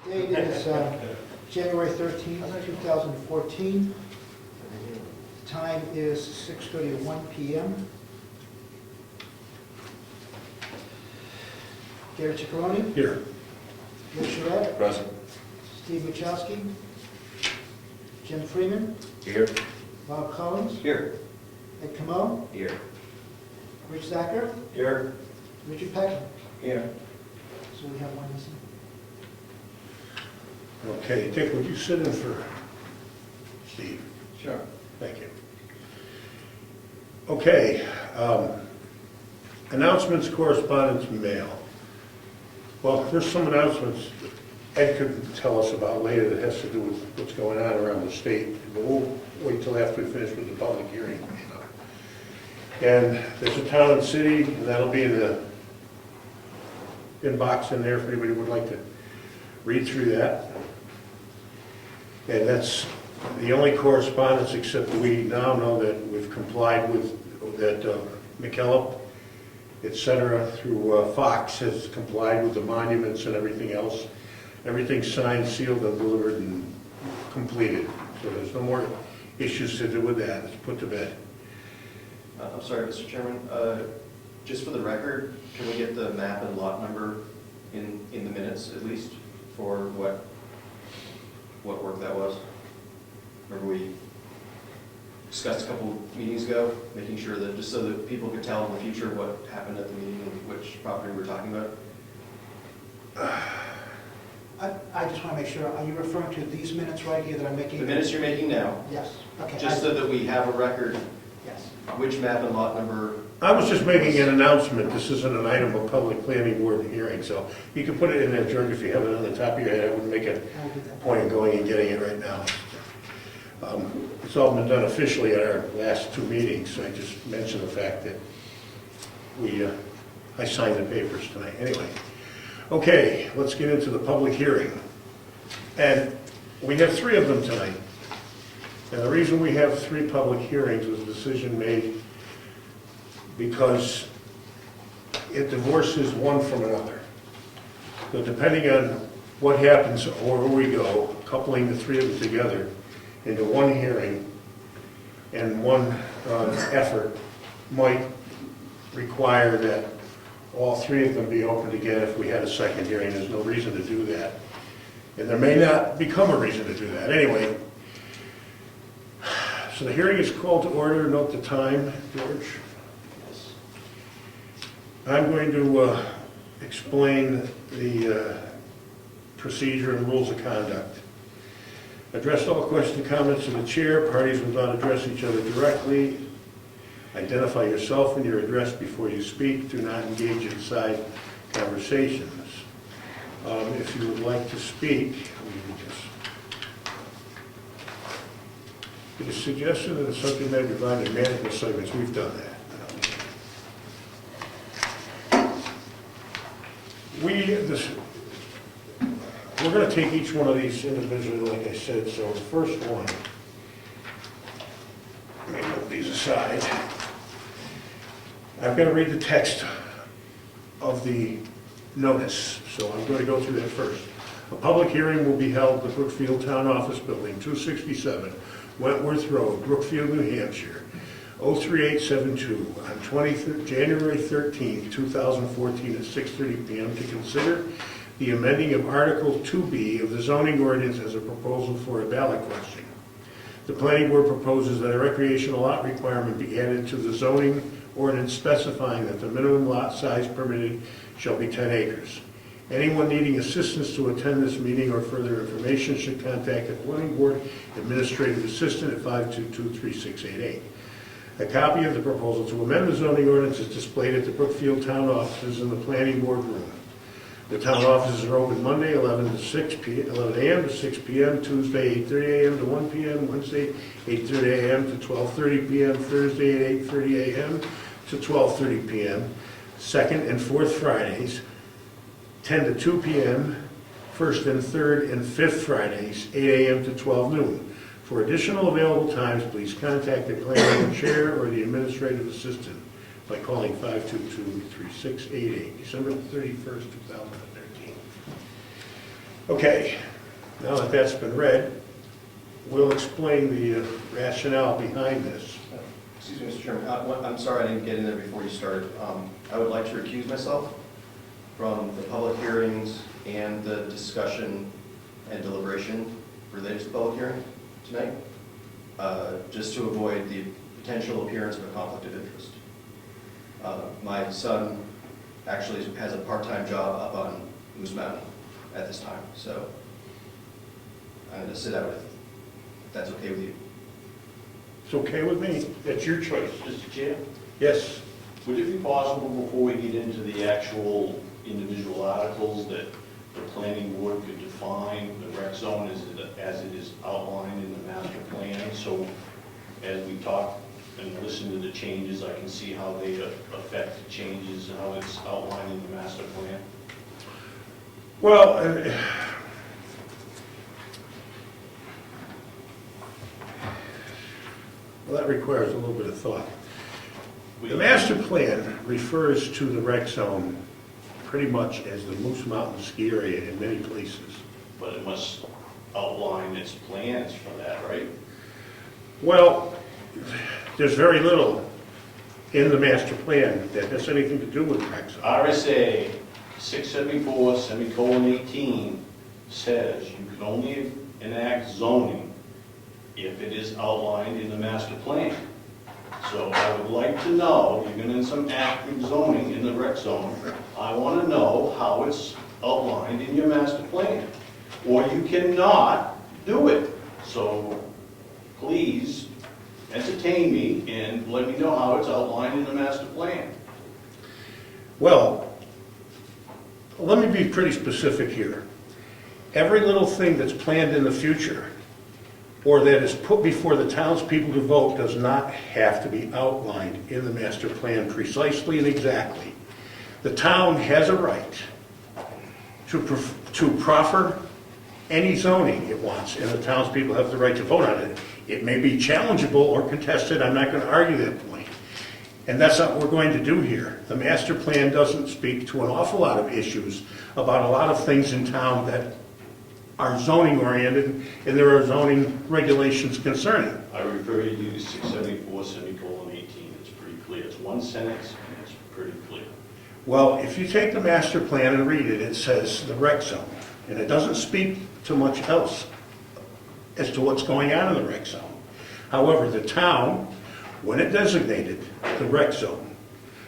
Date is January 13th, 2014. Time is 6:31 p.m. Gary Ciccarone, Here. Wentworth Rd, Present. Steve Wachowski, Jim Freeman, Here. Bob Collins, Here. Ed Comeau, Here. Rich Zacher, Here. Richard Peck. Here. So we have one missing. Okay, Dick, would you sit in for Steve? Sure. Thank you. Okay, announcements, correspondence, mail. Well, there's some announcements Ed could tell us about later that has to do with what's going on around the state, but we'll wait till after we finish with the public hearing. And there's a town and city, and that'll be in the inbox in there if anybody would like to read through that. And that's the only correspondence, except we now know that we've complied with, that McKillop, et cetera, through Fox has complied with the monuments and everything else. Everything's signed, sealed, and delivered and completed. So there's no more issues to do with that. It's put to bed. I'm sorry, Mr. Chairman, just for the record, can we get the map and lot number in the minutes at least for what work that was? Remember we discussed a couple meetings ago, making sure that, just so that people could tell in the future what happened at the meeting and which property we're talking about? I just want to make sure, are you referring to these minutes right here that I'm making? The minutes you're making now, Yes, okay. just so that we have a record, Yes. which map and lot number. I was just making an announcement. This isn't an item of public planning board hearing, so you can put it in there, George, if you have it on the top of your head. I wouldn't make a I'll do that. point of going and getting it right now. It's all been done officially at our last two meetings, so I just mentioned the fact that I signed the papers tonight. Anyway, okay, let's get into the public hearing. And we have three of them tonight. And the reason we have three public hearings was a decision made because it divorces one from another. So depending on what happens or where we go, coupling the three of them together into one hearing and one effort might require that all three of them be opened again if we had a second hearing. There's no reason to do that. And there may not become a reason to do that. Anyway, so the hearing is called to order. Note the time, George. I'm going to explain the procedure and rules of conduct. Address all questions and comments to the chair. Parties will not address each other directly. Identify yourself and your address before you speak. Do not engage in side conversations. If you would like to speak, we can just get a suggestion that the subject matter divided into manageable segments. We've done that. We're going to take each one of these individually, like I said. So the first one, let me move these aside. I've got to read the text of the notice, so I'm going to go through that first. A public hearing will be held at the Brookfield Town Office Building, 267 Wentworth Road, Brookfield, New Hampshire, 03872, on January 13, 2014 at 6:30 p.m. to consider the amending of Article 2B of the zoning ordinance as a proposal for a ballot question. The planning board proposes that a recreational lot requirement be added to the zoning ordinance specifying that the minimum lot size permitted shall be 10 acres. Anyone needing assistance to attend this meeting or further information should contact the planning board administrative assistant at 522-3688. A copy of the proposal to amend the zoning ordinance is displayed at the Brookfield Town offices in the planning board room. The town offices are open Monday 11 a.m. to 6 p.m., Tuesday 8:30 a.m. to 1 p.m., Wednesday 8:30 a.m. to 12:30 p.m., Thursday at 8:30 a.m. to 12:30 p.m., second and fourth Fridays 10 to 2 p.m., first and third and fifth Fridays 8 a.m. to 12 noon. For additional available times, please contact the planning board chair or the administrative assistant by calling 522-3688, December 31st, 2013. Okay, now that that's been read, we'll explain the rationale behind this. Excuse me, Mr. Chairman, I'm sorry I didn't get in there before you started. I would like to recuse myself from the public hearings and the discussion and deliberation related to the public hearing tonight, just to avoid the potential appearance of a conflict of interest. My son actually has a part-time job up on Moose Mountain at this time, so I'm going to sit out with, if that's okay with you. It's okay with me. That's your choice. Mr. Chair, Yes. would it be possible before we get into the actual individual articles that the planning board could define the rec zone as it is outlined in the master plan? So as we talk and listen to the changes, I can see how they affect the changes and how it's outlined in the master plan. Well, well, that requires a little bit of thought. The master plan refers to the rec zone pretty much as the Moose Mountain ski area in many places. But it must outline its plans for that, right? Well, there's very little in the master plan that has anything to do with rec zone. RSA 674, semicolon 18 says you can only enact zoning if it is outlined in the master plan. So I would like to know, you're going to some active zoning in the rec zone, I want to know how it's outlined in your master plan. Or you cannot do it. So please entertain me and let me know how it's outlined in the master plan. Well, let me be pretty specific here. Every little thing that's planned in the future or that is put before the townspeople to vote does not have to be outlined in the master plan precisely and exactly. The town has a right to proffer any zoning it wants, and the townspeople have the right to vote on it. It may be challengeable or contested, I'm not going to argue that point. And that's not what we're going to do here. The master plan doesn't speak to an awful lot of issues about a lot of things in town that are zoning oriented, and there are zoning regulations concerning. I refer you to 674, semicolon 18. It's pretty clear. It's one sentence, and it's pretty clear. Well, if you take the master plan and read it, it says the rec zone, and it doesn't speak to much else as to what's going on in the rec zone. However, the town, when it designated the rec zone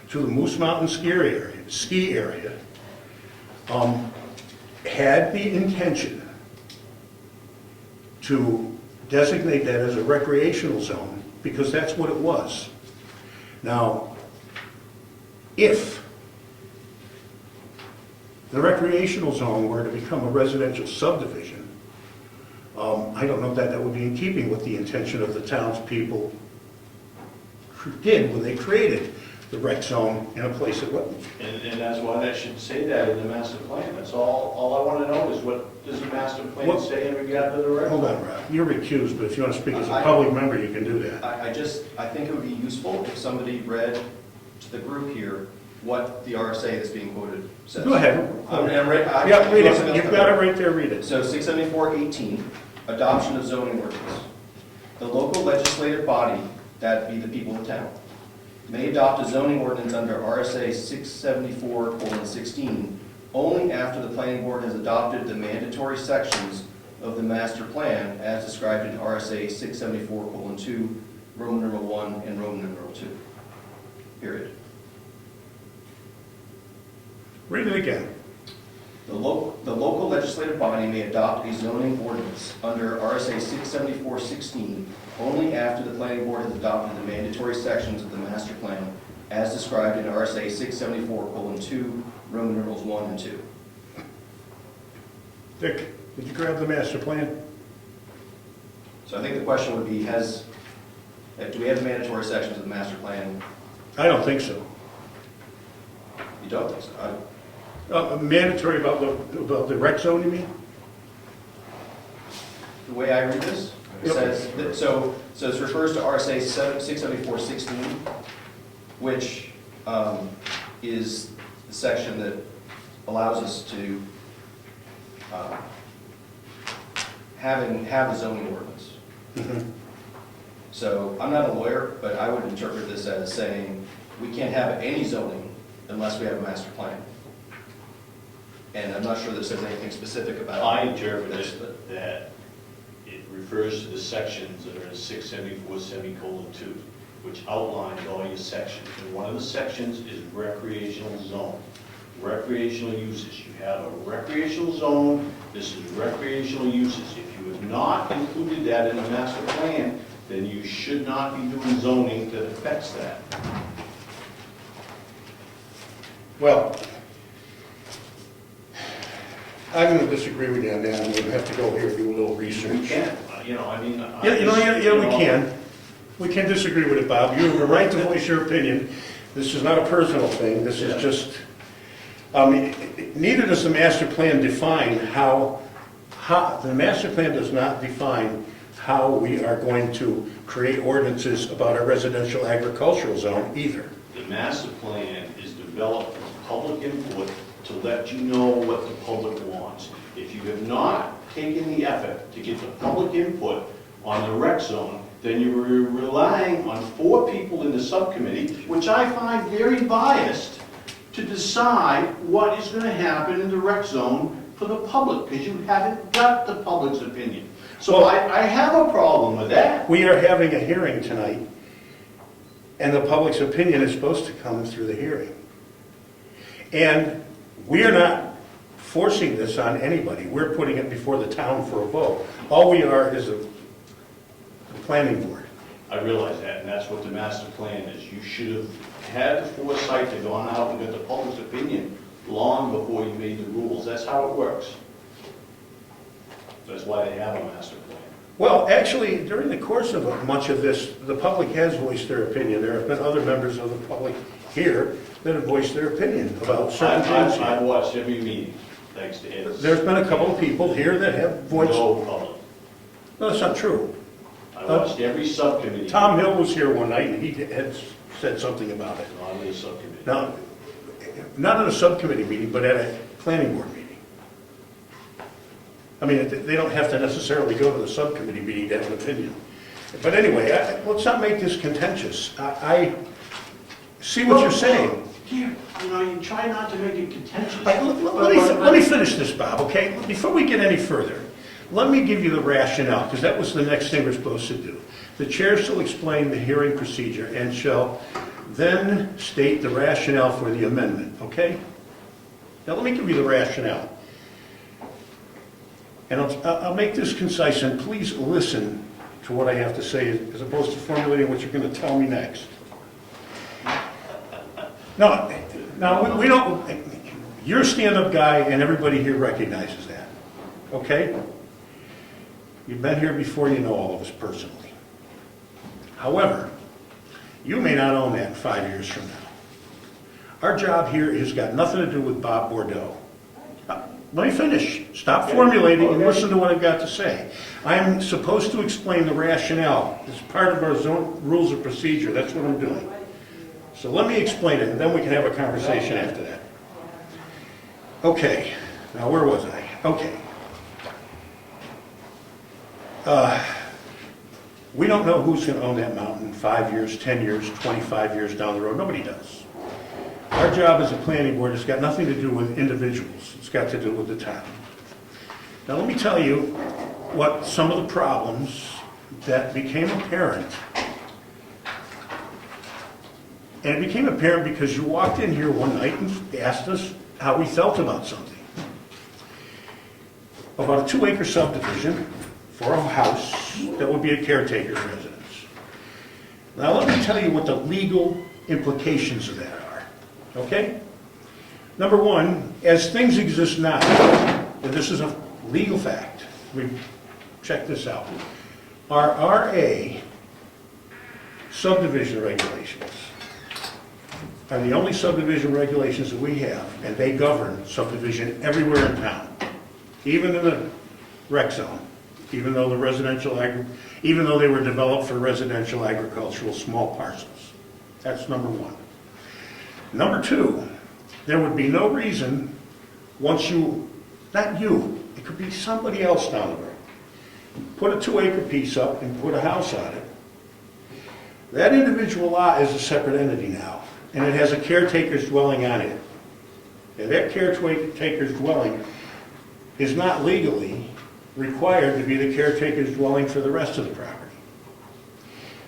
to the Moose Mountain ski area, had the intention to designate that as a recreational zone, because that's what it was. Now, if the recreational zone were to become a residential subdivision, I don't know that would be in keeping with the intention of the townspeople did when they created the rec zone in a place that wasn't. And that's why that should say that in the master plan. That's all I want to know is what does the master plan say in regard to the rec? Hold on, Rob. You're recused, but if you want to speak as a public member, you can do that. I think it would be useful if somebody read to the group here what the RSA that's being quoted says. Go ahead. Yeah, read it. You've got it right there, read it. So 674-18, adoption of zoning ordinance. The local legislative body, that be the people of town, may adopt a zoning ordinance under RSA 674:16 only after the planning board has adopted the mandatory sections of the master plan as described in RSA 674:2, Roman numeral 1 and Roman numeral 2. Period. Read it again. The local legislative body may adopt a zoning ordinance under RSA 674:16 only after the planning board has adopted the mandatory sections of the master plan as described in RSA 674:2, Roman numerals 1 and 2. Dick, did you grab the master plan? So I think the question would be, do we have the mandatory sections of the master plan? I don't think so. You don't think so? Mandatory about the rec zone, you mean? The way I read this, it says, that, so it refers to RSA 674:16, which is the section that allows us to have a zoning ordinance. Mhm. So I'm not a lawyer, but I would interpret this as saying we can't have any zoning unless we have a master plan. And I'm not sure that says anything specific about. I interpret this, it that it refers to the sections that are in 674 semicolon 2, which outlines all your sections. And one of the sections is recreational zone. Recreational uses. You have a recreational zone, this is recreational uses. If you have not included that in the master plan, then you should not be doing zoning that affects that. Well, I'm going to disagree with you on that. I'm going to have to go here and do a little research. We can, you know, I mean. Yeah, we can. We can disagree with it, Bob. You have a right to voice your opinion. This is not a personal thing. This is just, neither does the master plan define how, the master plan does not define how we are going to create ordinances about our residential agricultural zone either. The master plan is developed with public input to let you know what the public wants. If you have not taken the effort to get the public input on the rec zone, then you're relying on 4 people in the subcommittee, which I find very biased, to decide what is going to happen in the rec zone for the public, because you haven't got the public's opinion. So I have a problem with that. We are having a hearing tonight, and the public's opinion is supposed to come through the hearing. And we are not forcing this on anybody. We're putting it before the town for a vote. All we are is a planning board. I realize that, and that's what the master plan is. You should have had the foresight to go on out and get the public's opinion long before you made the rules. That's how it works. That's why they have a master plan. Well, actually, during the course of much of this, the public has voiced their opinion. There have been other members of the public here that have voiced their opinion about certain things. I've watched every meeting, thanks to Ed. There's been a couple of people here that have voiced... No public. No, that's not true. I watched every subcommittee. Tom Hill was here one night, and he had said something about it. Not in the subcommittee. Now, not at a subcommittee meeting, but at a planning board meeting. I mean, they don't have to necessarily go to the subcommittee meeting to have an opinion. But anyway, let's not make this contentious. I see what you're saying. Here, you know, you try not to make it contentious. Let me finish this, Bob, okay? Before we get any further, let me give you the rationale, because that was the next thing we're supposed to do. The chair shall explain the hearing procedure and shall then state the rationale for the amendment, okay? Now, let me give you the rationale. And I'll make this concise, and please listen to what I have to say, as opposed to formulating what you're going to tell me next. No, we don't, you're a stand-up guy, and everybody here recognizes that, okay? You've been here before, you know all of us personally. However, you may not own that 5 years from now. Our job here has got nothing to do with Bob Bordeaux. Let me finish. Stop formulating and listen to what I've got to say. I'm supposed to explain the rationale. It's part of our zone rules of procedure. That's what I'm doing. So let me explain it, and then we can have a conversation after that. Okay. Now, where was I? Okay. We don't know who's going to own that mountain 5 years, 10 years, 25 years down the road. Nobody does. Our job as a planning board has got nothing to do with individuals. It's got to do with the town. Now let me tell you what some of the problems that became apparent. And it became apparent because you walked in here one night and asked us how we felt about something. About a 2-acre subdivision for a house that would be a caretaker's residence. Now let me tell you what the legal implications of that are. Okay? Number one, as things exist now, and this is a legal fact, check this out, our RA subdivision regulations are the only subdivision regulations that we have, and they govern subdivision everywhere in town, even in the rec zone, even though even though they were developed for residential agricultural small parcels. That's number one. Number two, there would be no reason once you, not you, it could be somebody else down the road, put a 2-acre piece up and put a house on it, that individual lot is a separate entity now, and it has a caretaker's dwelling on it. And that caretaker's dwelling is not legally required to be the caretaker's dwelling for the rest of the property.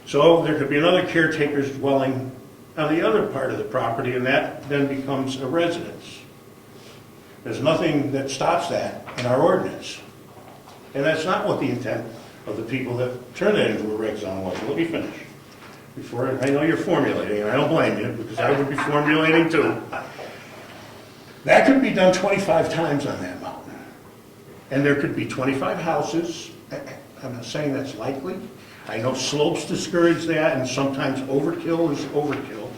So there could be another caretaker's dwelling on the other part of the property, and that then becomes a residence. There's nothing that stops that in our ordinance. And that's not what the intent of the people that turned it into a reg zone was. Let me finish. I know you're formulating, and I don't blame you, because I would be formulating too. That could be done 25 times on that mountain. And there could be 25 houses. I'm not saying that's likely. I know slopes discourage that, and sometimes overkill is overkill.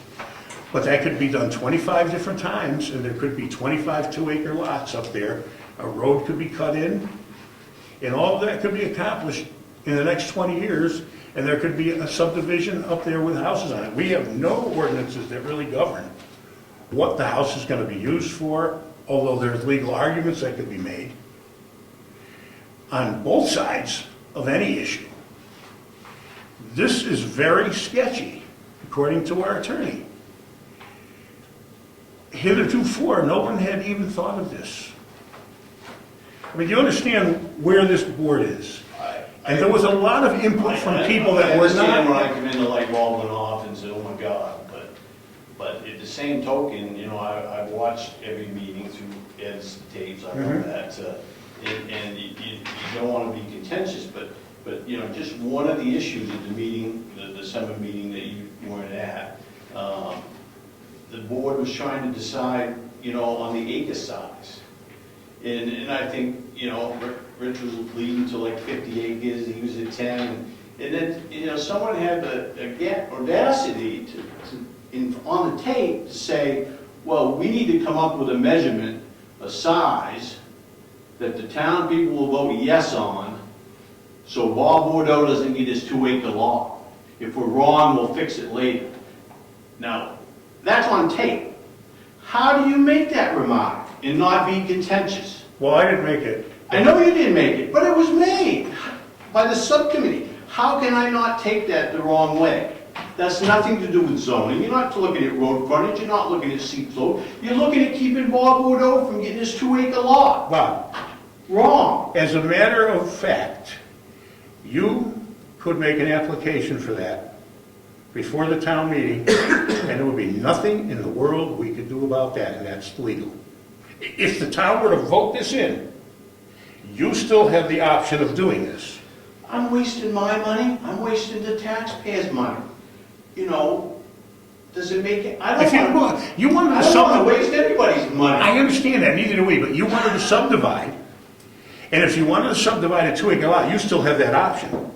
But that could be done 25 different times, and there could be 25 2-acre lots up there. A road could be cut in, and all of that could be accomplished in the next 20 years, and there could be a subdivision up there with houses on it. We have no ordinances that really govern what the house is going to be used for, although there's legal arguments that could be made on both sides of any issue. This is very sketchy, according to our attorney. Hitherto, no one had even thought of this. I mean, you understand where this board is. And there was a lot of input from people that were not. I understand when I come into like Walden off and say, oh my God, but at the same token, you know, I've watched every meeting through Ed's tapes, I know that, and you don't want to be contentious, but you know, just one of the issues at the meeting, the December meeting that you weren't at, the board was trying to decide, you know, on the acre size. And I think, you know, Rich was leading to like 50 acres, he was at 10. And then, you know, someone had the audacity on the tape to say, well, we need to come up with a measurement, a size, that the town people will vote yes on, so Bob Bordeaux doesn't get his 2-acre lot. If we're wrong, we'll fix it later. Now, that's on tape. How do you make that remark and not be contentious? Well, I didn't make it. I know you didn't make it, but it was made by the subcommittee. How can I not take that the wrong way? That's nothing to do with zoning. You're not looking at road frontage, you're not looking at seep flow. You're looking at keeping Bob Bordeaux from getting his 2-acre lot. Bob, Wrong. as a matter of fact, you could make an application for that before the town meeting, and there would be nothing in the world we could do about that, and that's legal. If the town were to vote this in, you still have the option of doing this. I'm wasting my money, I'm wasting the taxpayers' money. You know, does it make it, If you wanted I to don't want to subdivide, waste anybody's money. I understand that, neither do we, but you wanted to subdivide, and if you wanted to subdivide a 2-acre lot, you still have that option.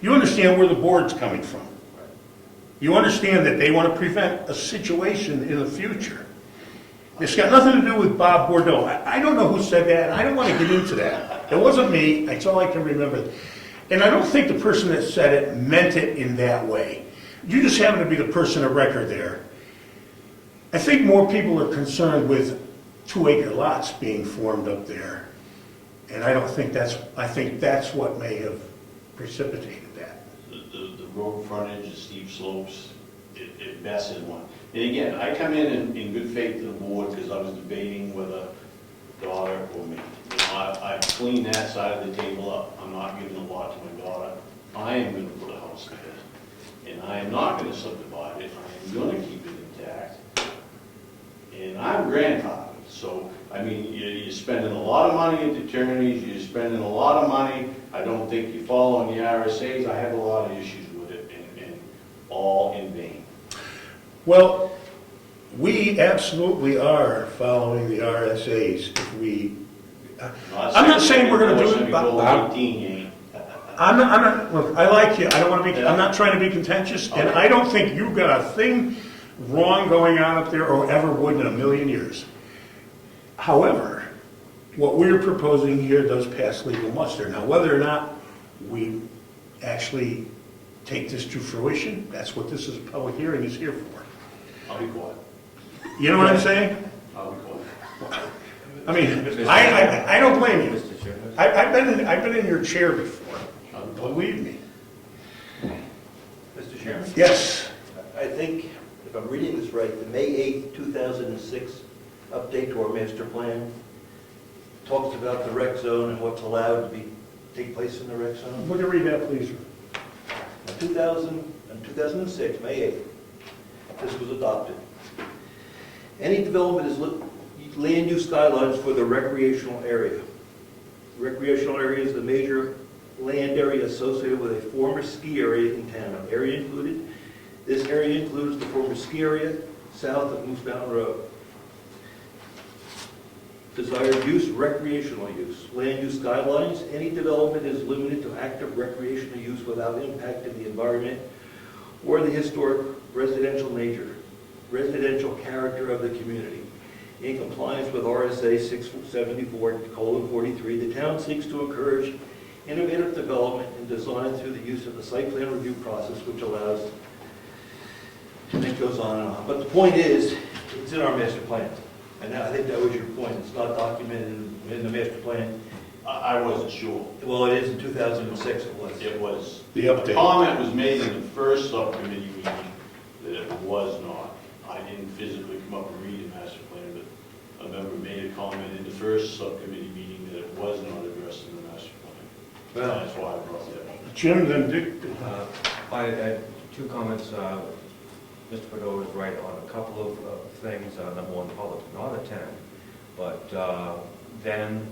You understand where the board's coming from. You understand that they want to prevent a situation in the future. It's got nothing to do with Bob Bordeaux. I don't know who said that, I don't want to get into that. It wasn't me, that's all I can remember. And I don't think the person that said it meant it in that way. You just happen to be the person of record there. I think more people are concerned with 2-acre lots being formed up there. And I think that's what may have precipitated that. The road frontage, the steep slopes, it best is one. And again, I come in good faith to the board because I was debating whether daughter or me. You know, I cleaned that side of the table up. I'm not giving a lot to my daughter. I am going to put a house there. And I am not going to subdivide it. I am going to keep it intact. And I'm grandfathered. So, I mean, you're spending a lot of money at attorneys, you're spending a lot of money. I don't think you're following the RSAs. I have a lot of issues with it, and all in vain. Well, we absolutely are following the RSAs if we... I'm not saying we're going to do it, Bob. I'm not, look, I like you, I don't want to be, I'm not trying to be contentious, and I don't think you've got a thing wrong going on up there or ever would in a million years. However, what we're proposing here does pass legal muster. Now, whether or not we actually take this to fruition, that's what this is, a public hearing is here for. I'll be quiet. You know what I'm saying? I'll be quiet. I mean, I don't blame you. I've been in your chair before. believe me. Mr. Chairman? Yes. I think, if I'm reading this right, the May 8th, 2006 update to our master plan talks about the rec zone and what's allowed to take place in the rec zone. Would you read that, please? In 2006, May 8th, this was adopted. Any development is land use guidelines for the recreational area. Recreational area is the major land area associated with a former ski area in town. Area included. This area includes the former ski area south of Moose Mountain Road. Desired use, recreational use. Land use guidelines, any development is limited to active recreational use without impacting the environment or the historic residential character of the community. In compliance with RSA 674:43, the town seeks to encourage innovative development and design through the use of the site plan review process, which allows, and it goes on and on. But the point is, it's in our master plan. And I think that was your point. It's not documented in the master plan. I wasn't sure. Well, it is in 2006, it was. It was. The update. A comment was made in the first subcommittee meeting that it was not. I didn't physically come up and read the master plan, but a member made a comment in the first subcommittee meeting that it was not addressed in the master plan. Well, That's why I brought that up. Jim, then Dick. I had two comments. Mr. Padova is right on a couple of things. Number one, the public not attend, but then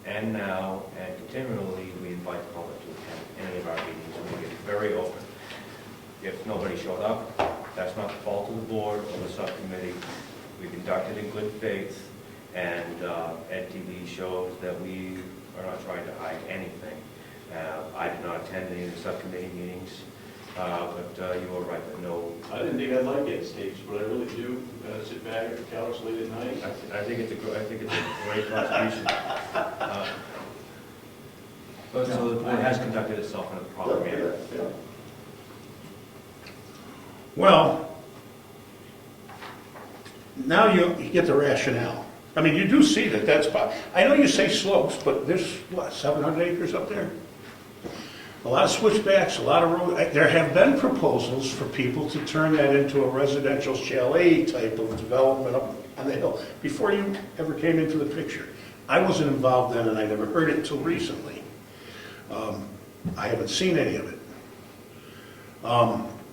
and now and continually we invite the public to attend any of our meetings, and we get very open. If nobody showed up, that's not the fault of the board or the subcommittee. We conducted in good faith, and EdTV shows that we are not trying to hide anything. I did not attend any of the subcommittee meetings, but you were right that no. I didn't think I'd like it staged, but I really do. Sit back at the couch late at night. I think it's a great contribution. But so the board has conducted itself in a proper manner. Well, now you get the rationale. I mean, you do see that that's, I know you say slopes, but there's, what, 700 acres up there? A lot of switchbacks, a lot of road. There have been proposals for people to turn that into a residential chalet type of development up on the hill, before you ever came into the picture. I wasn't involved then, and I never heard it until recently. I haven't seen any of it.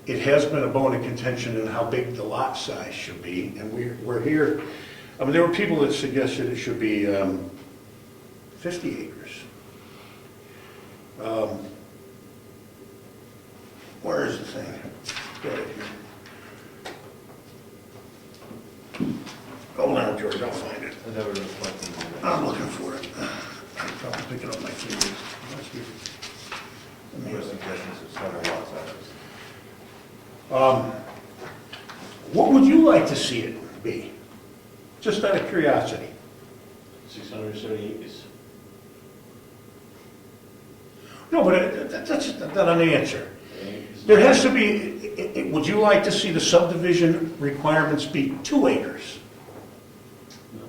It has been a bone of contention in how big the lot size should be, and we're here. I mean, there were people that suggested it should be 50 acres. Where is the thing? Got it here. Hold on, George, I'll find it. That would reflect in the- I'm looking for it. I'm probably picking up my fingers. Your suggestions of several lot sizes. What would you like to see it be? Just out of curiosity. 670 acres. No, but that's not an answer. There has to be, would you like to see the subdivision requirements be 2 acres? No,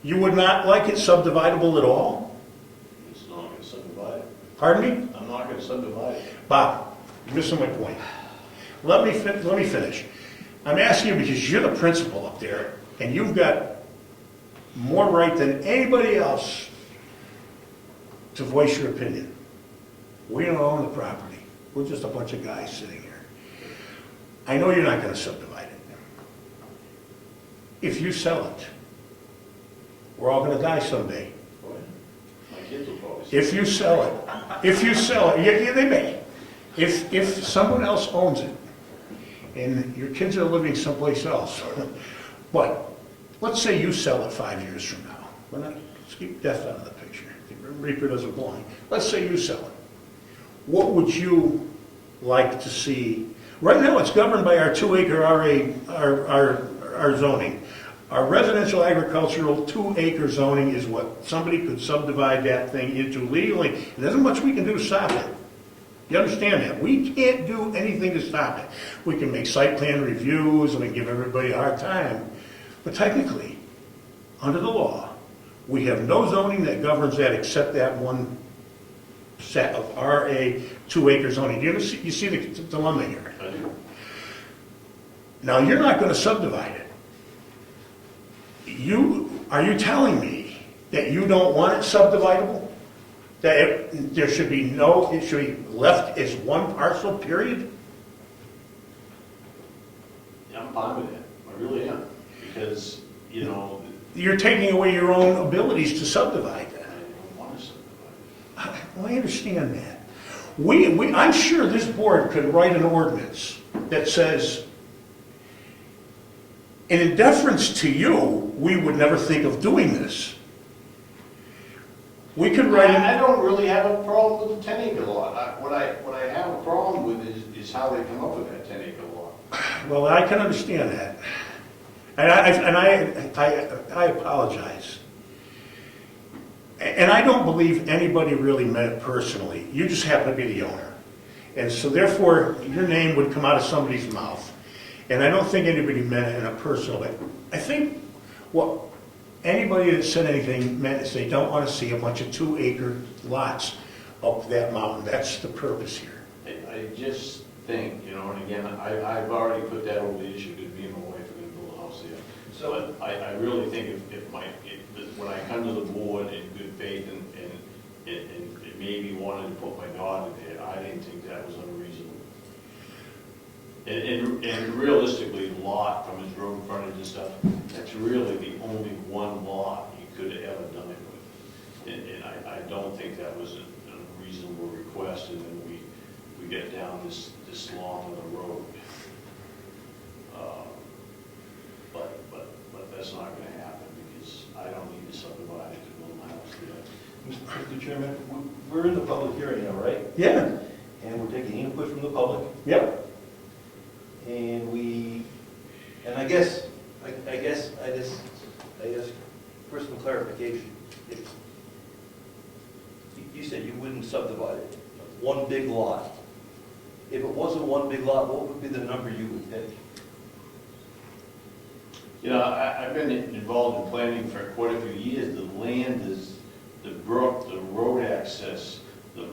You would not like it subdividable at all? it's not going to subdivide it. Pardon me? I'm not going to subdivide it. Bob, you're missing my point. Let me finish. I'm asking you because you're the principal up there, and you've got more right than anybody else to voice your opinion. We don't own the property. We're just a bunch of guys sitting here. I know you're not going to subdivide it. If you sell it, we're all going to die someday. Go ahead. My kids will probably. If you sell it, yeah, they may. If someone else owns it, and your kids are living someplace else, but let's say you sell it 5 years from now. Let's keep death out of the picture. The reaper doesn't belong. Let's say you sell it. What would you like to see? Right now, it's governed by our 2-acre our zoning. Our residential agricultural 2-acre zoning is what somebody could subdivide that thing into legally. There isn't much we can do to stop it. You understand that? We can't do anything to stop it. We can make site plan reviews and we give everybody a hard time. But technically, under the law, we have no zoning that governs that except that one set of RA 2-acre zoning. You see the dilemma here. I do. Now, you're not gonna subdivide it. Are you telling me that you don't want it subdividable? That there should be it should be left as one parcel, period? Yeah, I'm fine with that, I really am, because, you know, You're taking away your own abilities to subdivide I that. don't want to subdivide. Well, I understand that. I'm sure this board could write an ordinance that says, and in deference to you, we would never think of doing this. We could write I it, don't really have a problem with the 10-acre lot. What I have a problem with is how they come up with that 10-acre lot. well, I can understand that. And I apologize. And I don't believe anybody really meant it personally. You just happen to be the owner. And so therefore, your name would come out of somebody's mouth. And I don't think anybody meant it in a personal way. I think what anybody that said anything meant is they don't want to see a bunch of 2-acre lots up that mountain. That's the purpose here. I just think, you know, and again, I've already put that over the issue, because me and my wife are going to build a house there. So I really think if when I come to the board in good faith and maybe wanted to put my daughter there, I didn't think that was unreasonable. And realistically, the lot from his road frontage and stuff, that's really the only one lot you could have ever done it with. And I don't think that was a reasonable request, and then we get down this long of the road. But that's not gonna happen, because I don't need to subdivide it to build my house there. Mr. Chairman, we're in the public hearing now, right? Yeah. And we're taking input from the public. Yep. And I guess, for some clarification, you said you wouldn't subdivide it, one big lot. If it wasn't one big lot, what would be the number you would pick? You know, I've been involved in planning for quite a few years. The land is, the brook, the road access, the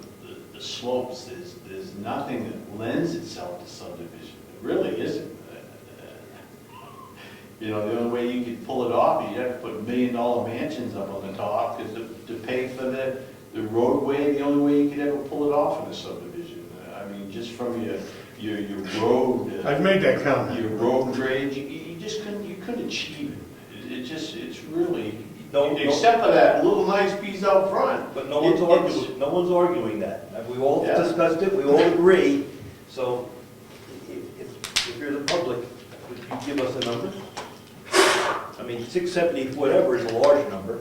slopes, there's nothing that lends itself to subdivision. It really isn't. You know, the only way you could pull it off, you'd have to put $1 million mansions up on the top, because to pay for the roadway, the only way you could ever pull it off in a subdivision. I mean, just from your road. I've made that comment. Your road grade, you just couldn't achieve it. It's really, except for that little nice piece out front. But no one's arguing that. We all discussed it, we all agree. So if you're the public, would you give us a number? I mean, 670, whatever, is a large number.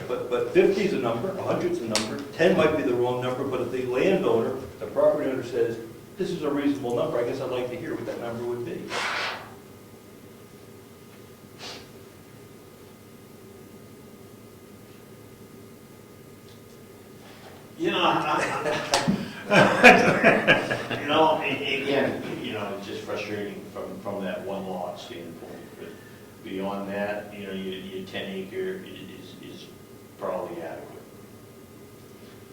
But 50 is a number, 100 is a number, 10 might be the wrong number, but if the landowner, the property owner says, this is a reasonable number, I guess I'd like to hear what that number would be. You know, again, it's just frustrating from that one lot standpoint. But beyond that, your 10-acre is probably adequate.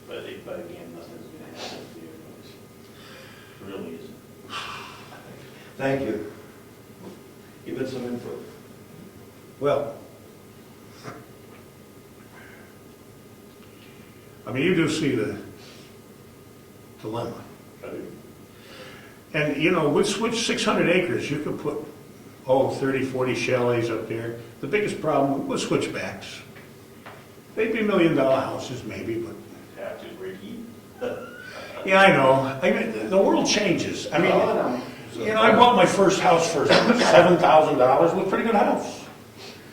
But again, nothing's going to happen there. It really isn't. Thank you. Give it some input. Well, I mean, you do see the dilemma. And, with 600 acres, you could put, 30, 40 chalets up there. The biggest problem was switchbacks. They'd be $1 million houses maybe, but... Have to break even. Yeah, I know. The world changes. I mean, I bought my first house for $7,000 with a pretty good house.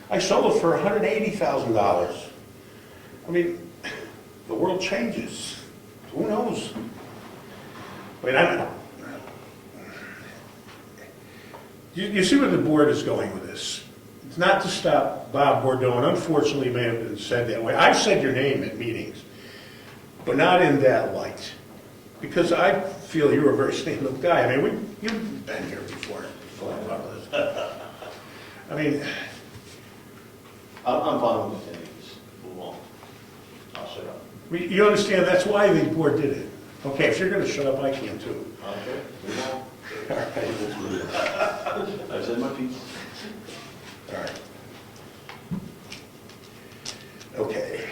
I sold it for $180,000. I mean, the world changes. Who knows? I mean, you see where the board is going with this. It's not to stop Bob Bordeaux, and unfortunately it may have been said that way. I've said your name at meetings, but not in that light. Because I feel you're a very stand-up guy. I mean, you've been here before. I mean... I'm fine with the 10 acres. Move on. I'll shut up. You understand, that's why the board did it. Okay, if you're gonna shut up, I can too. Okay, we won't. All right, let's move it. I've said my piece. All right. Okay.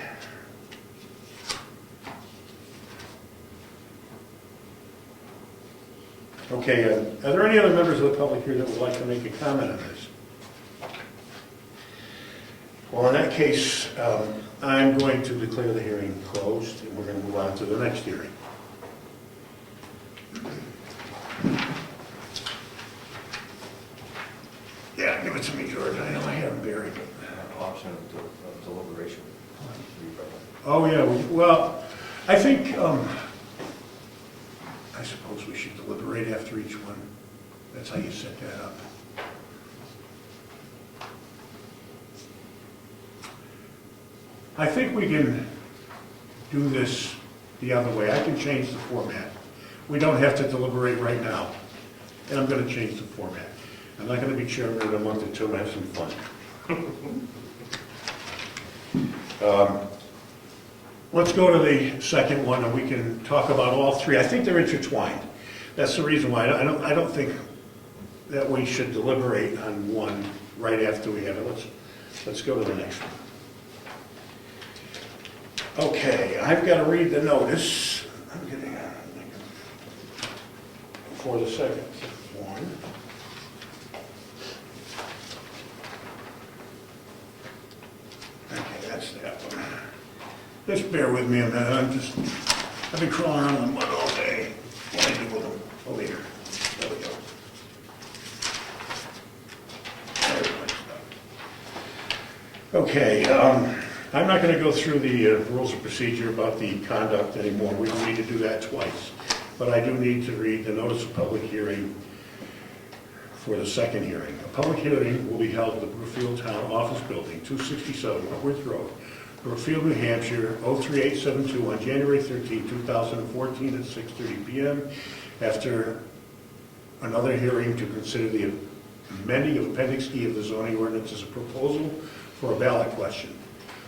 Okay, are there any other members of the public here that would like to make a comment on this? Well, in that case, I'm going to declare the hearing closed, and we're going to move on to the next hearing. Yeah, give it to me, George. I know I have them buried. Option of deliberation. Oh, yeah, well, I think, I suppose we should deliberate after each one. That's how you set that up. I think we can do this the other way. I can change the format. We don't have to deliberate right now. And I'm going to change the format. I'm not going to be chairman in a month or two and have some fun. Let's go to the second one, and we can talk about all three. I think they're intertwined. That's the reason why. I don't think that we should deliberate on one right after we have it. Let's go to the next one. Okay, I've got to read the notice. I'm getting for the second one. Okay, that's that one. Just bear with me a minute. I've been crawling around in the mud all day. What do I do with them? Over here. There we go. There's my stuff. Okay, I'm not going to go through the rules of procedure about the conduct anymore. We don't need to do that twice. But I do need to read the notice of public hearing for the second hearing. A public hearing will be held at the Brookfield Town Office Building, 267 Wentworth Road, Brookfield, New Hampshire, 03872 on January 13, 2014 at 6:30 p.m. after another hearing to consider the amending of Appendix E of the zoning ordinance as a proposal for a ballot question.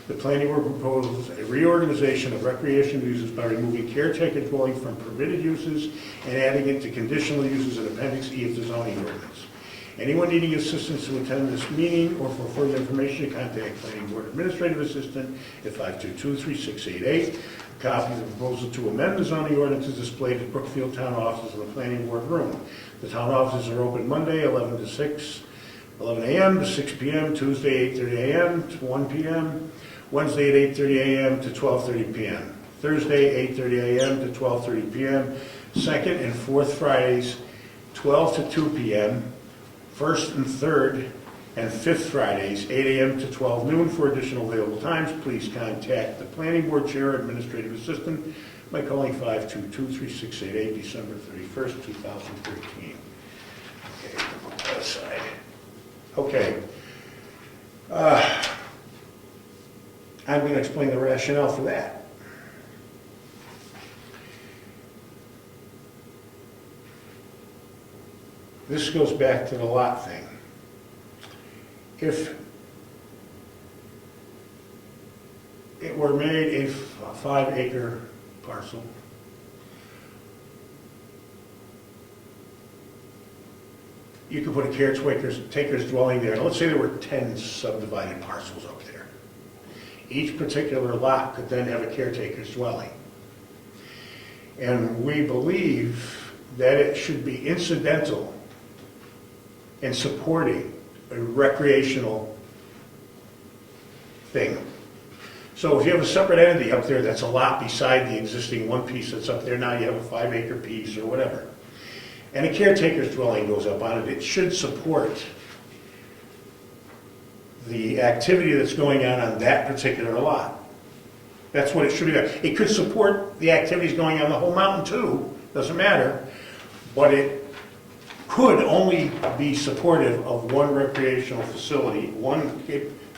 The planning board proposes a reorganization of recreational uses by removing caretaker dwelling from permitted uses and adding it to conditional uses in Appendix E of the zoning ordinance. Anyone needing assistance to attend this meeting or for further information, contact Planning Board Administrative Assistant at 522-3688. A copy of the proposal to amend the zoning ordinance is displayed at Brookfield Town Offices in the Planning Board room. The town offices are open Monday, 11 a.m. to 6 p.m., Tuesday, 8:30 a.m. to 1 p.m., Wednesday at 8:30 a.m. to 12:30 p.m., Thursday, 8:30 a.m. to 12:30 p.m., second and fourth Fridays, 12 to 2 p.m., first and third and fifth Fridays, 8 a.m. to 12 noon. For additional available times, please contact the Planning Board Chair or Administrative Assistant by calling 522-3688, December 31st, 2013. Okay, put that aside. Okay. I'm going to explain the rationale for that. This goes back to the lot thing. If it were made a 5-acre parcel, you could put a caretaker's dwelling there. Now, let's say there were 10 subdivided parcels up there. Each particular lot could then have a caretaker's dwelling. And we believe that it should be incidental in supporting a recreational thing. So if you have a separate entity up there that's a lot beside the existing one piece that's up there, now you have a 5-acre piece or whatever, and a caretaker's dwelling goes up on it, it should support the activity that's going on that particular lot. That's what it should be. It could support the activities going on the whole mountain too, doesn't matter, but it could only be supportive of one recreational facility, one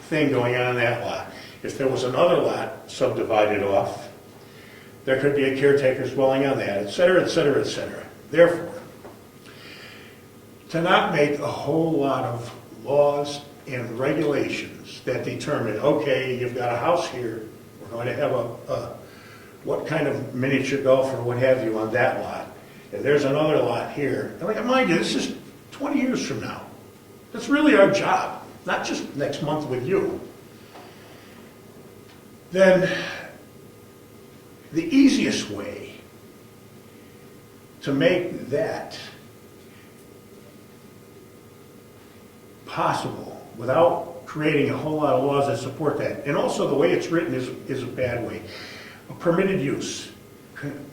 thing going on in that lot. If there was another lot subdivided off, there could be a caretaker's dwelling on that, et cetera, et cetera, et cetera. Therefore, to not make a whole lot of laws and regulations that determine, okay, you've got a house here, we're going to have what kind of miniature golf or what have you on that lot, and there's another lot here, and like, mind you, this is 20 years from now. That's really our job, not just next month with you. Then the easiest way to make that possible without creating a whole lot of laws that support that, and also the way it's written is a bad way. A permitted use.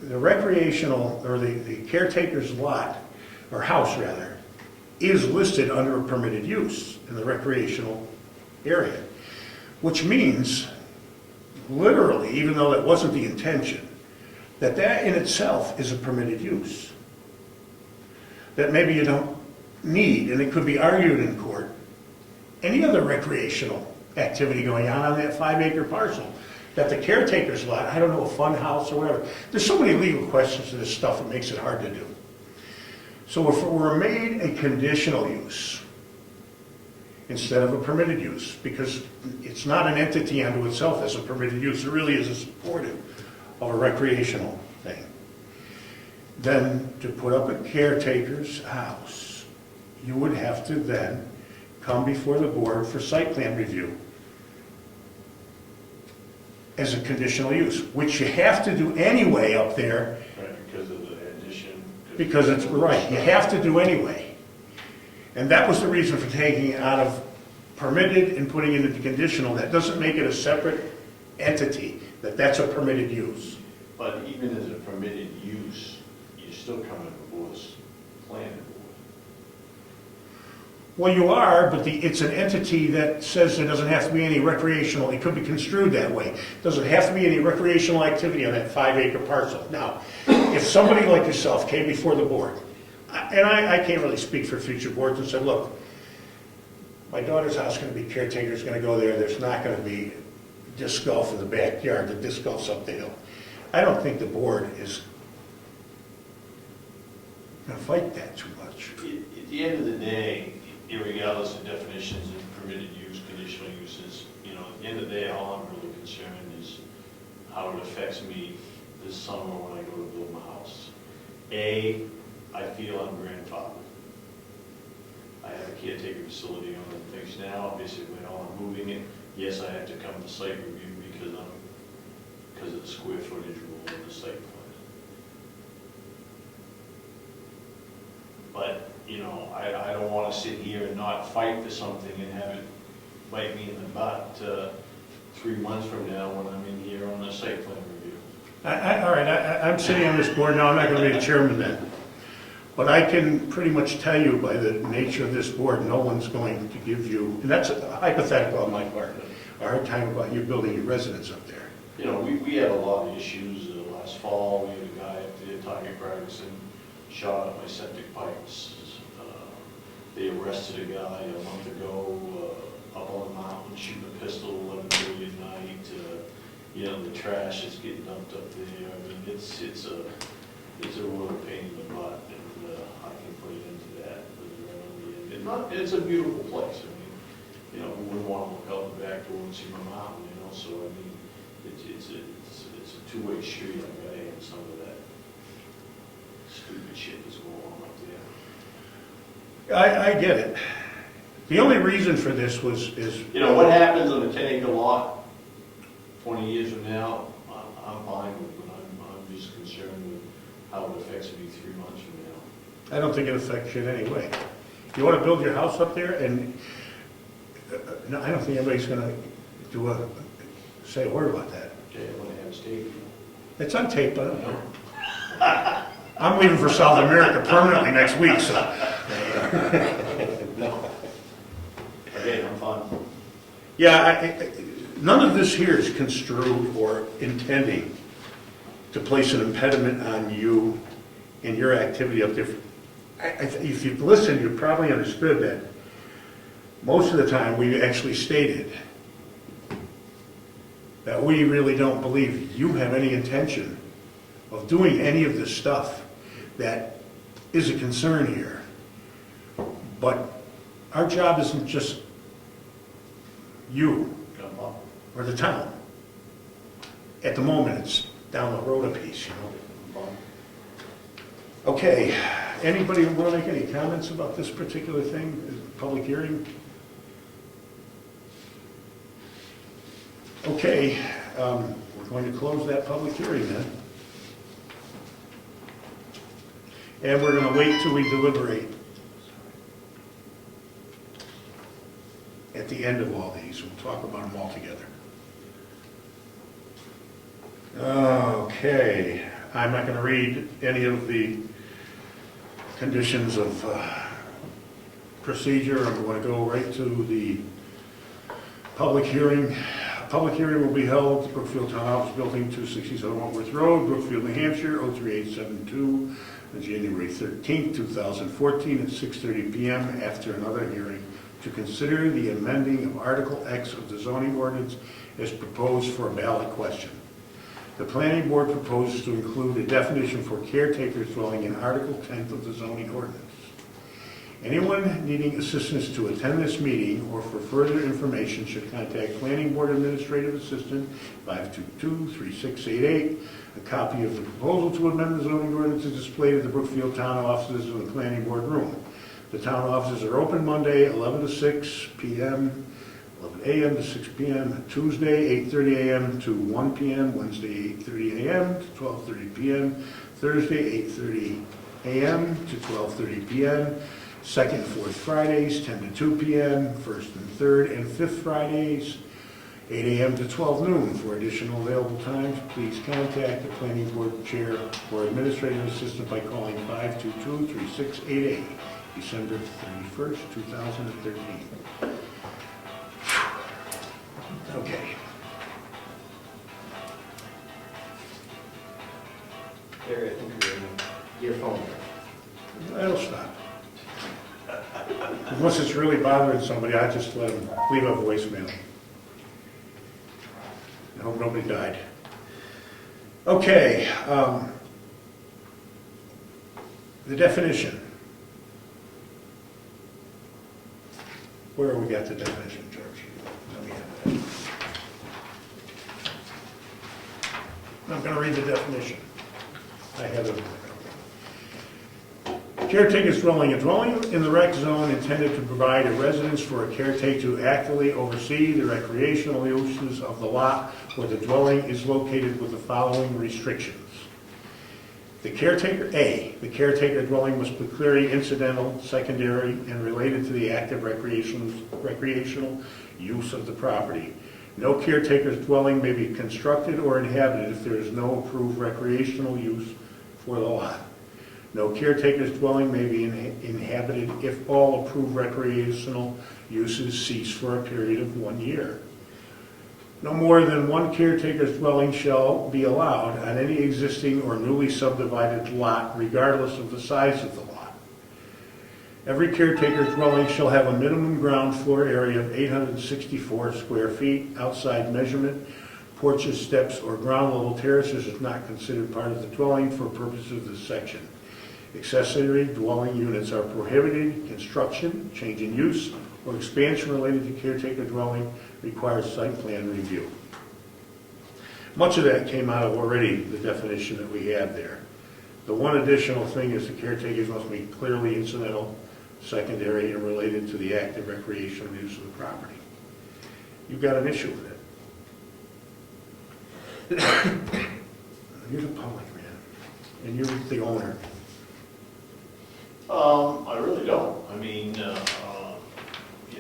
The recreational, or the caretaker's lot, or house rather, is listed under a permitted use in the recreational area, which means, literally, even though that wasn't the intention, that in itself is a permitted use. That maybe you don't need, and it could be argued in court, any other recreational activity going on that 5-acre parcel. That the caretaker's lot, I don't know, a fun house or whatever. There's so many legal questions to this stuff, it makes it hard to do. So if it were made a conditional use instead of a permitted use, because it's not an entity unto itself as a permitted use, it really is a supportive of a recreational thing. Then to put up a caretaker's house, you would have to then come before the board for site plan review as a conditional use, which you have to do anyway up there. Right, because of the addition. Because it's, right, you have to do anyway. And that was the reason for taking it out of permitted and putting it into conditional. That doesn't make it a separate entity, that's a permitted use. But even as a permitted use, you're still coming before this planning board. Well, you are, but it's an entity that says there doesn't have to be any recreational, it could be construed that way. Doesn't have to be any recreational activity on that 5-acre parcel. Now, if somebody like yourself came before the board, and I can't really speak for future boards, and said, look, my daughter's house is going to be caretaker, is going to go there, there's not going to be disc golf in the backyard, the disc golf's up the hill. I don't think the board is going to fight that too much. At the end of the day, irregardless of definitions of permitted use, conditional uses, at the end of the day, all I'm really concerned is how it affects me this summer when I go to build my house. A, I feel I'm grandfathered. I have a caretaker facility on the things now, obviously when I'm moving it, yes, I have to come to site review because of the square footage rule in the site plan. But, I don't want to sit here and not fight for something and have it bite me in the butt 3 months from now when I'm in here on a site plan review. All right, I'm sitting on this board now, I'm not going to be the chairman then. But I can pretty much tell you by the nature of this board, no one's going to give you, and that's a hypothetical on my part, a hard time about you building your residence up there. We had a lot of issues last fall. We had a guy up there, target practice, and shot up my septic pipes. They arrested a guy a month ago up on the mountain, shooting a pistol 11:30 at night. The trash is getting dumped up there. I mean, it's a real pain in the butt, and I can put it into that. It's a beautiful place. I mean, we wouldn't want to look out the back door and see my mountain. So I mean, it's a two-way street. I gotta have some of that stupid shit that's going on up there. I get it. The only reason for this is... What happens on a 10-acre lot 20 years from now, I'm fine with, but I'm just concerned with how it affects me 3 months from now. I don't think it affects you in any way. You want to build your house up there, and no, I don't think anybody's going to say a word about that. Okay, I want to have a state. It's on tape, I don't know. I'm leaving for South America permanently next week, so... No. Okay, I'm fine. Yeah, none of this here is construed or intending to place an impediment on you and your activity up there. If you've listened, you've probably understood that most of the time we actually stated that we really don't believe you have any intention of doing any of this stuff that is a concern here. But our job isn't just you or the town. At the moment, it's down the road a piece, you know. Okay, anybody want to make any comments about this particular thing, public hearing? Okay, we're going to close that public hearing then. And we're going to wait till we deliberate at the end of all these. We'll talk about them all together. Okay, I'm not going to read any of the conditions of procedure. I'm going to go right to the public hearing. A public hearing will be held at the Brookfield Town Office Building, 267 Wentworth Road, Brookfield, New Hampshire, 03872, on January 13th, 2014, at 6:30 p.m. after another hearing to consider the amending of Article X of the zoning ordinance as proposed for a ballot question. The planning board proposes to include a definition for caretaker's dwelling in Article 10 of the zoning ordinance. Anyone needing assistance to attend this meeting or for further information should contact Planning Board Administrative Assistant 522-3688. A copy of the proposal to amend the zoning ordinance is displayed at the Brookfield Town offices in the Planning Board room. The town offices are open Monday, 11 to 6 p.m., 11 a.m. to 6 p.m., Tuesday, 8:30 a.m. to 1 p.m., Wednesday, 8:30 a.m. to 12:30 p.m., Thursday, 8:30 a.m. to 12:30 p.m., second and fourth Fridays, 10 to 2 p.m., first and third and fifth Fridays, 8 a.m. to 12 noon. For additional available times, please contact the Planning Board Chair or Administrative Assistant by calling 522-3688, December 31st, 2013. Okay. Gary, I think you're in your phone. That'll stop. Unless it's really bothering somebody, I just let them leave a voicemail. I hope nobody died. Okay. The definition. Where we got the definition, George? Let me have that. I'm going to read the definition. I have it. Caretaker's dwelling, a dwelling in the rec zone intended to provide a residence for a caretaker to actively oversee the recreational uses of the lot where the dwelling is located with the following restrictions. The caretaker dwelling must be clearly incidental, secondary, and related to the active recreational use of the property. No caretaker's dwelling may be constructed or inhabited if there is no approved recreational use for the lot. No caretaker's dwelling may be inhabited if all approved recreational uses cease for a period of 1 year. No more than one caretaker's dwelling shall be allowed on any existing or newly subdivided lot, regardless of the size of the lot. Every caretaker's dwelling shall have a minimum ground floor area of 864 square feet. Outside measurement, porches, steps, or ground level terraces is not considered part of the dwelling for purposes of this section. Accessory dwelling units are prohibited. Construction, change in use, or expansion related to caretaker dwelling requires site plan review. Much of that came out of already the definition that we have there. The one additional thing is the caretakers must be clearly incidental, secondary, and related to the active recreational use of the property. You've got an issue with it. You're the public, man, and you're the owner. I really don't. I mean, you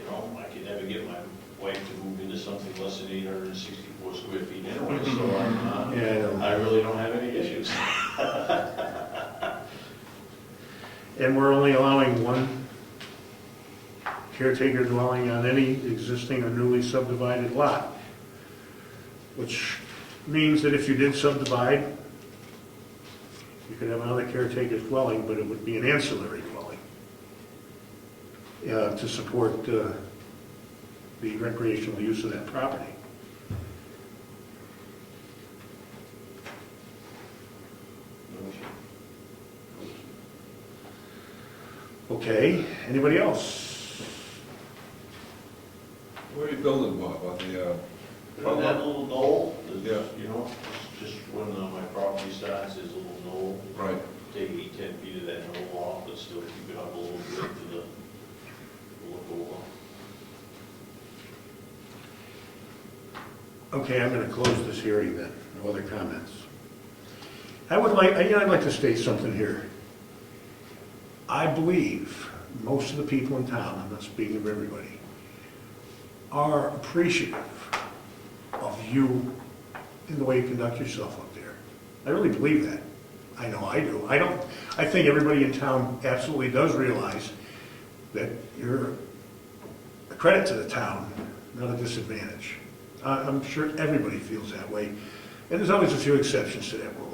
know, I could never get my wife to move into something less than 864 square feet anyway, so I really don't have any issues. And we're only allowing one caretaker dwelling on any existing or newly subdivided lot, which means that if you did subdivide, you could have another caretaker's dwelling, but it would be an ancillary dwelling to support the recreational use of that property. Okay, anybody else? Where are you building, Bob? On the, On that little knoll, Yeah. you know, it's just when the my property starts, there's a little knoll. Right. Take 10 feet of that knoll off, but still keep it up a little bit to the look over. Okay, I'm going to close this hearing then. No other comments. I'd like to state something here. I believe most of the people in town, I'm not speaking of everybody, are appreciative of you in the way you conduct yourself up there. I really believe that. I know I do. I think everybody in town absolutely does realize that you're a credit to the town, not a disadvantage. I'm sure everybody feels that way. And there's always a few exceptions to that rule.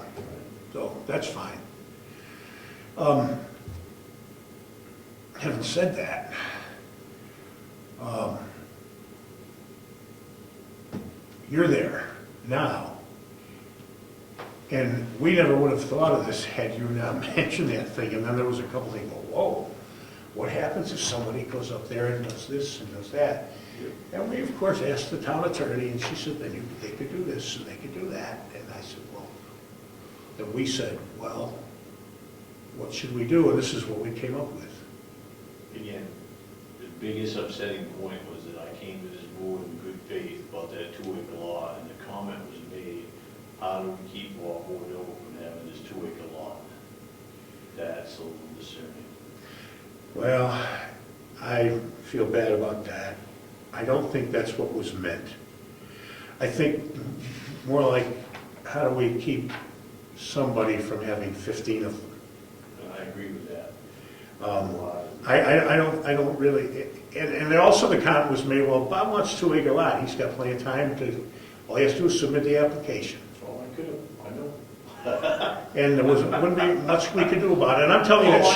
So that's fine. Having said that, you're there now. And we never would have thought of this had you not mentioned that thing. And then there was a couple things, whoa, what happens if somebody goes up there and does this and does that? And we, of course, asked the town attorney, and she said, then they could do this and they could do that. And I said, well, then we said, well, what should we do? And this is what we came up with. Again, the biggest upsetting point was that I came to this board in good faith about that 2-acre lot, and the comment was made, how do we keep Walpole over from having this 2-acre lot? That's a little discerning. Well, I feel bad about that. I don't think that's what was meant. I think more like, how do we keep somebody from having 15 of them? And I agree with that. I don't really, and then also the comment was made, well, Bob wants 2-acre lot, he's got plenty of time to, all he has to do is submit the application. That's all I could have, I know. And there wouldn't be much we could do about it, and I'm telling you that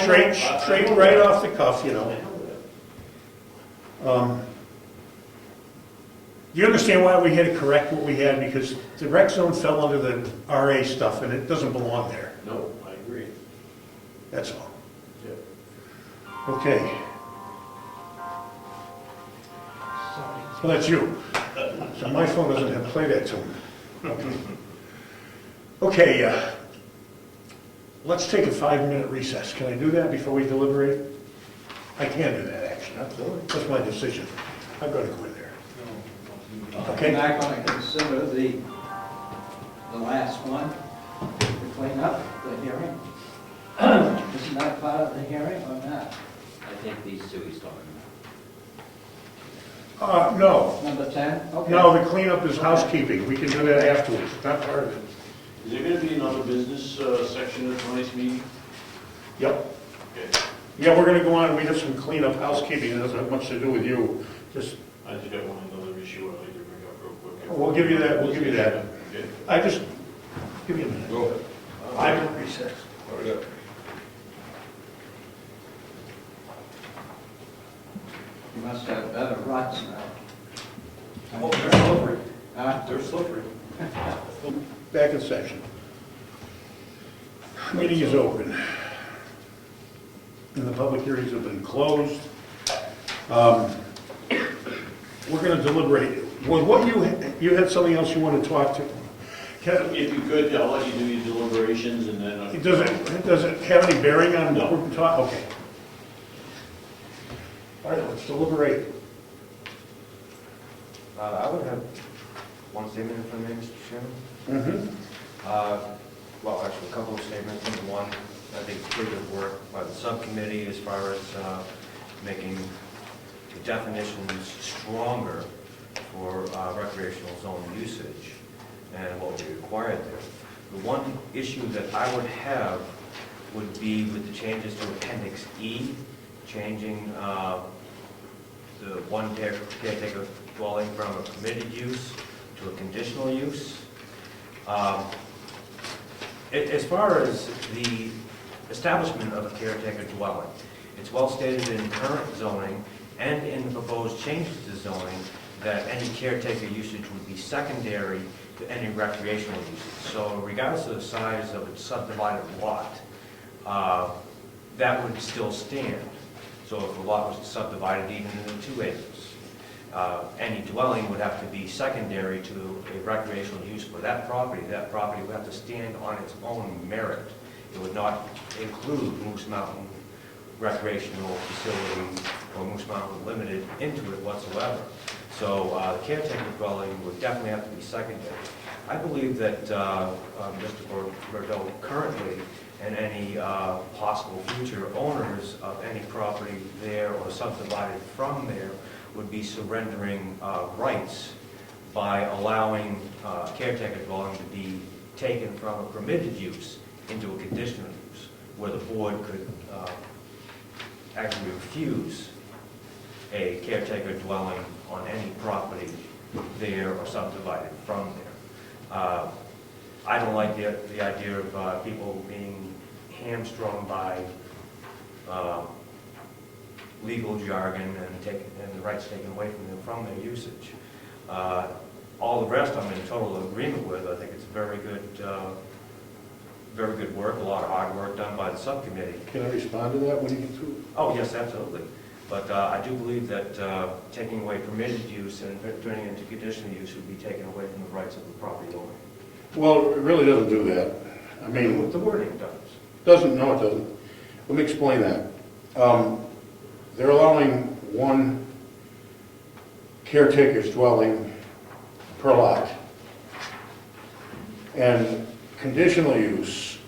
straight right off the cuff, you know. Do you understand why we had to correct what we had? Because the rec zone fell under the RA stuff, and it doesn't belong there. No, I agree. That's all. Yeah. Okay. Well, that's you. So my phone doesn't have play that tune. Okay, let's take a 5-minute recess. Can I do that before we deliberate? I can do that, actually. That's my decision. I'm going to go in there. Okay. We're not going to consider the last one, to clean up the hearing. Isn't that part of the hearing or not? I think these two he's talking No. Number 10? Okay. No, the cleanup is housekeeping. We can do that afterwards. It's not part of it. Is there going to be another business section at tonight's meeting? Yep. Okay. Yeah, we're going to go on. We have some cleanup housekeeping. It doesn't have much to do with you. Just, I just got another issue I'd like to bring up real quick. we'll give you that. We'll give you that. Okay. Give me a minute. Go ahead. 5-minute recess. Hurry up. You must have better ruts now. Oh, they're slippery. Huh? They're slippery. Back in session. Meeting is open. And the public hearings have been closed. We're going to deliberate. Well, what you had something else you want to talk to? If you could, I'll let you do your deliberations and then. Does it have any bearing on what No. we're talking? Okay. All right, let's deliberate. I would have one statement if I may, Mr. Chairman. Well, actually, a couple of statements. Number one, I think it's pretty good work by the subcommittee as far as making the definitions stronger for recreational zone usage and what would be required there. The one issue that I would have would be with the changes to Appendix E, changing the one caretaker dwelling from a permitted use to a conditional use. As far as the establishment of a caretaker dwelling, it's well stated in current zoning and in the proposed changes to zoning that any caretaker usage would be secondary to any recreational usage. So regardless of the size of its subdivided lot, that would still stand. So if the lot was subdivided even into 2 acres. Any dwelling would have to be secondary to a recreational use for that property. That property would have to stand on its own merit. It would not include Moose Mountain recreational facility or Moose Mountain Limited into it whatsoever. So the caretaker dwelling would definitely have to be secondary. I believe that Mr. Bordeaux currently and any possible future owners of any property there or subdivided from there would be surrendering rights by allowing caretaker dwelling to be taken from a permitted use into a conditional use, where the board could actually refuse a caretaker dwelling on any property there or subdivided from there. I don't like the idea of people being hamstrung by legal jargon and the rights taken away from them from their usage. All the rest I'm in total agreement with. I think it's very good work, a lot of hard work done by the subcommittee. Can I respond to that when you get through? Oh, yes, absolutely. But I do believe that taking away permitted use and turning it into conditional use would be taken away from the rights of the property owner. Well, it really doesn't do that. I mean, The wording does. no, it doesn't. Let me explain that. They're allowing one caretaker's dwelling per lot. And conditional use,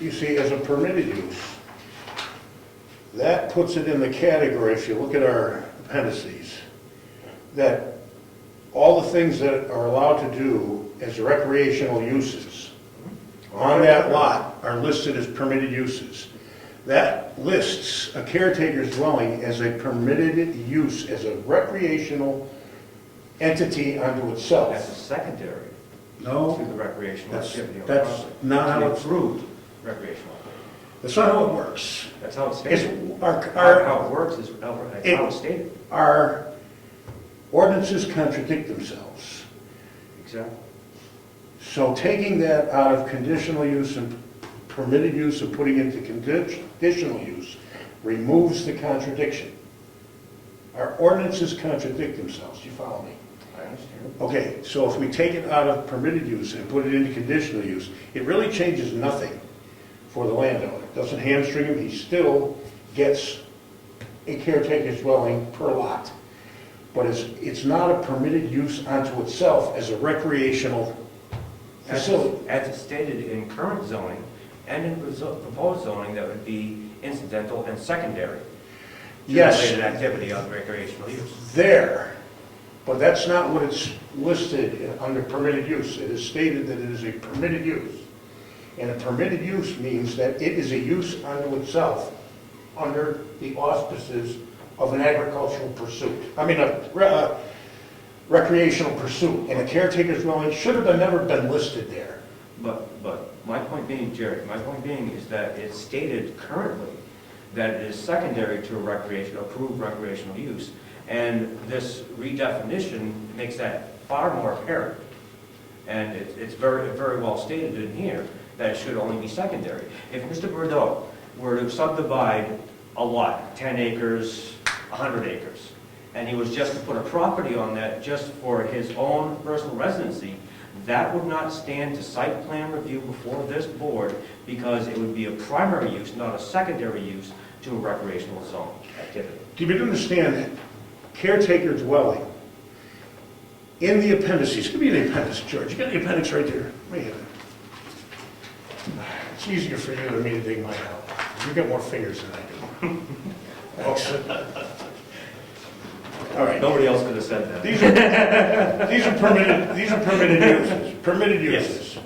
you see, as a permitted use, that puts it in the category, if you look at our appendices, that all the things that are allowed to do as recreational uses on that lot are listed as permitted uses. That lists a caretaker's dwelling as a permitted use, as a recreational entity unto That's a itself. secondary No, to the recreational that's activity of the that's property. not how An it's, approved recreational activity. that's not how it works. That's how it's It's, stated. our, How it works is how it's stated. our ordinances contradict themselves. Exactly. So taking that out of conditional use and permitted use and putting it into conditional use removes the contradiction. Our ordinances contradict themselves, do you follow me? I understand. Okay, so if we take it out of permitted use and put it into conditional use, it really changes nothing for the landowner. It doesn't hamstring him, he still gets a caretaker's dwelling per lot. But it's not a permitted use unto itself as a recreational facility. As it's stated in current zoning and in proposed zoning, that would be incidental and secondary to Yes. related activity of recreational use. There, but that's not what it's listed under permitted use. It is stated that it is a permitted use. And a permitted use means that it is a use unto itself under the auspices of an agricultural pursuit. I mean, a recreational pursuit. And a caretaker's dwelling should have never been listed there. But my point being, Jerry, is that it's stated currently that it is secondary to a approved recreational use. And this redefinition makes that far more apparent. And it's very, very well stated in here that it should only be secondary. If Mr. Bordeaux were to subdivide a lot, 10 acres, 100 acres, and he was just to put a property on that just for his own personal residency, that would not stand to site plan review before this board because it would be a primary use, not a secondary use to a recreational zone activity. Do you understand that caretaker dwelling, in the appendices, give me the appendix, George, you got the appendix right there. Man, it's easier for you than me to dig mine out. You got more fingers than I do. Thanks. All right. Nobody else could have said that. These are permitted uses, permitted uses.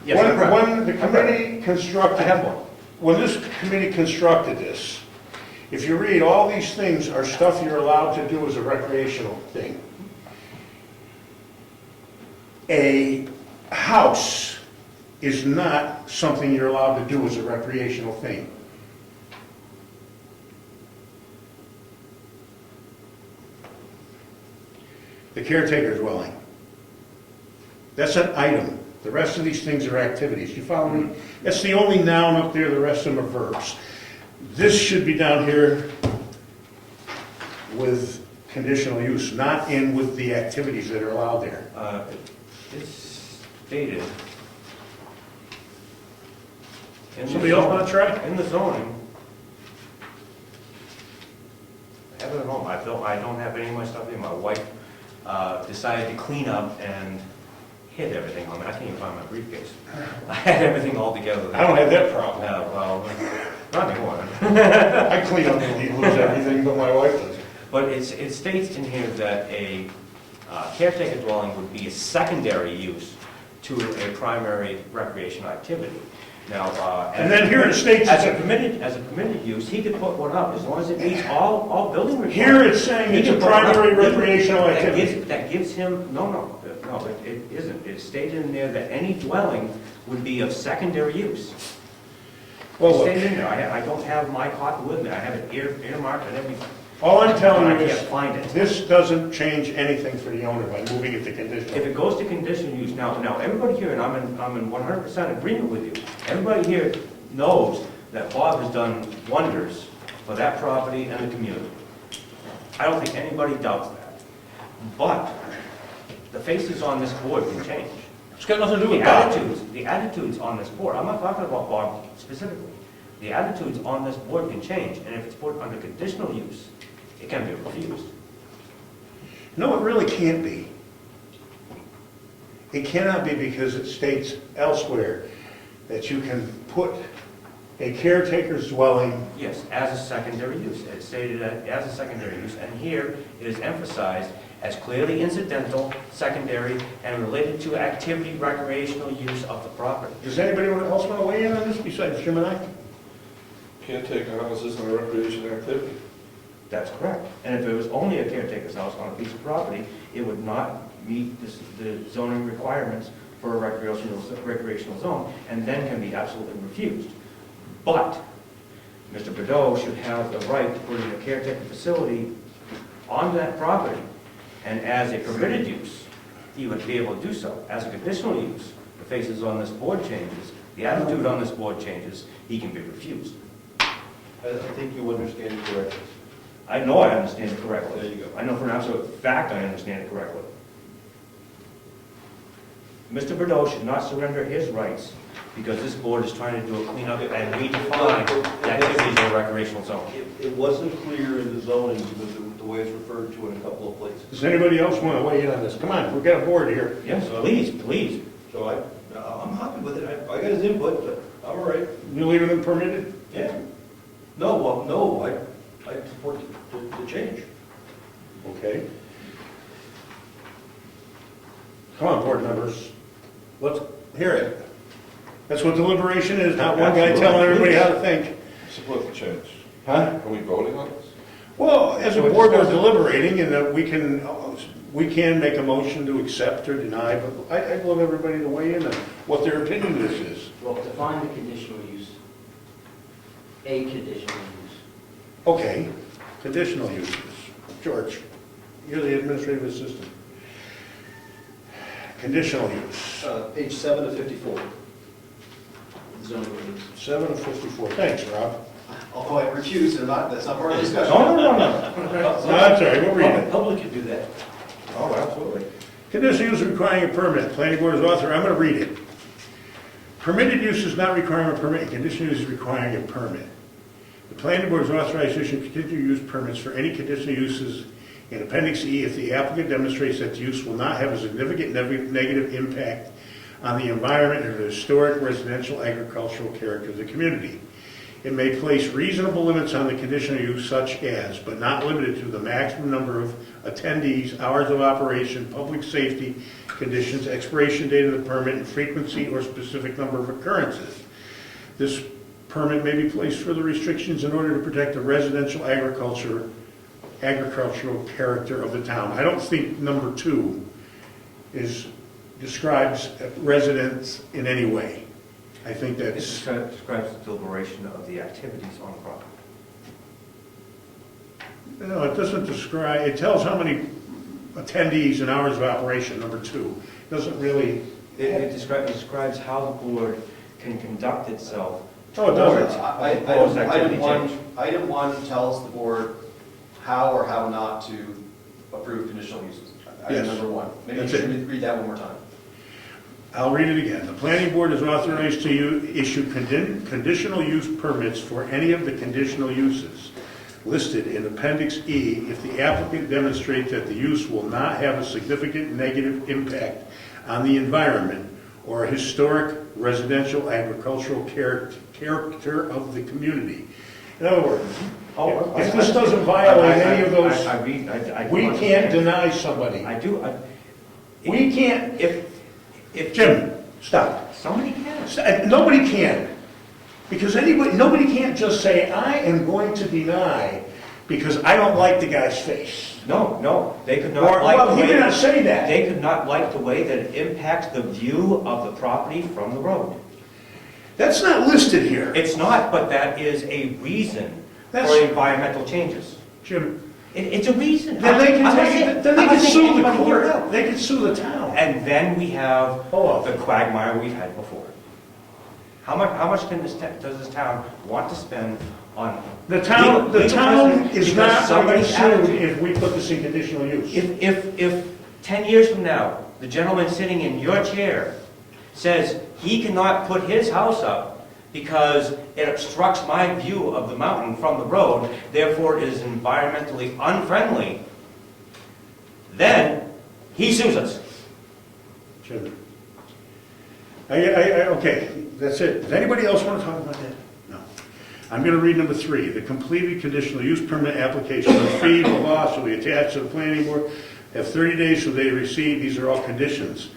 Yes, I'm correct. When the committee constructed. I have one. When this committee constructed this, if you read, all these things are stuff you're allowed to do as a recreational thing. A house is not something you're allowed to do as a recreational thing. The caretaker dwelling. That's an item. The rest of these things are activities. You follow me? That's the only noun up there, the rest of them are verbs. This should be down here with conditional use, not in with the activities that are allowed there. It's stated. in the Somebody else zone- want to try? In the zoning. I have it at home, I don't have any of my stuff here, my wife decided to clean up and hid everything on me, I can't even find my briefcase. I had everything all together. I don't have that problem. Yeah, well, not anymore. I clean up and lose everything, but my wife does. But it states in here that a caretaker dwelling would be a secondary use to a primary recreational activity. Now, And then here it states, as a permitted use, he could put one up as long as it meets all building requirements. here it's saying He it's a can put one up. primary recreational That activity. gives- That gives him, no, it isn't. It's stated in there that any dwelling would be of secondary use. Well, It's look, stated in there. I don't have my copy with me. I have it earmarked and everything. all I'm telling I you can't is, find it. this doesn't change anything for the owner by moving it to If conditional. it goes to conditional use, now everybody here, and I'm in 100% agreement with you, everybody here knows that Bob has done wonders for that property and the community. I don't think anybody doubts that. But the faces on this board can change. It's got nothing to do The with Bob. attitudes on this board, I'm not talking about Bob specifically. The attitudes on this board can change, and if it's put under conditional use, it can be refused. No, it really can't be. It cannot be because it states elsewhere that you can put a caretaker's dwelling. Yes, as a secondary use. It's stated as a secondary use, and here it is emphasized as clearly incidental, secondary, and related to activity, recreational use of the property. Does anybody else want to weigh in on this besides Jim and I? Caretaker house isn't a recreation activity. That's correct. And if it was only a caretaker's house on a piece of property, it would not meet the zoning requirements for a recreational zone, and then can be absolutely refused. But Mr. Bordeaux should have the right to put in a caretaker facility on that property, and as a permitted use, he would be able to do so. As a conditional use, the faces on this board changes, the attitude on this board changes, he can be refused. I think you understand it correctly. I know I understand it correctly. There you go. I know for an absolute fact I understand it correctly. Mr. Bordeaux should not surrender his rights because this board is trying to do a cleanup and redefine the activities of a recreational zone. It wasn't clear in the zoning because the way it's referred to in a couple of places. Does anybody else want to weigh in on this? Come on, we've got a board here. Yes, please. So I'm happy with it. I got his input, but I'm all right. You leaving them permitted? Yeah. No, I support the change. Okay. Come on, board members. Let's hear it. That's what deliberation is, not one guy telling everybody how to think. Support the change. Huh? Are we voting on this? Well, as a board, we're deliberating, and we can make a motion to accept or deny, but I'd love everybody to weigh in on what their opinion of this is. Well, define the conditional use. A conditional use. Okay, conditional uses. George, you're the administrative assistant. Conditional use, Page 7 of 54. Zoning ordinance. 7 of 54. Thanks, Rob. Although I recuse, that's not part of the discussion. No, that's all right, we'll read it. Public can do that. Oh, absolutely. Conditional use requiring a permit. Planning board is authorized, I'm going to read it. Permitted use is not requiring a permit, conditional use is requiring a permit. The planning board is authorized to issue conditional use permits for any conditional uses in Appendix E if the applicant demonstrates that the use will not have a significant negative impact on the environment or the historic, residential, agricultural character of the community. It may place reasonable limits on the conditional use such as, but not limited to, the maximum number of attendees, hours of operation, public safety conditions, expiration date of the permit, and frequency or specific number of occurrences. This permit may be placed for the restrictions in order to protect the residential agricultural character of the town. I don't think number 2 describes residents in any way. I think It that's, describes the deliberation of the activities on the property. no, it doesn't describe, it tells how many attendees and hours of operation, number 2. Doesn't really, It describes how the board can conduct itself. oh, it doesn't. Proposed activity change. Item 1 tells the board how or how not to approved conditional uses. Yes. Item number one. Maybe you That's should it. read that one more time. I'll read it again. The planning board is authorized to issue conditional use permits for any of the conditional uses listed in Appendix E if the applicant demonstrates that the use will not have a significant negative impact on the environment or historic, residential, agricultural character of the community. In other words, if this doesn't violate any of those, we can't deny somebody. I do, We can't, if Jim, stop. somebody can. Nobody can. Because nobody can't just say, I am going to deny because I don't like the guy's face. No, they could Or, not like well, the he way. did not say that. They could not like the way that it impacts the view of the property from the road. That's not listed here. It's not, but that is a reason for That's- environmental changes. Jim, It's a reason. then they I'm not saying- can, then they I'm can not saying sue the anybody here court. will. They can sue the town. And then we have Hold the on. quagmire we've had before. How much can does this town want to spend on? The town legal precedent is because not going to somebody's sue attitude? if we put this in conditional use. If 10 years from now, the gentleman sitting in your chair says he cannot put his house up because it obstructs my view of the mountain from the road, therefore it is environmentally unfriendly, then he sues us. Jim. Okay, that's it. Does anybody else want to talk about that? No. I'm going to read number 3. The completed conditional use permit application, the fee, the loss will be attached to the planning board. Have 30 days from the day received. These are all conditions.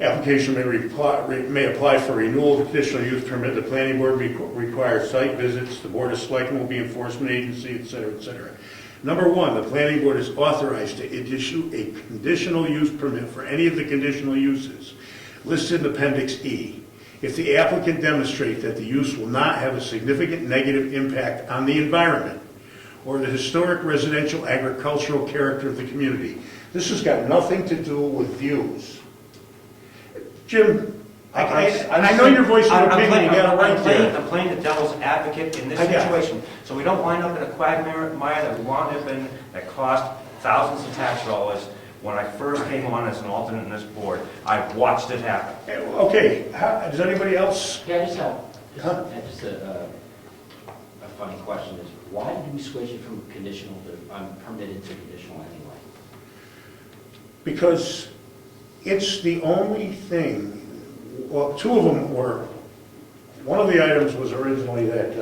Application may apply for renewal of conditional use permit. The planning board requires site visits. The board of selectmen will be enforcement agency, et cetera, et cetera. Number 1, the planning board is authorized to issue a conditional use permit for any of the conditional uses listed in Appendix E if the applicant demonstrates that the use will not have a significant negative impact on the environment or the historic, residential, agricultural character of the community. This has got nothing to do with views. Jim, I know your voice and opinion, you got it right there. I'm playing the devil's advocate in this I got it. situation, so we don't wind up in a quagmire that we wound up in that cost thousands of tax dollars. When I first came on as an alternate in this board, I watched it happen. Okay, does anybody else? Yeah, I just have, Huh? just a funny question is, why did we switch it from conditional to permitted to conditional anyway? Because it's the only thing, well, 2 of them were, one of the items was originally that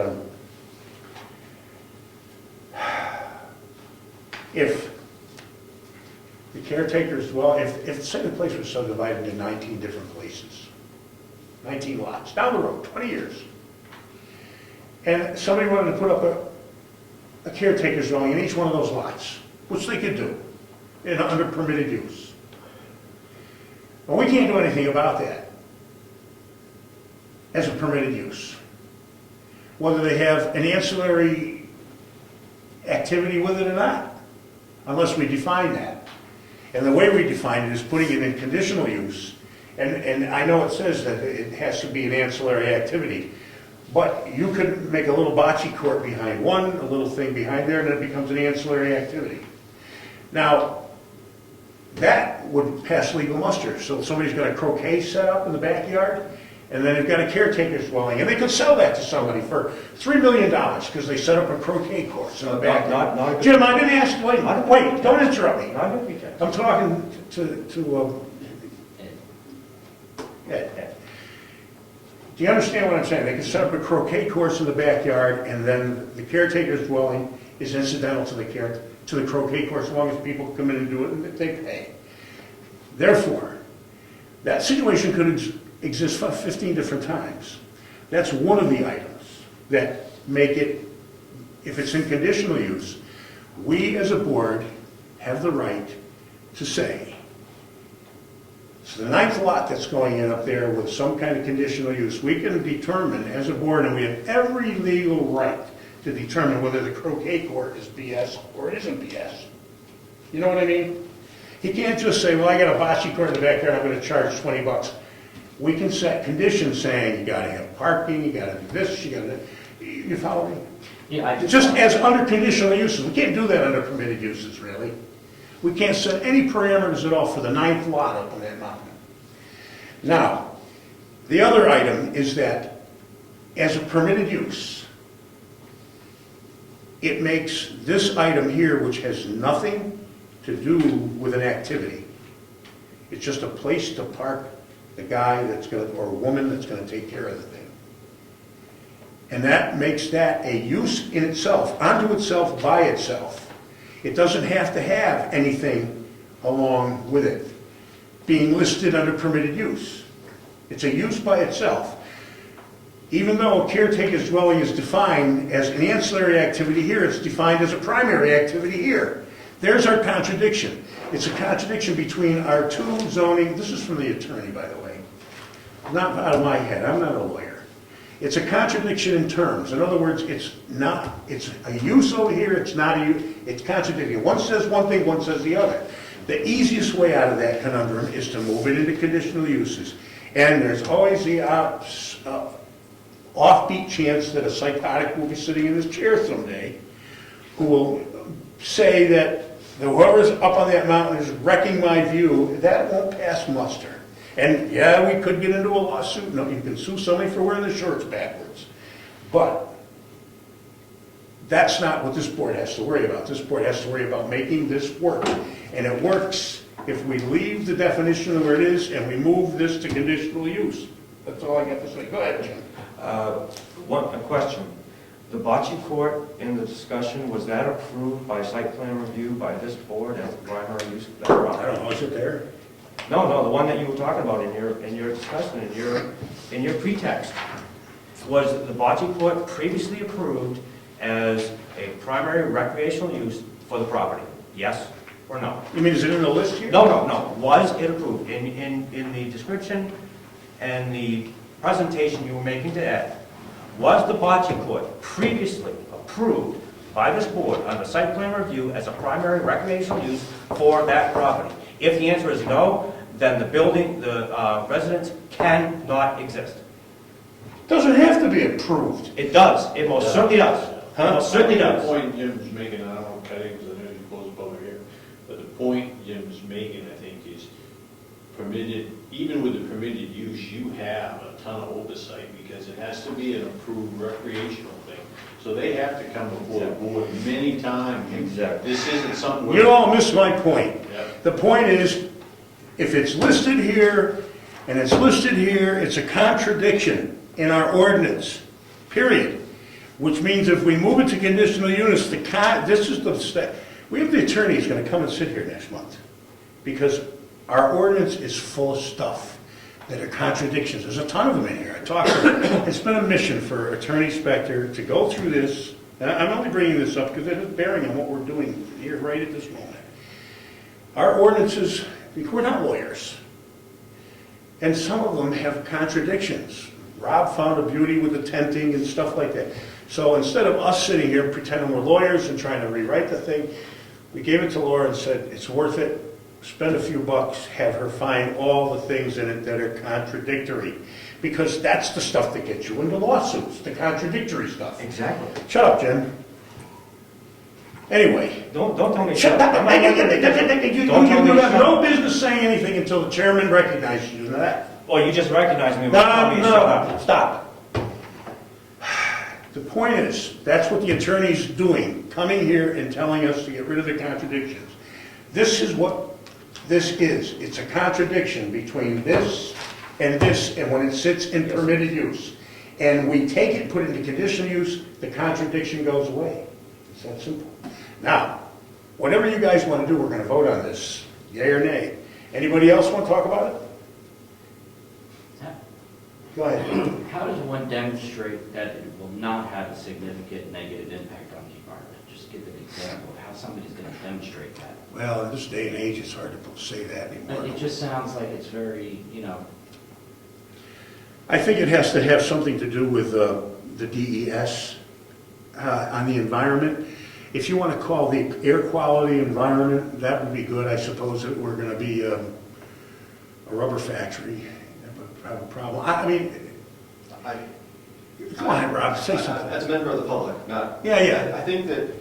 if the caretakers, well, if say the place was subdivided in 19 different places, 19 lots, down the road, 20 years, and somebody wanted to put up a caretaker's dwelling in each one of those lots, which they could do, under permitted use. Well, we can't do anything about that as a permitted use. Whether they have an ancillary activity with it or not, unless we define that. And the way we define it is putting it in conditional use. And I know it says that it has to be an ancillary activity, but you could make a little bocce court behind one, a little thing behind there, and it becomes an ancillary activity. Now, that would pass legal muster. So somebody's got a croquet set up in the backyard, and then they've got a caretaker's dwelling, and they could sell that to somebody for $3 million because they set up a croquet course in the backyard. Not a good- Jim, I'm going to ask, wait, don't interrupt me. Not a good pretext. I'm talking to Ed. Do you understand what I'm saying? They can set up a croquet course in the backyard, and then the caretaker's dwelling is incidental to the croquet course, as long as people come in and do it and they pay. Therefore, that situation could exist 15 different times. That's one of the items that make it, if it's in conditional use, we as a board have the right to say, so the 9th lot that's going in up there with some kind of conditional use, we can determine as a board, and we have every legal right to determine whether the croquet court is BS or it isn't BS. You know what I mean? He can't just say, well, I got a bocce court in the backyard, I'm going to charge $20. We can set conditions saying you got to have parking, you got to do this, you got to, you follow me? Yeah, I Just as under conditional uses. We can't do that under permitted uses, really. We can't set any parameters at all for the 9th lot up on that mountain. Now, the other item is that as a permitted use, it makes this item here, which has nothing to do with an activity. It's just a place to park the guy that's gonna, or woman that's gonna take care of the thing. And that makes that a use in itself, unto itself, by itself. It doesn't have to have anything along with it being listed under permitted use. It's a use by itself. Even though a caretaker's dwelling is defined as an ancillary activity here, it's defined as a primary activity here. There's our contradiction. It's a contradiction between our two zoning, this is from the attorney, by the way. Not out of my head, I'm not a lawyer. It's a contradiction in terms. In other words, it's a use over here, it's not a use, it's contradicting. One says one thing, one says the other. The easiest way out of that conundrum is to move it into conditional uses. And there's always the offbeat chance that a psychotic will be sitting in his chair someday who will say that whoever's up on that mountain is wrecking my view. That won't pass muster. And yeah, we could get into a lawsuit. No, you can sue somebody for wearing the shorts backwards. But that's not what this board has to worry about. This board has to worry about making this work. And it works if we leave the definition of where it is and we move this to conditional use. That's all I got to say. Go ahead, Jim. A question. The bocce court in the discussion, was that approved by site plan review by this board as the primary use of that property? I don't know, is it there? No, the one that you were talking about in your discussion, in your pretext. Was the bocce court previously approved as a primary recreational use for the property? Yes or no? You mean, is it in the list here? No. Was it approved? In the description and the presentation you were making to Ed, was the bocce court previously approved by this board under site plan review as a primary recreational use for that property? If the answer is no, then the residence cannot exist. Doesn't have to be approved. It does. It most certainly does. It most certainly does. The point Jim's making, I don't want to cut in because I know you're close over here, but the point Jim's making, I think, is permitted, even with the permitted use, you have a ton of oversight because it has to be an approved recreational thing. So they have to come before the board many times. Exactly. This isn't something. You all missed my point. Yep. The point is, if it's listed here and it's listed here, it's a contradiction in our ordinance, period. Which means if we move it to conditional use, this is the step. We have the attorney who's going to come and sit here next month because our ordinance is full of stuff that are contradictions. There's a ton of them in here. I talked to them. It's been a mission for Attorney Spector to go through this. And I'm only bringing this up because it has bearing on what we're doing here right at this moment. Our ordinances, we're not lawyers. And some of them have contradictions. Rob found a beauty with the tenting and stuff like that. So instead of us sitting here pretending we're lawyers and trying to rewrite the thing, we gave it to Laura and said, it's worth it. Spend a few bucks, have her find all the things in it that are contradictory. Because that's the stuff that gets you into lawsuits, the contradictory stuff. Exactly. Shut up, Jen. Anyway. Don't tell me. Shut up. I'm not looking at you. Don't tell me You have shut no up. business saying anything until the chairman recognizes you. You know that? Oh, you just recognized me. Tell me to shut up. Stop. The point is, that's what the attorney's doing, coming here and telling us to get rid of the contradictions. This is what this is. It's a contradiction between this, and when it sits in permitted use. And we take it and put it into conditional use, the contradiction goes away. It's that simple. Now, whatever you guys want to do, we're going to vote on this, yay or nay. Anybody else want to talk about it? Go ahead. How does one demonstrate that it will not have a significant negative impact on the environment? Just give an example of how somebody's going to demonstrate that. Well, in this day and age, it's hard to say that anymore. It just sounds like it's very, I think it has to have something to do with the DES on the environment. If you want to call the air quality environment, that would be good. I suppose that we're going to be a rubber factory. Have a problem. I mean, come on, Rob, say something. As a member of the public, not. Yeah. I think that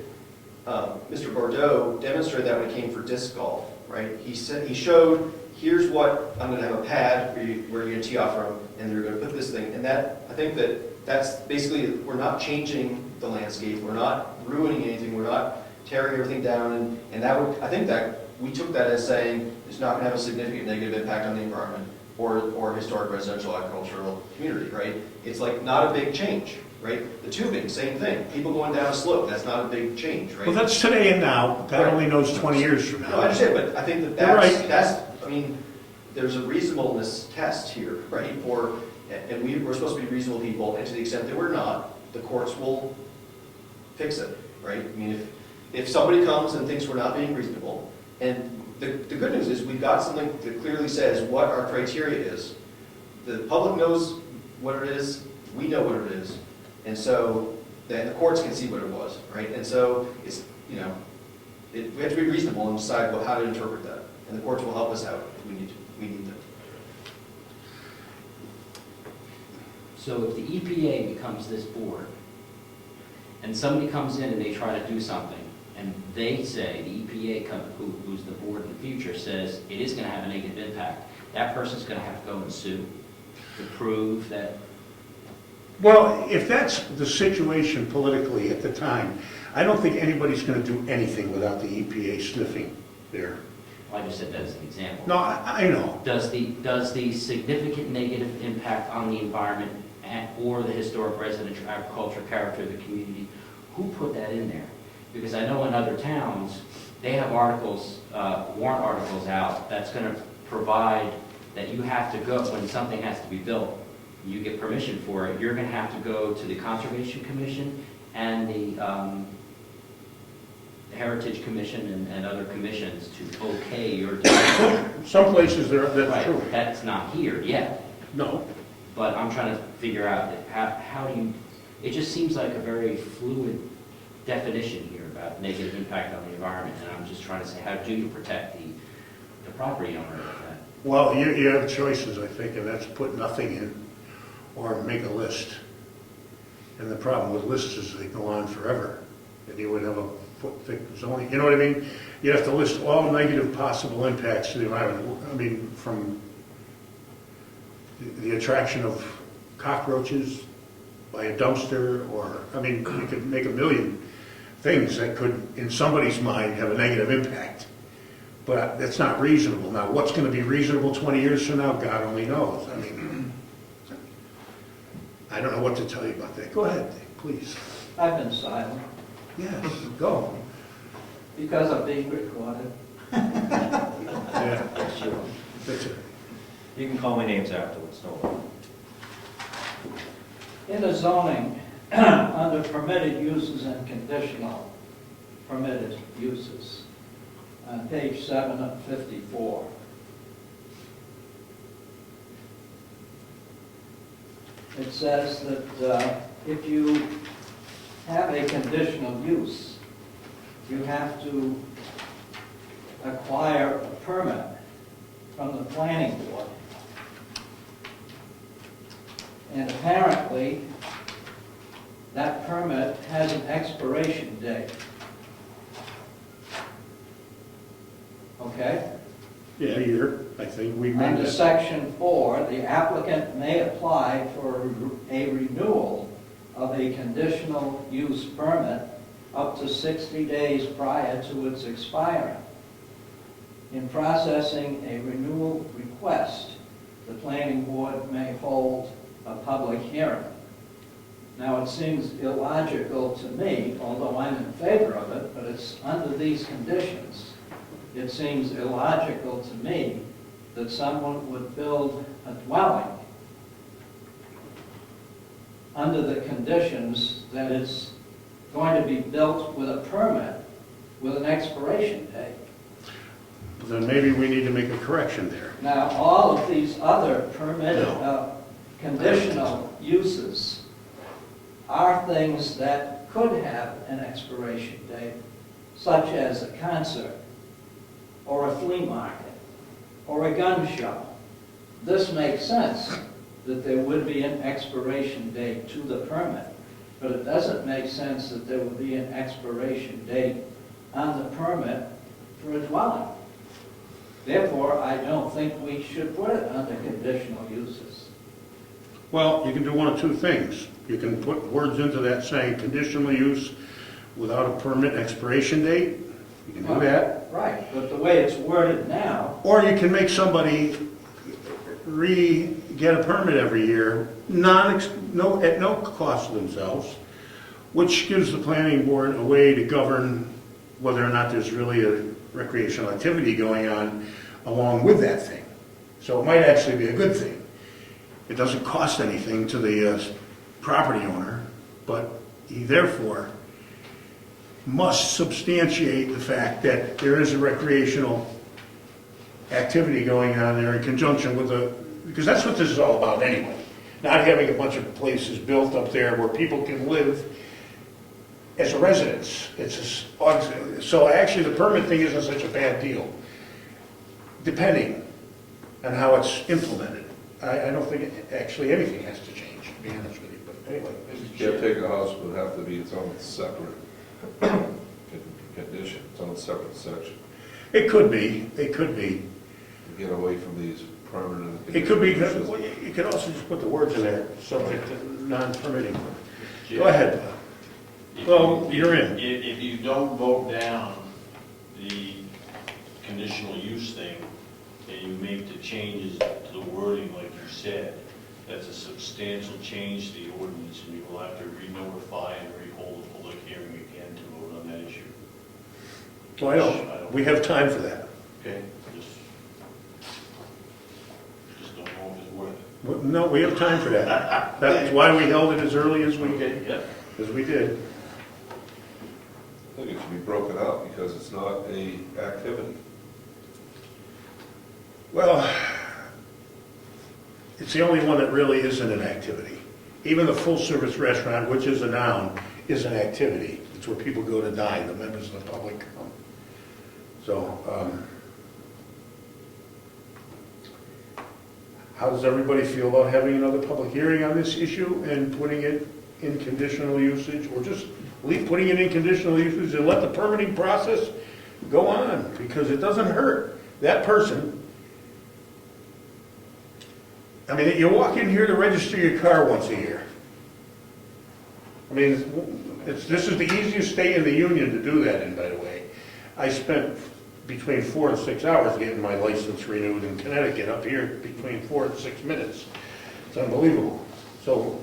Mr. Bordeaux demonstrated that when it came for disc golf, right? He showed, here's what, I'm gonna have a pad where you're gonna tee off from, and they're gonna put this thing, and that, I think that's basically, we're not changing the landscape, we're not ruining anything, we're not tearing everything down, and that would, I think that, we took that as saying, it's not gonna have a significant negative impact on the environment, or historic residential agricultural community, right? It's like not a big change, right? The tubing, same thing, people going down a slope, that's not a big change, right? Well, that's today and now, God only knows 20 years from No, I now. understand, but I think that You're right. I mean, there's a reasonableness test here, right? And we're supposed to be reasonable people, and to the extent that we're not, the courts will fix it, right? I mean, if somebody comes and thinks we're not being reasonable, and the good news is we've got something that clearly says what our criteria is. The public knows what it is, we know what it is, and so then the courts can see what it was, right? And so it's, you know, we have to be reasonable and decide how to interpret that, and the courts will help us out if we need them. So if the EPA becomes this board, and somebody comes in and they try to do something, and they say, the EPA, who's the board in the future, says it is going to have a negative impact, that person's going to have to go and sue to prove that. Well, if that's the situation politically at the time, I don't think anybody's going to do anything without the EPA sniffing there. Well, I just said that as an example. No, I know. Does the significant negative impact on the environment or the historic residential agriculture character of the community, who put that in there? Because I know in other towns, they have articles, warrant articles out that's going to provide that you have to go, when something has to be built, you get permission for it, you're going to have to go to the Conservation Commission and the Heritage Commission and other commissions to okay your development. Some places that's true. Right, that's not here yet. No. But I'm trying to figure out how do you, it just seems like a very fluid definition here about negative impact on the environment, and I'm just trying to say, how do you protect the property owner of that? Well, you have choices, I think, and that's put nothing in or make a list. And the problem with lists is they go on forever, and you would have a foot-thick zoning, you know what I mean? You have to list all negative possible impacts to the environment. I mean, from the attraction of cockroaches by a dumpster, or, I mean, you could make a million things that could, in somebody's mind, have a negative impact. But that's not reasonable. Now, what's going to be reasonable 20 years from now, God only knows. I mean, I don't know what to tell you about that. Go ahead, please. I've been silent Yes, go. because I'm being recorded. Yeah, That's you. that's it. You can call me names afterwards, no problem. In the zoning, under permitted uses and conditional permitted uses, on page 7 of 54, it says that if you have a conditional use, you have to acquire a permit from the planning board. And apparently, that permit has an expiration date. Okay? Yeah, a year, I think. We made Under that. section 4, the applicant may apply for a renewal of a conditional use permit up to 60 days prior to its expiring. In processing a renewal request, the planning board may hold a public hearing. Now, it seems illogical to me, although I'm in favor of it, but it's under these conditions, it seems illogical to me that someone would build a dwelling under the conditions that it's going to be built with a permit with an expiration date. Then maybe we need to make a correction there. Now, all of these other permitted, No. conditional uses are things that could have an expiration date, such as a concert, or a flea market, or a gun show. This makes sense that there would be an expiration date to the permit, but it doesn't make sense that there would be an expiration date on the permit for a dwelling. Therefore, I don't think we should put it under conditional uses. Well, you can do one of two things. You can put words into that saying conditional use without a permit expiration date. You can do that. Right, but the way it's worded now, Or you can make somebody get a permit every year, at no cost to themselves, which gives the planning board a way to govern whether or not there's really a recreational activity going on along with that thing. So it might actually be a good thing. It doesn't cost anything to the property owner, but he therefore must substantiate the fact that there is a recreational activity going on there in conjunction with because that's what this is all about anyway. Not having a bunch of places built up there where people can live as a residence. So actually the permit thing isn't such a bad deal, depending on how it's implemented. I don't think actually anything has to change, to be honest with you, but anyway. Caretaker house would have to be its own separate condition, its own separate section, It could be, to get away from these permanent. it could be, conditions. you could also just put the words in there, subject to non-permitting. Go ahead, Bob. If Well, you- you're in. If you don't vote down the conditional use thing, and you make the changes to the wording like you said, that's a substantial change to the ordinance, and you will have to re-notify and re-hold a public hearing again to vote on that issue. Well, I don't, we have time for that. Okay? Just don't know if it's worth it. Well, no, we have time for that. That's why we held it as early as we Yeah. did. I think it should be broken out because it's not a activity. Well, it's the only one that really isn't an activity. Even the full-service restaurant, which is a noun, is an activity. It's where people go to dine, the members of the public come. So, how does everybody feel about having another public hearing on this issue and putting it in conditional usage? Or just putting it in conditional usage and let the permitting process go on? Because it doesn't hurt that person. I mean, you walk in here to register your car once a year. I mean, this is the easiest state in the union to do that in, by the way. I spent between 4 and 6 hours getting my license renewed in Connecticut, up here between 4 and 6 minutes. It's unbelievable. So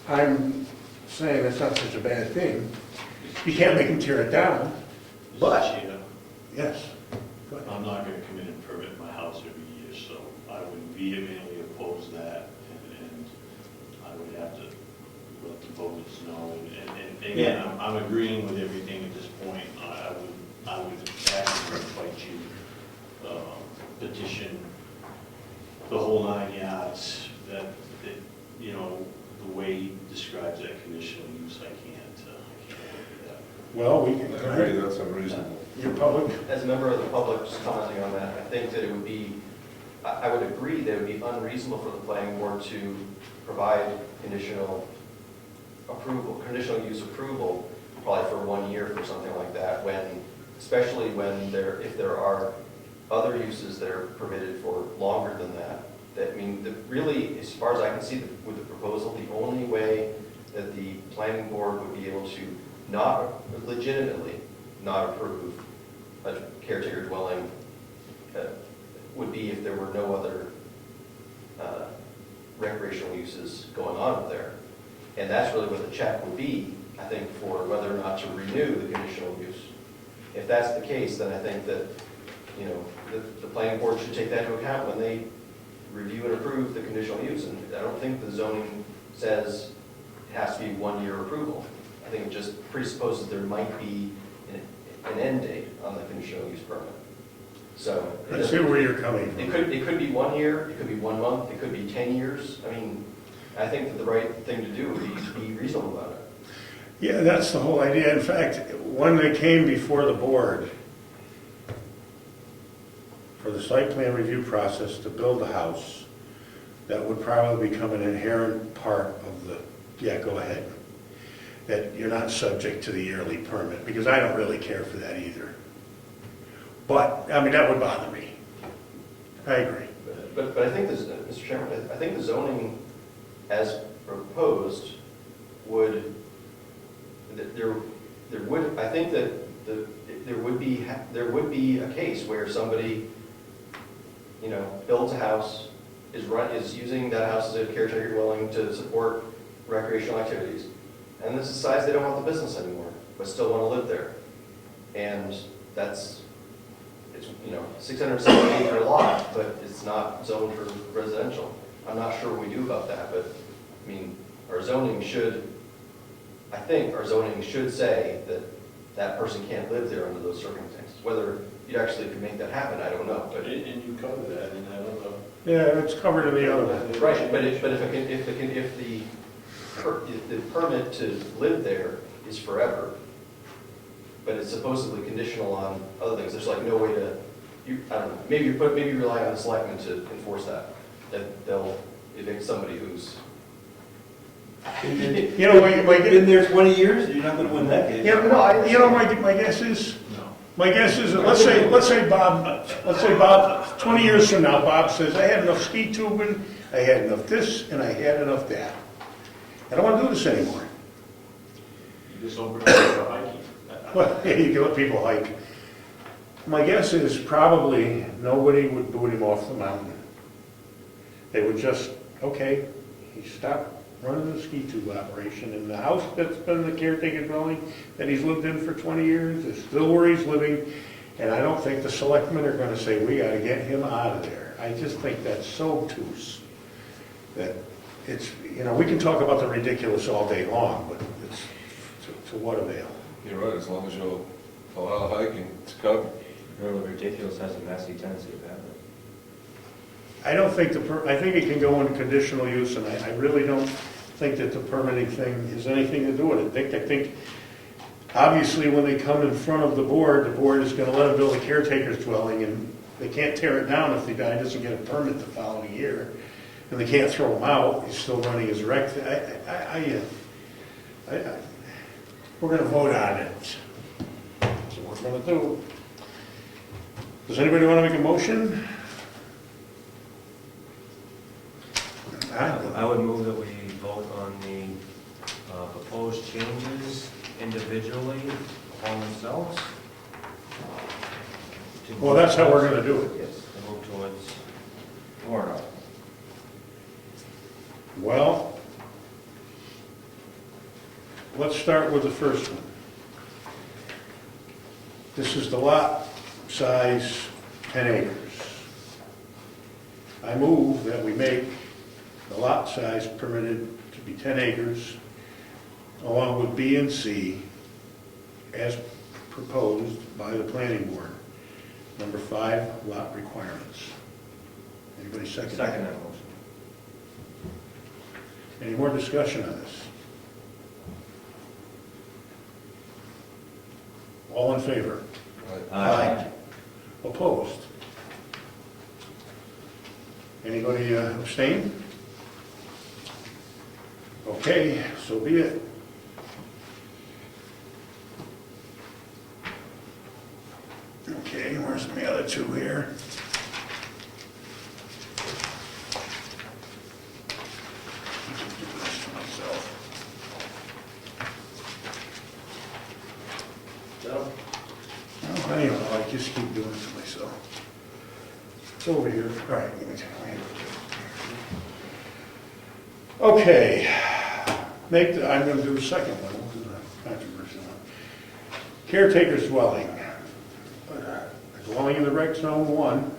I'm saying that's not such a bad thing. You can't make them tear it down, but, Mr. Chair, yes. Go ahead. I'm not gonna come in and permit my house every year, so I would vehemently oppose that, and I would have to let the voters know. And again, I'm agreeing with everything at this point. I would actually invite you, petition the whole 9 yards, that, you know, the way he describes that conditional use, I can't do that. Well, we I agree, that's unreasonable. your public, As a member of the public just commenting on that, I think that it would be, I would agree that it would be unreasonable for the planning board to provide conditional use approval, probably for 1 year for something like that, especially when if there are other uses that are permitted for longer than that. Really, as far as I can see with the proposal, the only way that the planning board would be able to legitimately not approve a caretaker dwelling would be if there were no other recreational uses going on up there. And that's really what the check would be, I think, for whether or not to renew the conditional use. If that's the case, then I think that, the planning board should take that into account when they review and approve the conditional use. And I don't think the zoning says it has to be 1 year approval. I think it just presupposes there might be an end date on the conditional use permit. So I see where you're coming from. it could be 1 year, it could be 1 month, it could be 10 years. I mean, I think that the right thing to do would be to be reasonable about it. Yeah, that's the whole idea. In fact, when they came before the board for the site plan review process to build a house, that would probably become an inherent part of the, yeah, go ahead. that you're not subject to the yearly permit, because I don't really care for that either. But, I mean, that would bother me. I agree. But I think this, Mr. Chairman, I think the zoning as proposed would, I think that there would be a case where somebody, you know, builds a house, is using that house as a caretaker dwelling to support recreational activities, and this decides they don't want the business anymore, but still want to live there. And it's, you know, 670 acre lot, but it's not zoned for residential. I'm not sure what we do about that, but, I mean, our zoning should, I think our zoning should say that that person can't live there under those circumstances. Whether you actually could make that happen, I don't know. But And you cover that, and I don't know. Yeah, it's covered in the other one. right, but if the permit to live there is forever, but it's supposedly conditional on other things, there's like no way to, I don't know, maybe you rely on the selectmen to enforce that they'll evict somebody who's. You know, Been there 20 years, you're not gonna win that case. my guess is, that let's say Bob, 20 years from now, Bob says, I had enough ski tubing, I had enough this, and I had enough that. I don't want to do this anymore. You just open it up for hiking. Well, yeah, you can let people hike. My guess is probably nobody would boot him off the mountain. They would just, okay, he stopped running the ski tube operation, and the house that's been the caretaker dwelling that he's lived in for 20 years is still where he's living, and I don't think the selectmen are going to say, we got to get him out of there. I just think that's so obtuse that it's, you know, we can talk about the ridiculous all day long, but it's to what avail? You're right, as long as you'll allow hiking, it's covered. Really ridiculous has a nasty tendency of having it. I don't think I think it can go into conditional use, and I really don't think that the permitting thing has anything to do with it. I think obviously when they come in front of the board is going to let them build a caretaker's dwelling, and they can't tear it down if the guy doesn't get a permit the following year, and they can't throw him out. He's still running his rec. We're going to vote on it. That's what we're going to do. Does anybody want to make a motion? I would move that we vote on the proposed changes individually upon themselves. Well, that's how we're going to do it. Yes, to move towards warrant article. Well, let's start with the first one. This is the lot size 10 acres. I move that we make the lot size permitted to be 10 acres, along with B and C, as proposed by the planning board. Number 5, lot requirements. Anybody second that? Second that motion. Any more discussion on this? All in favor? Aye. Opposed? Anybody abstain? Okay, so be it. Okay, where's the other two here? Do this to myself. No? Oh, I don't know, I just keep doing it to myself. It's over here. All right, let me take my hand. Okay, I'm going to do the second one, we'll do the controversial one. Caretaker's dwelling. A dwelling in the rec zone 1,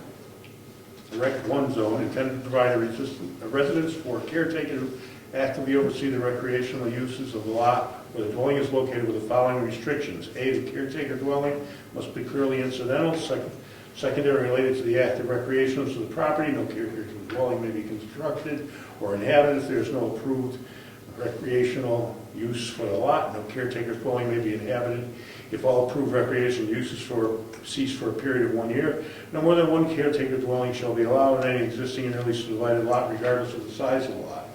the rec 1 zone, intended to provide a residence for a caretaker to actively oversee the recreational uses of the lot where the dwelling is located with the following restrictions. A, the caretaker dwelling must be clearly incidental. Secondary related to the active recreation of the property. No caretaker dwelling may be constructed or inhabited if there is no approved recreational use for the lot. No caretaker dwelling may be inhabited if all approved recreational uses cease for a period of 1 year. No more than one caretaker dwelling shall be allowed in any existing and newly subdivided lot regardless of the size of the lot.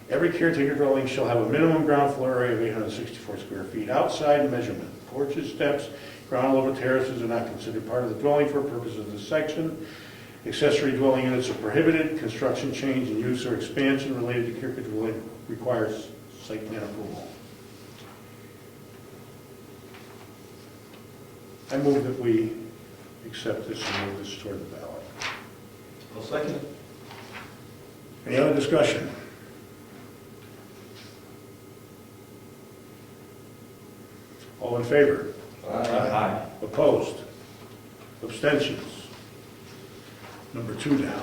Every caretaker dwelling shall have a minimum ground floor area of 864 square feet. Outside measurement, porches, steps, ground level terraces are not considered part of the dwelling for purposes of this section. Accessory dwelling units are prohibited. Construction, change, and use or expansion related to caretaker dwelling requires site plan approval. I move that we accept this and move this toward the ballot. I'll second it. Any other discussion? All in favor? Aye. Opposed? Abstentions? Number 2 down.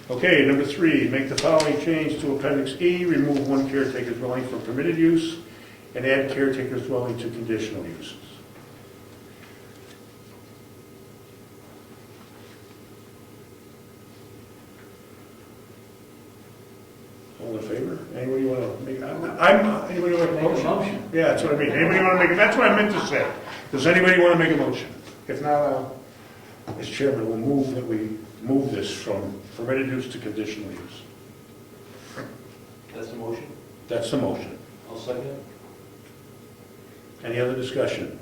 Okay, number 3, make the following change to Appendix E, remove one caretaker's dwelling from permitted use and add caretaker's dwelling to conditional uses. All in favor? Anybody want to make, anybody want to Make a motion. Yeah, that's what I mean. Anybody want to make, that's what I meant to say. Does anybody want to make a motion? If not, as chairman, we'll move that we move this from permitted use to conditional use. That's the motion? That's the motion. I'll second it. Any other discussion?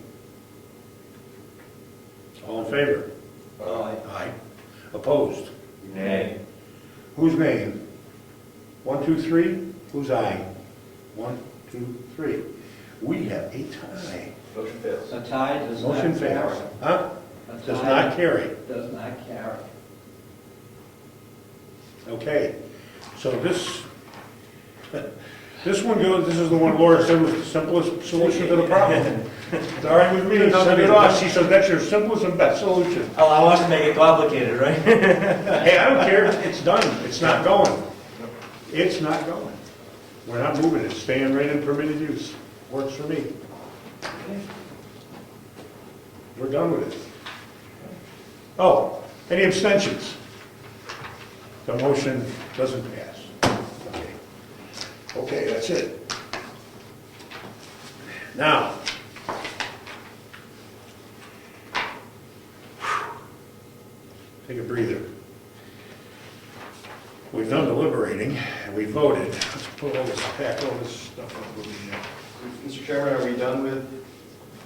All in favor? Aye. Aye. Opposed? Nay. Who's name? 1, 2, 3. Who's aye? 1, 2, 3. We have a tie. Motion fails. A tie does not Motion carry. fails. Huh? A Does tie not carry. Does not carry. Okay. So this one goes, this is the one Laura said was the simplest solution to the problem. It's all right with me. Send it off. She said that's your simplest and best solution. Oh, I want to make it complicated, right? Hey, I don't care. It's done. It's not going. It's not going. We're not moving it. It's staying right in permitted use. Works for me. We're done with it. Oh, any abstentions? The motion doesn't pass. Okay. Okay, that's it. Now, take a breather. We've done deliberating, and we voted. Let's put all this, pack all this stuff up with me. Mr. Chairman, are we done with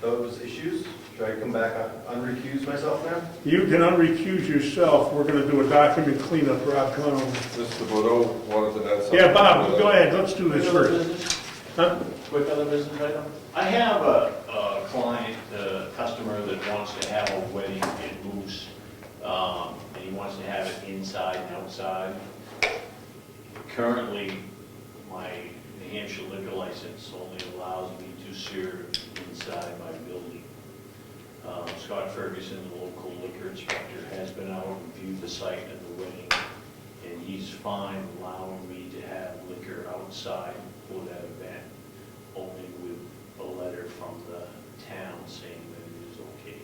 those issues? Should I come back, unrecuse myself now? You can unrecuse yourself. We're going to do a document cleanup, Rob Comeau. Mr. Bordeaux wanted to add something. Yeah, Bob, go ahead. Let's do this first. Huh? Quick other business item. I have a client, a customer that wants to have a wedding in Moose, and he wants to have it inside and outside. Currently, my New Hampshire liquor license only allows me to serve inside my building. Scott Ferguson, the local liquor inspector, has been out and viewed the site of the wedding, and he's fine allowing me to have liquor outside for that event, only with a letter from the town saying that it is okay.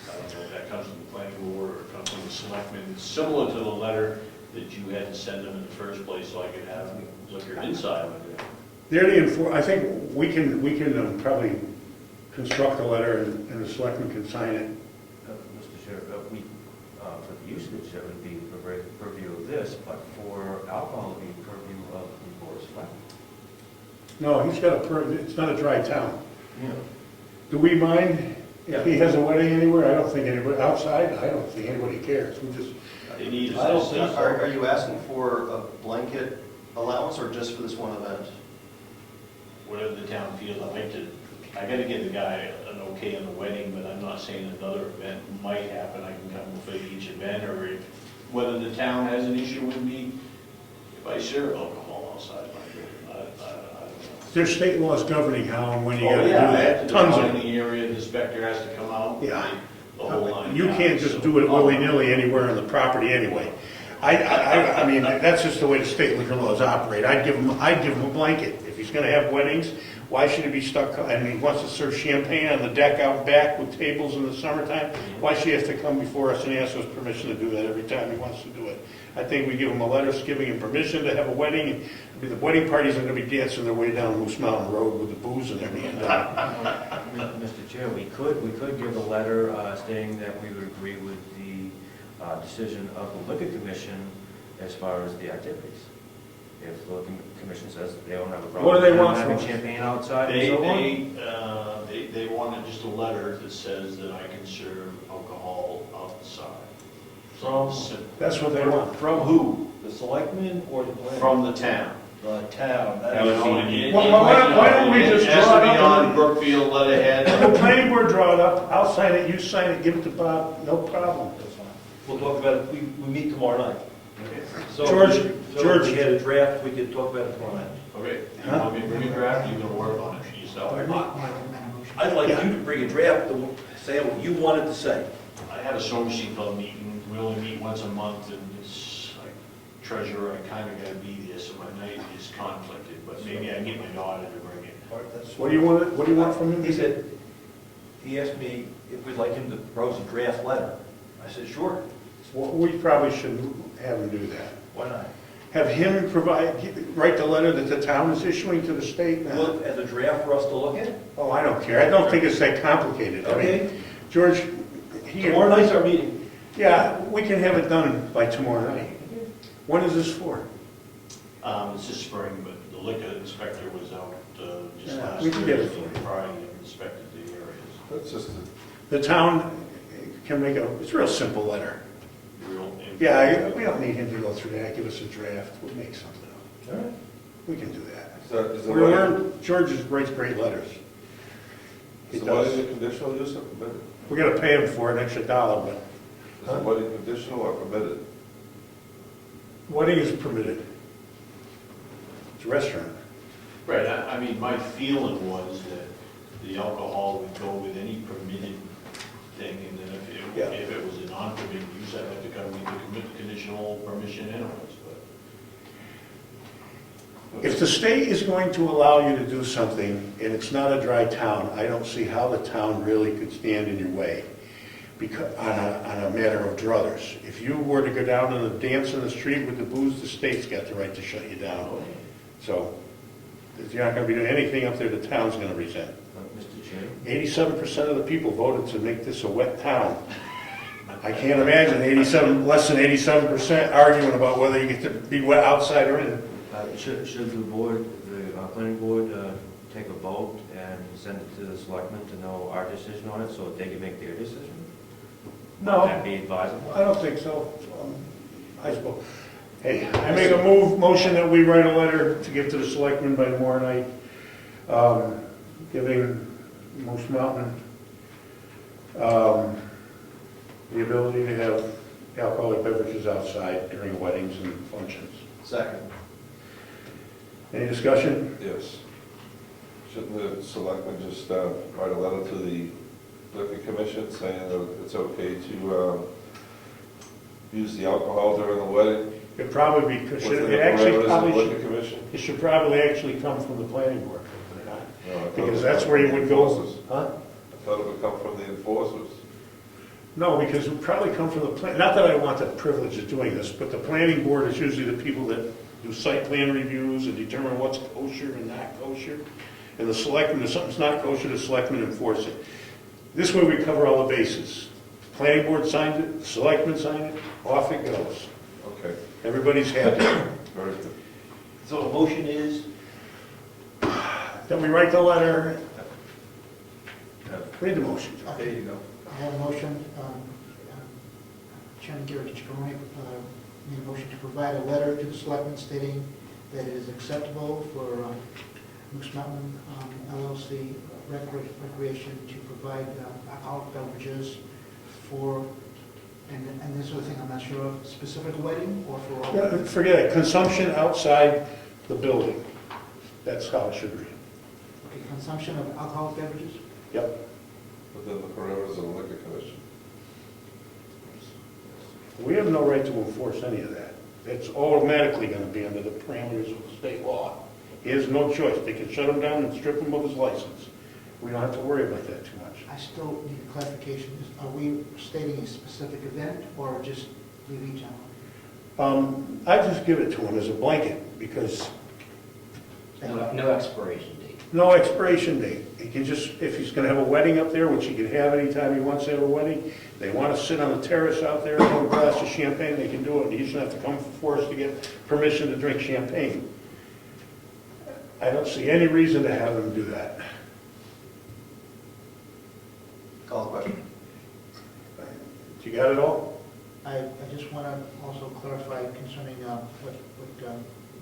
I don't know if that comes from the planning board or comes from the selectmen. It's similar to the letter that you had to send them in the first place so I could have liquor inside my building. They're the I think we can probably construct a letter and the selectman can sign it. Mr. Chair, for the usage, that would be purview of this, but for alcohol, it would be purview of the board of selectmen. No, he's got it's not a dry town. Yeah. Do we mind if he has a wedding anywhere? I don't think anybody, outside, I don't think anybody cares. We just, They need I don't think so. Are you asking for a blanket allowance or just for this one event? whatever the town feels. I gotta give the guy an okay on the wedding, but I'm not saying another event might happen. I can come for each event, or if, whether the town has an issue with me, if I serve alcohol outside my building, I don't know. there's state laws governing how and when you Oh, gotta do yeah, that. Tons of in them. the area, the inspector has to come out. Yeah. The whole line. You can't just do it willy-nilly anywhere on the property anyway. I mean, that's just the way the state liquor laws operate. I'd give him a blanket. If he's gonna have weddings, why should he be stuck, and he wants to serve champagne on the deck out back with tables in the summertime, why should he have to come before us and ask us permission to do that every time he wants to do it? I think we give him a letter giving him permission to have a wedding. The wedding parties are gonna be dancing their way down Moose Mountain Road with the booze in their hand. Mr. Chair, we could give a letter stating that we would agree with the decision of the Liquor Commission as far as the activities. If the commission says that they don't have a problem. What do they with want having from us? champagne outside and They, so on? they wanted just a letter that says that I can serve alcohol outside. From- Simple. That's what they want. From who? The selectmen or the planning? From the town. The town. You know, and it- Well, why don't we just It has draw to it be up? on Brookfield letterhead. The planning board draw it up, I'll sign it, you sign it, give it to Bob, no problem. We'll talk about it, we meet tomorrow night. So George, so George. if we had a draft, we could talk about it tomorrow night. Okay, you want me to bring a draft, you're gonna work on it yourself? I'd like you to bring a draft to say what you wanted to say. I have a sewing machine club meeting, we only meet once a month, and it's like treasurer, I kinda gotta be there, so my night is conflicted, but maybe I can get my daughter to bring it. What do you want from him? He said, he asked me if we'd like him to propose a draft letter. I said, sure, Well, we probably should have him do that. why not? Have him write the letter that the town is issuing to the state now. Look as a draft for us to look at? Oh, I don't care, I don't think it's that complicated. I mean, Okay. George, Tomorrow night's our meeting. yeah, we can have it done by tomorrow night. When is this for? It's this spring, but the liquor inspector was out, just Yeah, last we can get it Thursday, for you. Friday, and inspected the areas. That's just, The town can make it's a real simple letter. Real. Yeah, we don't need him to go through that, give us a draft, we'll make something up. All right. We can do that. is the wedding, George writes great letters. He is the wedding does. a conditional use or permitted? We gotta pay him for an extra $1, but Is the wedding conditional or permitted? wedding is permitted. It's a restaurant. Right, I mean, my feeling was that the alcohol would go with any permitted thing, and then Yeah. if it was a non-permitted use, I'd have to come with the conditional permission anyways, but. If the state is going to allow you to do something, and it's not a dry town, I don't see how the town really could stand in your way because, on a matter of druthers. If you were to go down and dance in the street with the booze, the state's got the right to shut you down. So, if you're not gonna be doing anything up there, the town's gonna resent. Mr. Chair? 87% of the people voted to make this a wet town. I can't imagine less than 87% arguing about whether you get to be wet outside or in. Should the board, the planning board, take a vote and send it to the selectmen to know our decision on it so that they can make their decision? No. Would that be advisable? I don't think so. I suppose. Hey, I make a motion that we write a letter to give to the selectmen by tomorrow night, giving Moose Mountain the ability to have alcoholic beverages outside during weddings and functions. Second. Any discussion? Yes. Shouldn't the selectmen just write a letter to the liquor commission saying that it's okay to use the alcohol during the wedding? It probably be, Within the it actually parameters of probably the liquor should, commission? it should probably actually come from the planning board, believe it or not. No, I thought Because it would that's come where you from the would go. enforcers. Huh? I thought it would come from the enforcers. No, because it would probably come from the plan, not that I want the privilege of doing this, but the planning board is usually the people that do site plan reviews and determine what's kosher and not kosher. And the selectmen, if something's not kosher, the selectmen enforce it. This way we cover all the bases. Planning board signs it, the selectmen sign it, off it goes. Okay, Everybody's happy. very good. So the motion is, Then we write the letter. Read the motion. there you go. I have a motion, Chairman Garrett Ciccone made a motion to provide a letter to the selectmen stating that it is acceptable for Moose Mountain LLC Recreation to provide alcoholic beverages for, and this other thing I'm not sure of, specific wedding or for all? Yeah, forget it, consumption outside the building. That's how it should read. Okay, consumption of alcoholic beverages? Yep. Within the parameters of the liquor commission. We have no right to enforce any of that. It's automatically going to be under the parameters of the state law. He has no choice. They can shut him down and strip him of his license. We don't have to worry about that too much. I still need clarification. Are we stating a specific event or just leaving general? I just give it to him as a blanket because No expiration date. No expiration date. He can just, if he's gonna have a wedding up there, which he can have anytime he wants to have a wedding, they wanna sit on the terrace out there and have a glass of champagne, they can do it. He doesn't have to come for us to get permission to drink champagne. I don't see any reason to have them do that. Call the question. You got it all? I just want to also clarify concerning what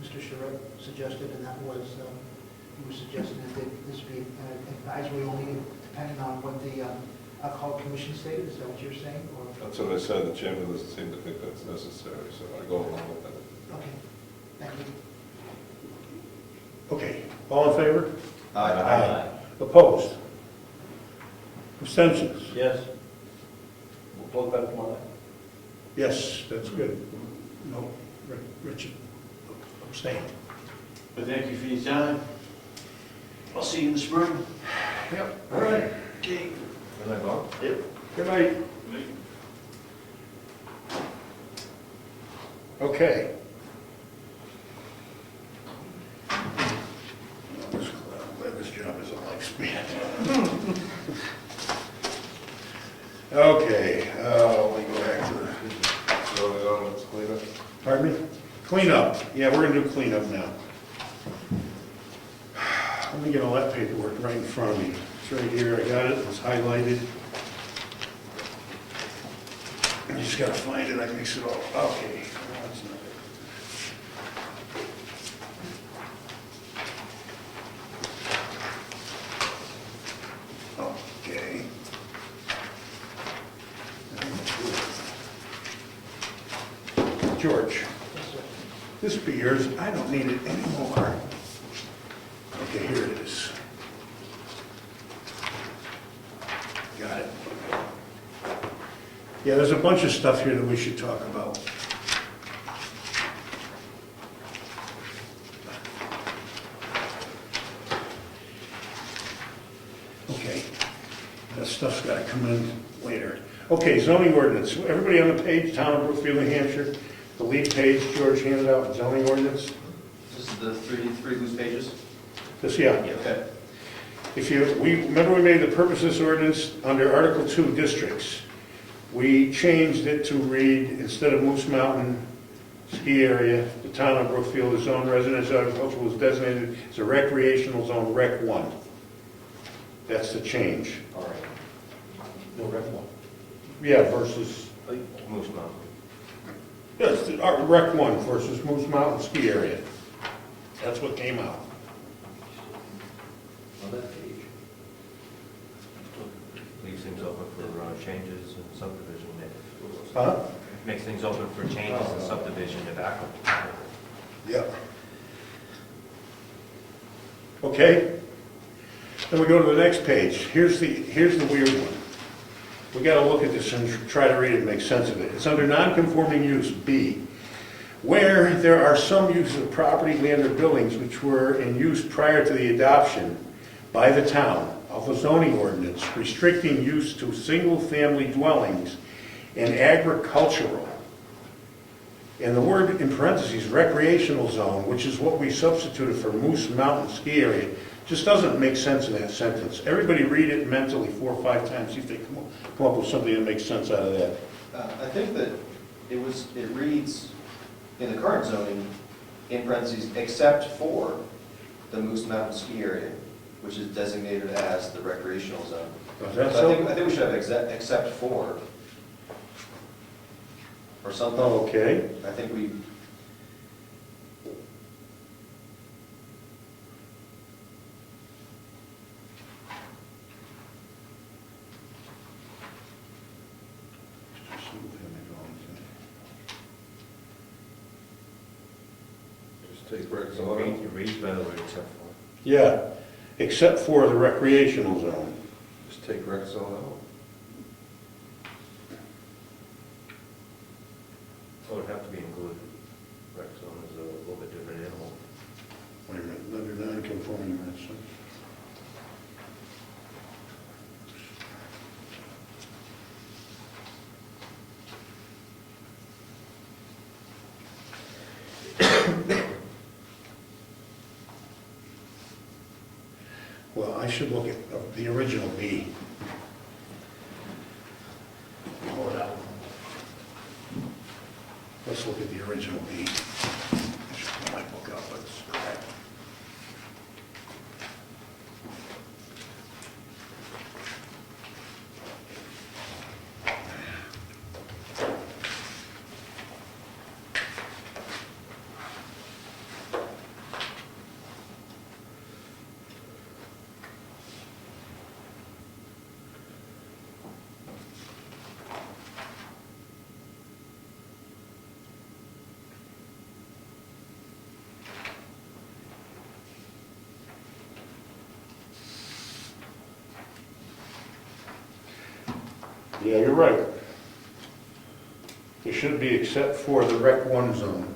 Mr. Charette suggested, and that was, he was suggesting that this be advisory only depending on what the alcohol commission stated. Is that what you're saying? Or That's what I said, the chairman doesn't seem to think that's necessary, so I go along with that. okay, thank you. Okay, all in favor? Aye. Opposed? Abstentions? Yes. We'll close that tomorrow night. Yes, that's good. No, Richard abstained. But thank you for your time. I'll see you in the spring. Yep. All right. Okay. Good night, Bob. Yep. Good night. Okay. I'm glad this job isn't like speed. Okay, let me go back to the, So, let's clean up. pardon me? Cleanup. Yeah, we're gonna do cleanup now. Let me get all that paperwork right in front of me. It's right here, I got it, it's highlighted. I just gotta find it, I mix it all, okay. No, that's not it. Okay. George, this be yours, I don't need it anymore. Okay, here it is. Got it. Yeah, there's a bunch of stuff here that we should talk about. Okay, that stuff's gotta come in later. Okay, zoning ordinance, everybody on the page, Town of Brookfield, New Hampshire, the lead page, George handed out zoning ordinance. This is the three loose pages? This, yeah. Okay. If you, remember we made the purpose of this ordinance under Article 2 districts. We changed it to read, instead of Moose Mountain ski area, the town of Brookfield is zoned residential agricultural is designated as a recreational zone, Rec 1. That's the change. All right. No rec one. Yeah, versus, Moose Mountain. yes, Rec 1 versus Moose Mountain ski area. That's what came out. On that page. Leaves things open for changes and subdivision. Huh? Makes things open for changes and subdivision if applicable. Yep. Okay. Then we go to the next page. Here's the weird one. We got to look at this and try to read it and make sense of it. It's under non-conforming use, B, where there are some uses of property, land, or buildings which were in use prior to the adoption by the town of a zoning ordinance restricting use to single-family dwellings and agricultural. And the word in parentheses, recreational zone, which is what we substituted for Moose Mountain ski area, just doesn't make sense in that sentence. Everybody read it mentally 4 or 5 times, see if they come up with something that makes sense out of that. I think that it reads in the current zoning, in parentheses, except for the Moose Mountain ski area, which is designated as the recreational zone. Is that So so? I think we should have except for, or something. Okay. I think we, Just take rec zone out. It reads better than except for. Yeah, except for the recreational zone. Just take rec zone out. So it would have to be included. Rec zone is a little bit different animal. Wait a minute, under non-conforming use. Well, I should look at the original B. Pull it out. Let's look at the original B. I should pull my book out, but it's crap. Yeah, you're right. It should be except for the Rec 1 zone.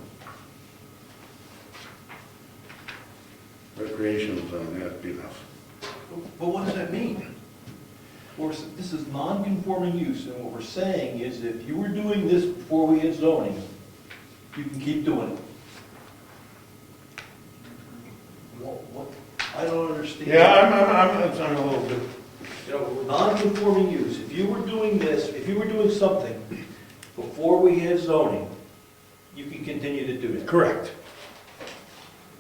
Recreational zone, that'd be enough. But what does that mean? This is non-conforming use, and what we're saying is if you were doing this before we had zoning, you can keep doing it. What? I don't understand. Yeah, I'm a little bit, You know, non-conforming use, if you were doing this, if you were doing something before we had zoning, you can continue to do it. correct.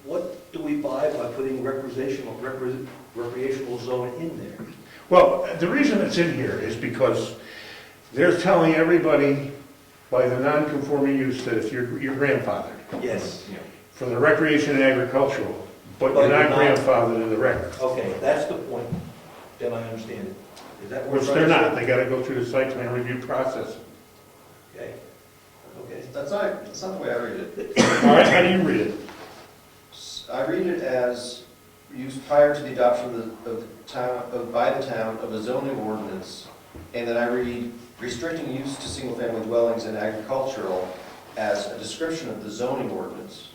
What do we buy by putting recreational zone in there? Well, the reason it's in here is because they're telling everybody by the non-conforming use that if you're grandfathered Yes. for the recreation and agricultural, but But you're not you're not. grandfathered in the rec. Okay, that's the point. Then I understand it. Is that what Which we're they're trying not, to they gotta go through the site plan review process. say? Okay. Okay. That's not the way I read it. All right, how do you read it? I read it as used prior to the adoption by the town of a zoning ordinance, and then I read restricting use to single-family dwellings and agricultural as a description of the zoning ordinance.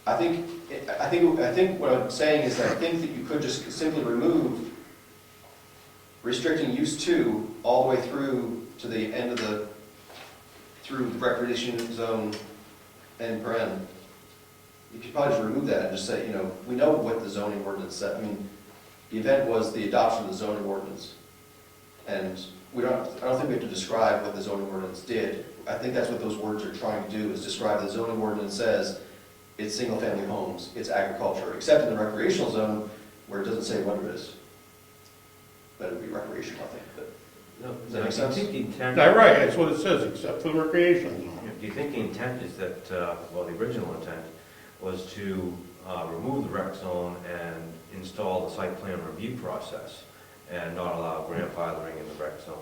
I think what I'm saying is that I think that you could just simply remove restricting use to all the way through to the end of through the recreation zone and paren. You could probably just remove that and just say, we know what the zoning ordinance said. I mean, the event was the adoption of the zoning ordinance. And I don't think we have to describe what the zoning ordinance did. I think that's what those words are trying to do, is describe the zoning ordinance says it's single-family homes, it's agriculture, except in the recreational zone where it doesn't say what it is. That would be recreational, I think, but does that make sense? Do you think the intent? Yeah, right, that's what it says, except for the recreational zone. Do you think the intent is that, well, the original intent was to remove the rec zone and install the site plan review process and not allow grandfathering in the rec zone?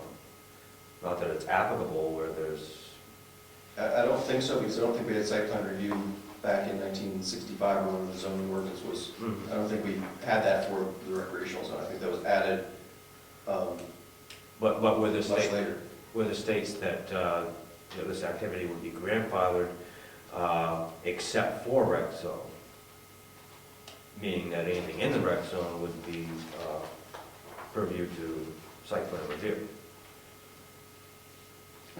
Not that it's applicable where there's, I don't think so, because I don't think we had site plan review back in 1965 or when the zoning ordinance was. I don't think we had that for the recreational zone. I think that was added but where the much state, later. where the states that this activity would be grandfathered except for rec zone, meaning that anything in the rec zone would be purview to site plan review.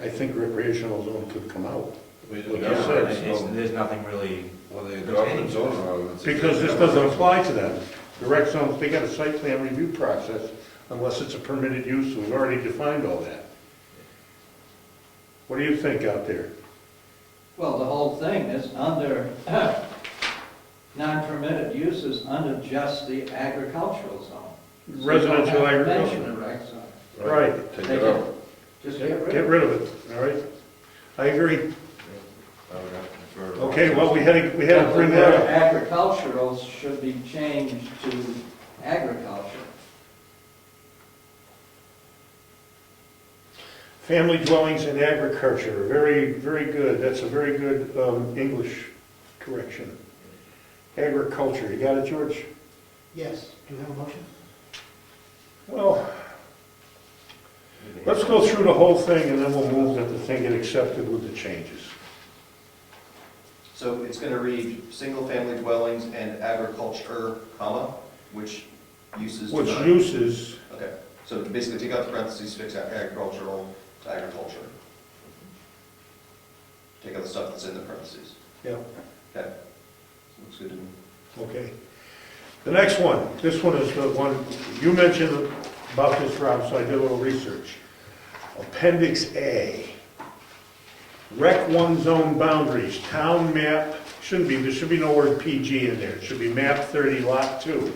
I think recreational zone could come out. We Well, didn't yeah, have so that, so There's nothing really, when they adopted zoning ordinance. Because this doesn't apply to them. The rec zones, they got a site plan review process unless it's a permitted use, we've already defined all that. What do you think out there? Well, the whole thing is under non-permitted uses under just the agricultural zone. Residential So you don't have to agriculture. mention the rec zone. Right. Take it out. Just get rid Get of it. rid of it, all right? I agree. for. Okay, well, we had to But bring the that word up. agricultural should be changed to agriculture. Family dwellings and agriculture, very, very good. That's a very good English correction. Agriculture, you got it, George? Yes, do you have a motion? Well, let's go through the whole thing and then we'll move that the thing get accepted with the changes. So it's going to read single-family dwellings and agriculture, comma, which uses. do Which not- uses, Okay, so basically take out the parentheses, fix out agricultural to agriculture. Take out the stuff that's in the parentheses. yeah, Okay, looks good to me. okay. The next one, this one is the one, you mentioned about this, Rob, so I did a little research. Appendix A. Rec 1 zone boundaries, town map, there should be no word PG in there. It should be map 30, lot 2.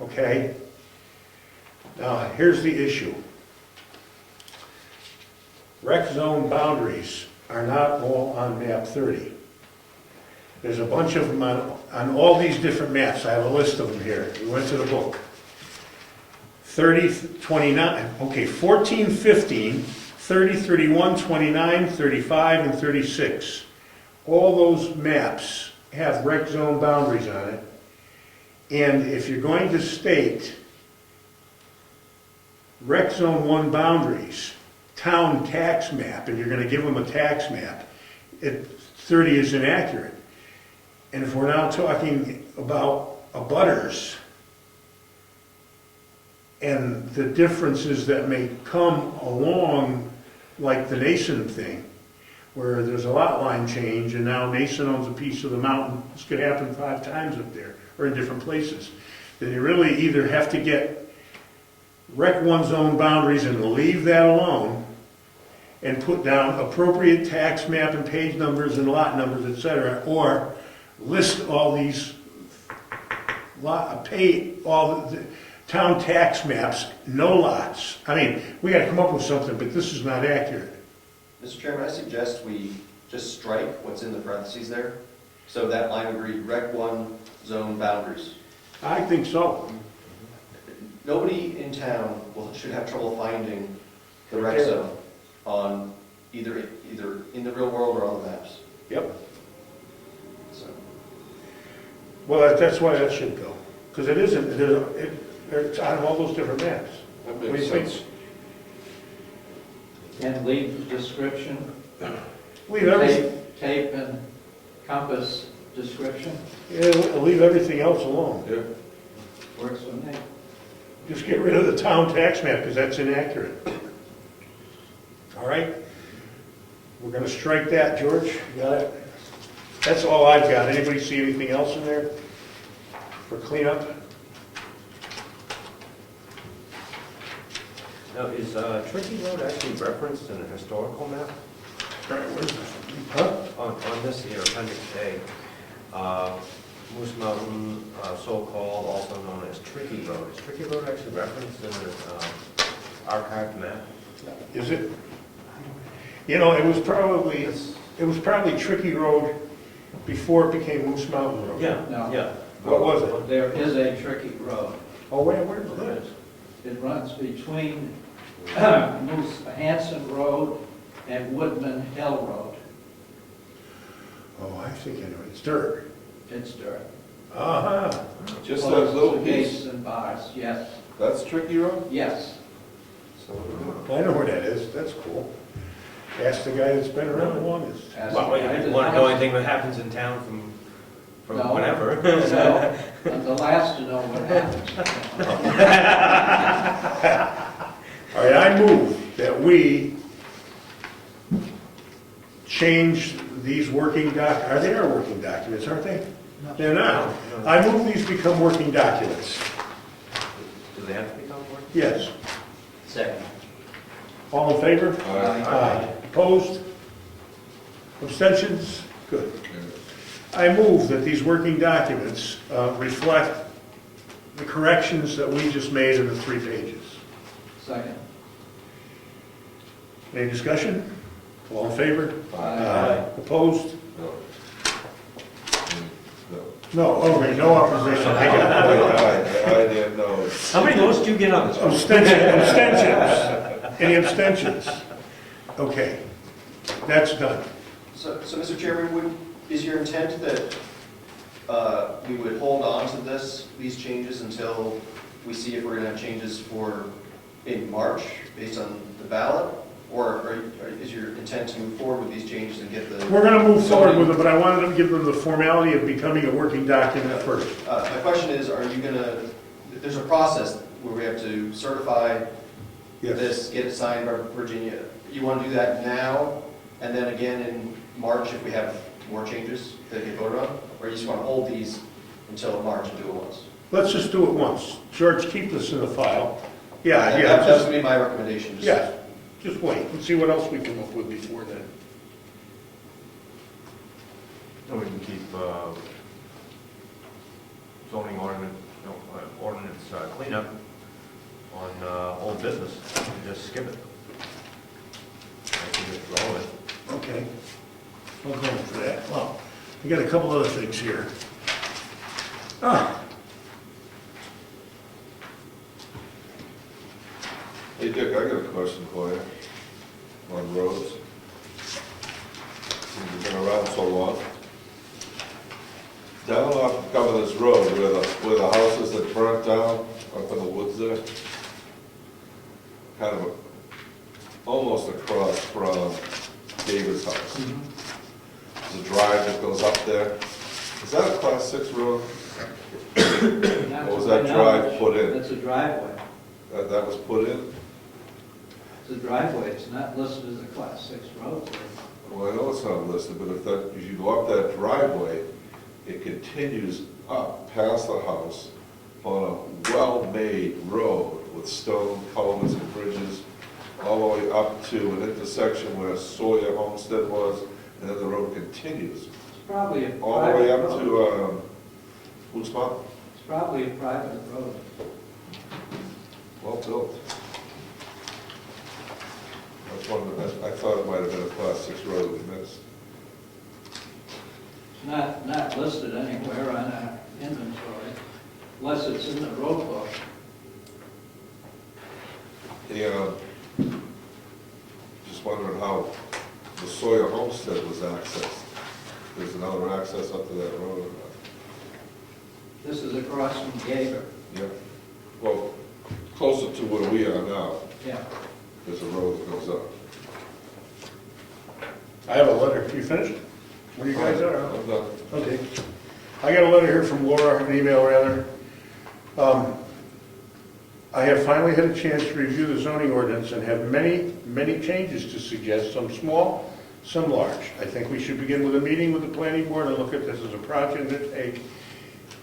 Okay? Now, here's the issue. Rec zone boundaries are not all on map 30. There's a bunch of them on all these different maps. I have a list of them here. We went to the book. 30, 29, okay, 14, 15, 30, 31, 29, 35, and 36. All those maps have rec zone boundaries on it. And if you're going to state rec zone 1 boundaries, town tax map, and you're going to give them a tax map, 30 is inaccurate. And if we're now talking about abutters and the differences that may come along, like the Nason thing, where there's a lot line change and now Nason owns a piece of the mountain, this could happen 5 times up there or in different places, then you really either have to get Rec 1 zone boundaries and leave that alone and put down appropriate tax map and page numbers and lot numbers, etc., or list all these, pay all the town tax maps, no lots. I mean, we gotta come up with something, but this is not accurate. Mr. Chairman, I suggest we just strike what's in the parentheses there. So that line would read Rec 1 zone boundaries. I think so. Nobody in town should have trouble finding the rec zone on either in the real world or on the maps. Yep. So, Well, that's why that should go, because it isn't, it's on all those different maps. That What do makes you think? sense. And leave the description, Leave everything, tape and compass description, yeah, leave everything else alone. Yeah. works with me. Just get rid of the town tax map, because that's inaccurate. All right? We're gonna strike that, George, you got it? That's all I've got. Anybody see anything else in there for cleanup? Now, is Tricky Road actually referenced in a historical map? All right, where's this? Huh? On this here, Appendix A, Moose Mountain, so-called, also known as Tricky Road. Is Tricky Road actually referenced in an archived map? Is it? You know, it was probably Tricky Road before it became Moose Mountain Road. No. Yeah. What was it? There is a tricky road. Oh, where is it? It runs between Hanson Road and Woodman Hill Road. Oh, I think I know. It's dirt. It's dirt. Uh-huh. Just that Close little to gates piece, and bars, yes, that's Tricky Road? yes. So, I know where that is. That's cool. Ask the guy that's been around the longest. Ask Well, the guy you that want to know knows. anything that happens in town from No. whenever? So, I'm the last to know what happens. All right, I move that we change these are they our working documents, aren't they? No. They're not. I move these become working documents. Do they have to become one? Yes. Second. All in favor? Aye. Aye. Opposed? Abstentions? Good. I move that these working documents reflect the corrections that we just made in the 3 pages. Second. Any discussion? All in favor? Aye. Opposed? No. No, okay, no opposition. I got it. I didn't know. How many votes do you get on this one? Abstentions. Any abstentions? Okay, that's done. So Mr. Chairman, is your intent that we would hold on to these changes until we see if we're going to have changes in March based on the ballot? Or is your intent to move forward with these changes and get the... We're going to move forward with it, but I wanted to give them the formality of becoming a working document first. My question is, are you going to... There's a process where we have to certify Yes. this, get it signed by Virginia. You want to do that now, and then again in March if we have more changes that get voted on? Or you just want to hold these until March and do it once? Let's just do it once. George, keep this in the file. Yeah, That yeah, was just, going to be my recommendation. just- yeah, just wait and see what else we come up with before then. And we can keep zoning ordinance cleanup on old business, and just skip it. I think it's relevant. Okay. I'll go for that. Well, we got a couple other things here. Ah, Hey Dick, I got a question for you on roads. Since you've been around so long. Down off Governor's Road, where the houses that burnt down up in the woods there, kind of almost across from David's house. There's a drive that goes up there. Is that a class 6 road? Or was that drive put in? It's a driveway. That was put in? It's a driveway. It's not listed as a class 6 road. Well, I know it's not listed, but if you go up that driveway, it continues up past the house on a well-made road with stone culverts and bridges, all the way up to an intersection where Sawyer Homestead was, and then the road continues It's probably a all the private way up road. to, Moose Mountain. It's probably a private road. Well built. That's one of the, I thought it might have been a class 6 road we missed. It's not listed anywhere on our inventory, unless it's in the road book. Yeah, just wondering how the Sawyer Homestead was accessed. There's another access up to that road or not? This is across from Gaber. Yeah, well, closer to where we are now, Yeah. there's a road that goes up. I have a letter. You finished? Where you guys are? I'm done. Okay. I got a letter here from Laura, an email rather. I have finally had a chance to review the zoning ordinance and have many, many changes to suggest, some small, some large. I think we should begin with a meeting with the planning board and look at this as a project to take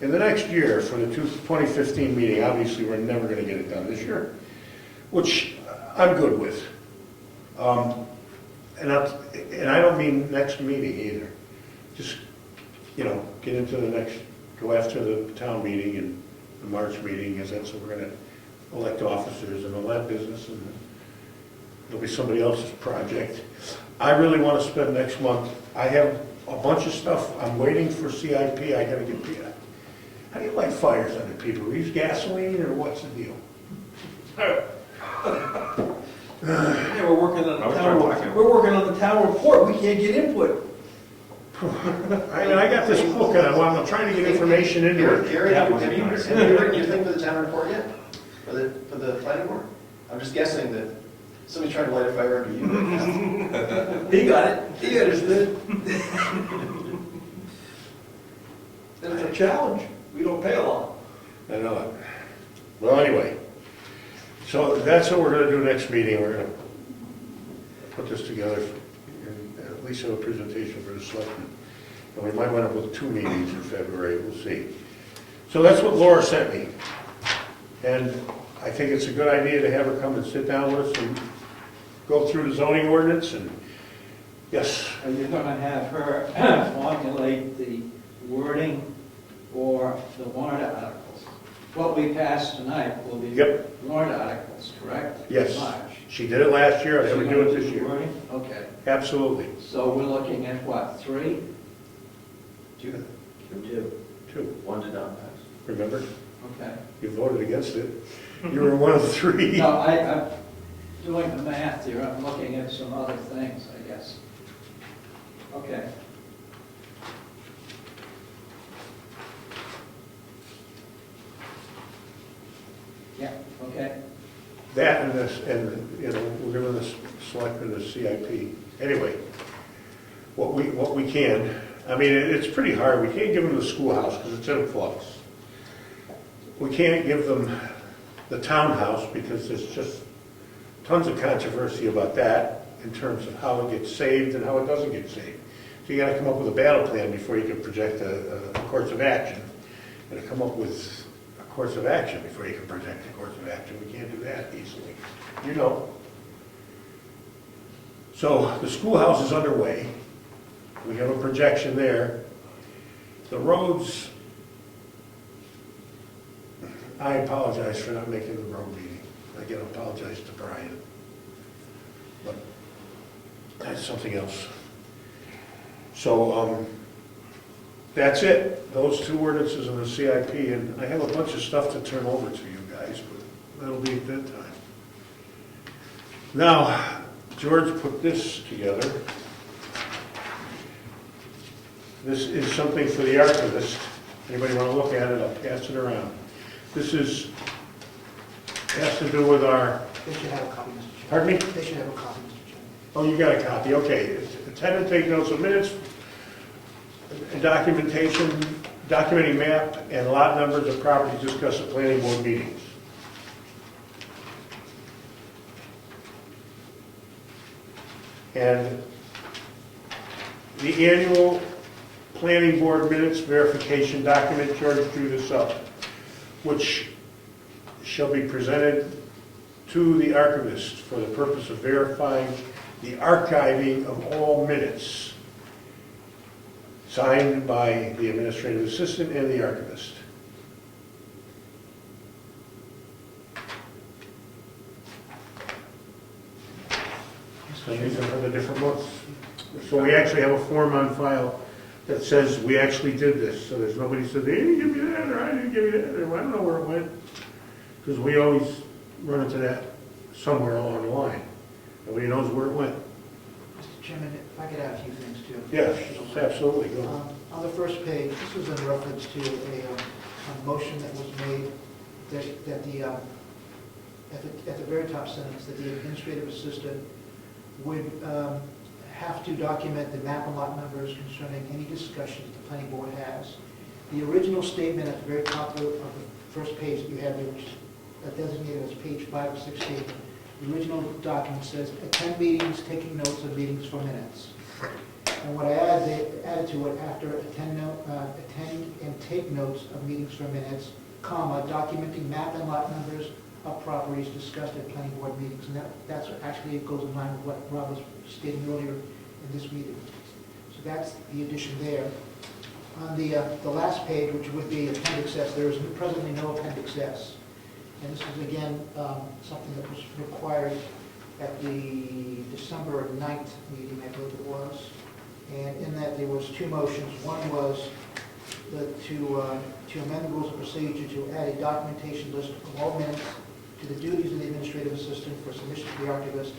in the next year for the 2015 meeting. Obviously, we're never going to get it done this year, which I'm good with. And I don't mean next meeting either. Just, get into the next, go after the town meeting and the March meeting, as that's what we're going to elect officers and all that business, and it'll be somebody else's project. I really want to spend next month, I have a bunch of stuff, I'm waiting for CIP, I gotta get Peter. How do you light fires on it, people? Use gasoline, or what's the deal? Yeah, we're working on I was the trying to town, like it. we're working on the town report, we can't get input. I got this book, and I'm trying to get information into it. Gary, That have was you nice. written your thing for the town report yet? For the planning board? I'm just guessing that somebody's trying to light a fire under you right now. He got it, he understood. And it's a challenge, we don't pay a lot. I know it. Well, anyway, so that's what we're gonna do next meeting. We're gonna put this together and at least have a presentation for the selectmen. And we might wind up with 2 meetings in February, we'll see. So that's what Laura sent me. And I think it's a good idea to have her come and sit down with us and go through the zoning ordinance and, yes. Are you going to have her formulate the wording for the warrant articles? What we passed tonight will be Yep. warrant articles, correct? Yes. March. She did it last year, I'll have her She do it gonna this the year. wording? Okay, Absolutely. so we're looking at what, 3? 2. 2, One did not pass. remember? Okay. You voted against it. You were one of the 3. No, I'm doing the math here, I'm looking at some other things, I guess. Okay. Yeah, okay. That and this, and, we're giving this selectmen the CIP. Anyway, what we can, I mean, it's pretty hard. We can't give them the schoolhouse because it's in flux. We can't give them the townhouse because it's just tons of controversy about that in terms of how it gets saved and how it doesn't get saved. So you gotta come up with a battle plan before you can project a course of action. You gotta come up with a course of action before you can project a course of action. We can't do that easily, you know. So the schoolhouse is underway. We have a projection there. The roads, I apologize for not making the road meeting. I gotta apologize to Brian. But that's something else. So, that's it. Those two ordinances in the CIP, and I have a bunch of stuff to turn over to you guys, but that'll be at that time. Now, George put this together. This is something for the archivist. Anybody want to look at it? I'll pass it around. This has to do with our, They should have a copy, Mr. Chairman. pardon me? They should have a copy, Mr. Chairman. Oh, you got a copy, okay. Attend and take notes of minutes, and documenting map and lot numbers of properties discussed at planning board meetings. And the annual planning board minutes verification document, George drew this up, which shall be presented to the archivist for the purpose of verifying the archiving of all minutes, signed by the administrative assistant and the archivist. So these are for the different months. So we actually have a form on file that says we actually did this, so there's nobody said, they didn't give me that, or I didn't give you that, or I don't know where it went. Because we always run into that somewhere along the line. Nobody knows where it went. Mr. Chairman, if I could add a few things too. Yes, absolutely, go on. On the first page, this was in reference to a motion that was made that at the very top sentence, that the administrative assistant would have to document the map and lot numbers concerning any discussions the planning board has. The original statement at the very top of the first page that you have, which is designated as page 5 of 16, the original document says, attend meetings, taking notes of meetings for minutes. And what I added to it, after attend and take notes of meetings for minutes, comma, documenting map and lot numbers of properties discussed at planning board meetings. And that's actually, it goes in line with what Rob was stating earlier in this meeting. So that's the addition there. On the last page, which would be Appendix S, there is presently no Appendix S. And this is, again, something that was required at the December 9th meeting, I believe it was. And in that, there was two motions. One was to amend the rules of procedure to add a documentation list of all minutes to the duties of the administrative assistant for submission to the archivist.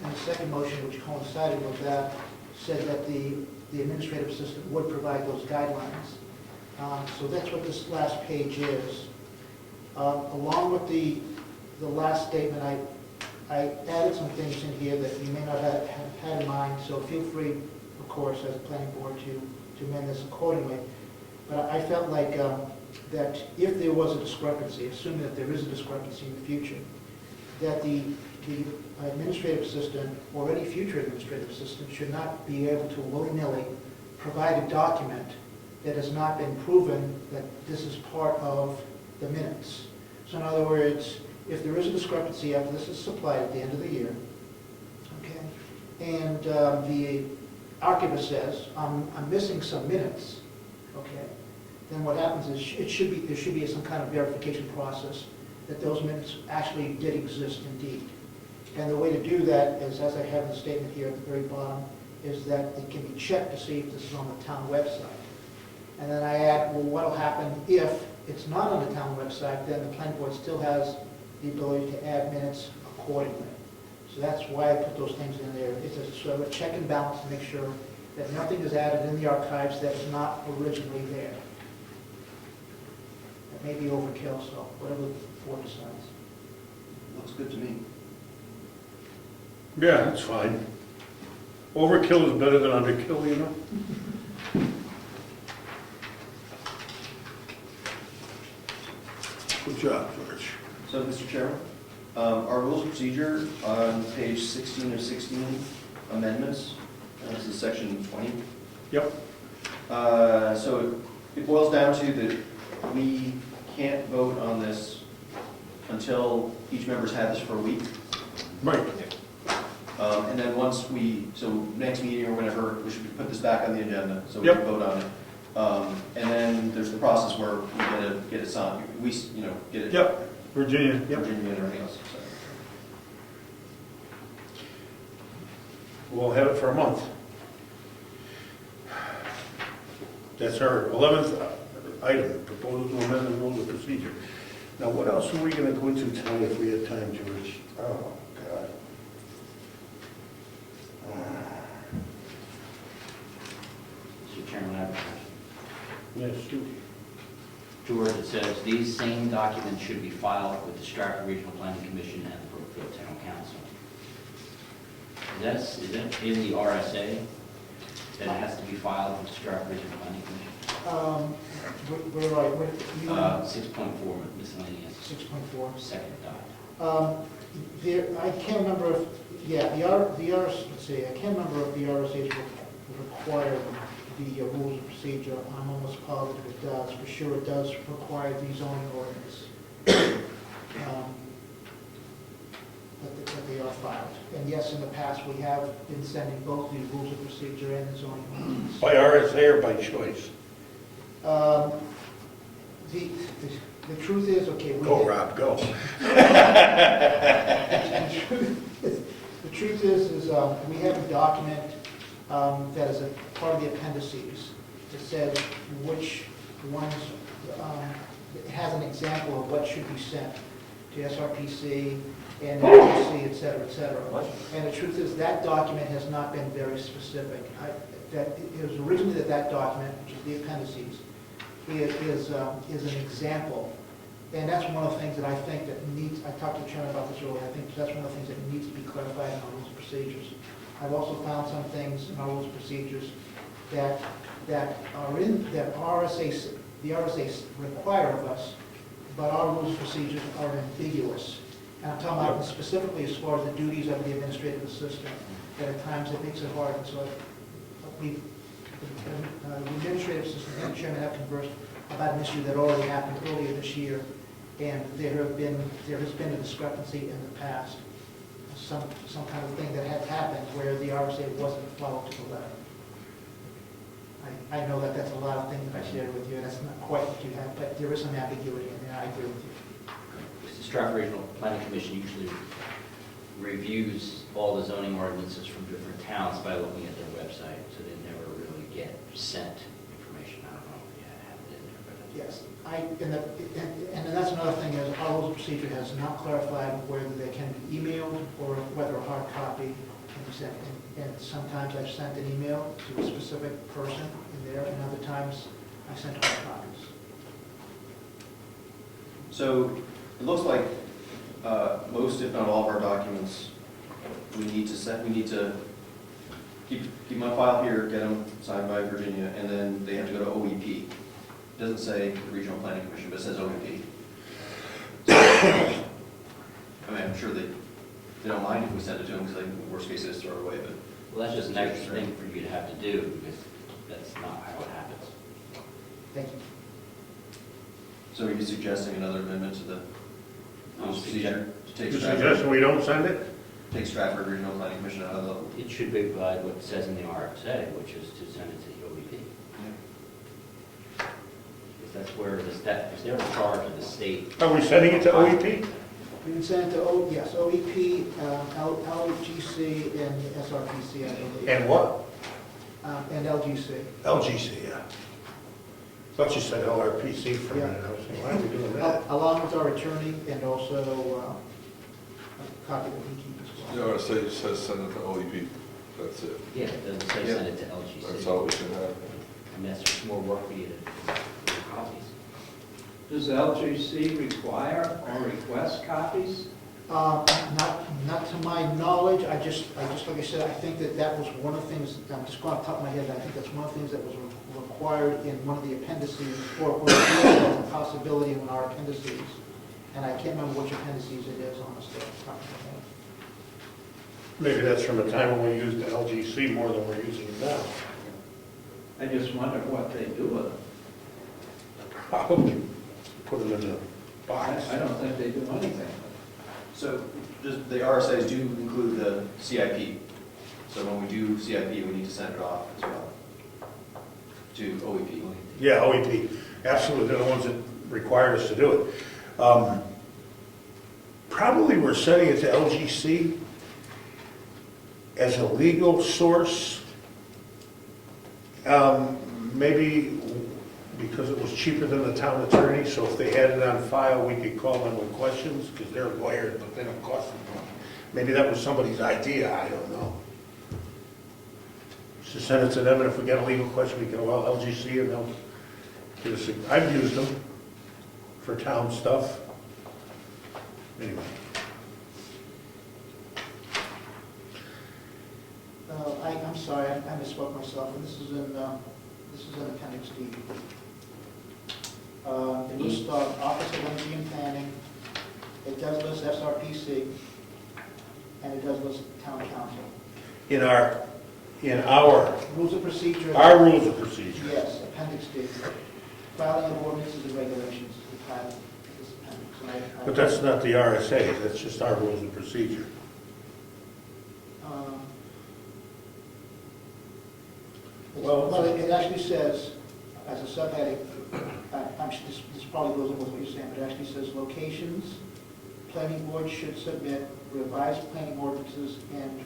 And the second motion, which coincided with that, said that the administrative assistant would provide those guidelines. So that's what this last page is. Along with the last statement, I added some things in here that you may not have had in mind, so feel free, of course, as a planning board to amend this accordingly. But I felt like that if there was a discrepancy, assuming that there is a discrepancy in the future, that the administrative assistant or any future administrative assistant should not be able to willy-nilly provide a document that has not been proven that this is part of the minutes. So in other words, if there is a discrepancy after this is supplied at the end of the year, okay, and the archivist says, I'm missing some minutes, okay, then what happens is there should be some kind of verification process that those minutes actually did exist indeed. And the way to do that is, as I have in the statement here at the very bottom, is that it can be checked to see if this is on the town website. And then I add, well, what will happen if it's not on the town website? Then the planning board still has the ability to add minutes accordingly. So that's why I put those things in there. It's a sort of a check and balance to make sure that nothing is added in the archives that is not originally there. That may be overkill, so whatever the board decides. Looks good to me. Yeah, that's fine. Overkill is better than underkill, you know? Good job, George. So, Mr. Chairman, Our rules of procedure on page 16 of 16 amendments, this is section 20. Yep. So it boils down to that we can't vote on this until each member's had this for a week. Right. And then once so next meeting or whenever, we should put this back on the agenda, so we Yep. can vote on it. And then there's the process where we get it signed, get it. Yep. Virginia, yep. Virginia and everything else, so. We'll have it for a month. That's our 11th item, proposal to amend the rules of procedure. Now, what else are we going to go into tonight if we had time, George? Oh, God. Mr. Chairman, I have a question. Yes, shoot. George, it says, these same documents should be filed with the Stratford Regional Planning Commission and the Brookfield Town Council. Is that in the RSA, that it has to be filed with the Stratford Regional Planning Commission? We're right, we're, 6.4 miscellaneous, 6.4. second dot. I can't remember if, yeah, let's see, I can't remember if the RSA's require the rules of procedure. I'm almost positive it does. For sure it does require the zoning ordinance. That they are filed. And yes, in the past, we have been sending both the rules of procedure and the zoning ordinance. By RSA or by choice? The truth is, okay, Go, Rob, go. The truth is we have a document that is a part of the appendices that says which ones, it has an example of what should be sent to SRPC and LGC, et cetera, et cetera. And the truth is that document has not been very specific. It was originally that document, which is the appendices, is an example. And that's one of the things that I think that needs, I talked to the chairman about this earlier, I think that's one of the things that needs to be clarified in our rules of procedures. I've also found some things in our rules of procedures that are in, that the RSA's require of us, but our rules of procedures are ambiguous. And I'm talking about specifically as far as the duties of the administrative assistant, that at times it makes it hard. And so the administrative assistant and the chairman have conversed about an issue that already happened earlier this year, and there has been a discrepancy in the past, some kind of thing that had happened where the RSA wasn't followed to the letter. I know that that's a lot of things that I shared with you, and that's not quite what you have, but there is some ambiguity in there. I agree with you. The Stratford Regional Planning Commission usually reviews all the zoning ordinances from different towns by looking at their website, so they never really get sent information. I don't know if you have it in there, but. Yes, and that's another thing is our rules of procedure has not clarified whether they can be emailed or whether a hard copy can be sent. And sometimes I've sent an email to a specific person in there, and other times I sent hard copies. So it looks like most, if not all, of our documents, we need to keep them on file here, get them signed by Virginia, and then they have to go to OEP. It doesn't say the Regional Planning Commission, but it says OEP. I mean, I'm sure they don't mind if we send it to them, because worst case is throw it away, but. Well, that's just an extra thing for you to have to do, because that's not how it happens. Thank you. So are you suggesting another amendment to the rules of procedure to take You Stratford? suggest we don't send it? Take Stratford Regional Planning Commission out of the. It should be by what it says in the RSA, which is to send it to the OEP. Because that's where because they're in charge of the state. Are we sending it to OEP? We can send it to, OEP, LGC, and SRPC, I believe. And what? And LGC. LGC, yeah. Thought you said LRPC for a minute. I was saying, why are we doing that? Along with our attorney and also a copy that we keep as The well. RSA just says send it to OEP, that's it. Yeah, it doesn't say Yeah. send it to LGC. That's all we should have. And that's just more work for you to do copies. Does LGC require or request copies? Not to my knowledge, I just, like I said, I think that was one of the things, I'm just going off the top of my head, I think that's one of the things that was required in one of the appendices, or as a possibility in our appendices. And I can't remember which appendices it is, honestly. off the top of my head. Maybe that's from a time when we used the LGC more than we're using it now. I just wonder what they do with it. Probably put them in the box. I don't think they do anything. So just, the RSAs do include the CIP. So when we do CIP, we need to send it off as well to OEP. Yeah, OEP, absolutely, they're the ones that required us to do it. Probably we're sending it to LGC as a legal source, maybe because it was cheaper than the town attorney, so if they had it on file, we could call them with questions, because they're lawyers, but they don't cost them money. Maybe that was somebody's idea, I don't know. Just send it to them, and if we got a legal question, we can allow LGC, and they'll give us a, I've used them for town stuff. Anyway. I'm sorry, I misspoke myself, and this is in Appendix D. It lists the Office of Energy and Planning, it does list SRPC, and it does list Town Council. In our Rules of procedure. rules of procedure. Yes, Appendix D. Filing of ordinances and regulations is the title of this appendix. And I- But that's not the RSA, that's just our rules of procedure. Well, it actually says, as a subheading, this probably goes in with what you're saying, but it actually says locations, planning board should submit revised planning ordinances and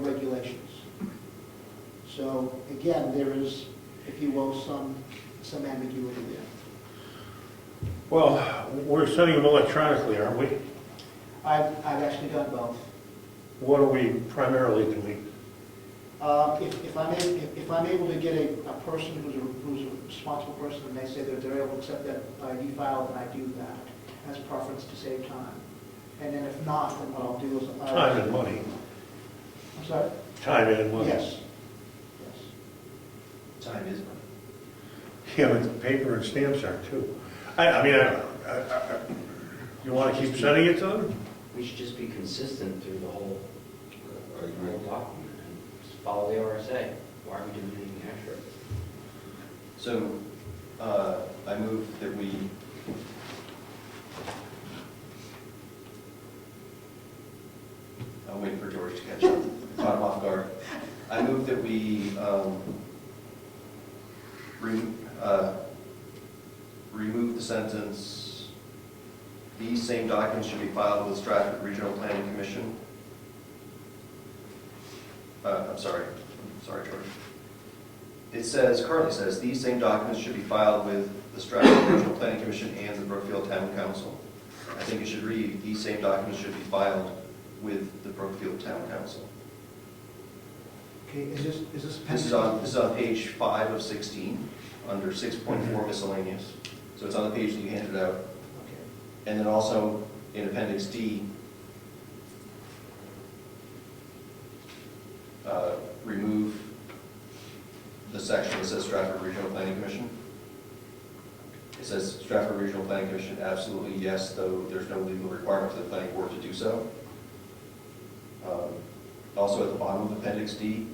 regulations. So again, there is, if you will, some ambiguity there. Well, we're sending them electronically, aren't we? I've actually done both. What are we primarily doing? If I'm able to get a person who's a responsible person, and they say that they're able to accept that e-file, then I do that as preference to save time. And then if not, then what I'll do is Time and money. I'm sorry? Time and money. Yes. Time is money. Yeah, but the paper and stamps are too. I mean, you want to keep sending it to them? We should just be consistent through the whole I agree. document and just follow the RSA. Why are we doing anything extra? So I move that we I'll wait for George to catch up. Caught him off guard. I move that we remove the sentence, these same documents should be filed with Stratford Regional Planning Commission. I'm sorry, George. It says, currently says, these same documents should be filed with the Stratford Regional Planning Commission and the Brookfield Town Council. I think it should read, these same documents should be filed with the Brookfield Town Council. Okay, is this This is on page 5 of 16, under 6.4 miscellaneous. So it's on the page that you handed out. Okay. And then also in Appendix D, remove the section that says Stratford Regional Planning Commission. It says Stratford Regional Planning Commission, absolutely yes, though there's no legal requirement for the planning board to do so. Also at the bottom of Appendix D,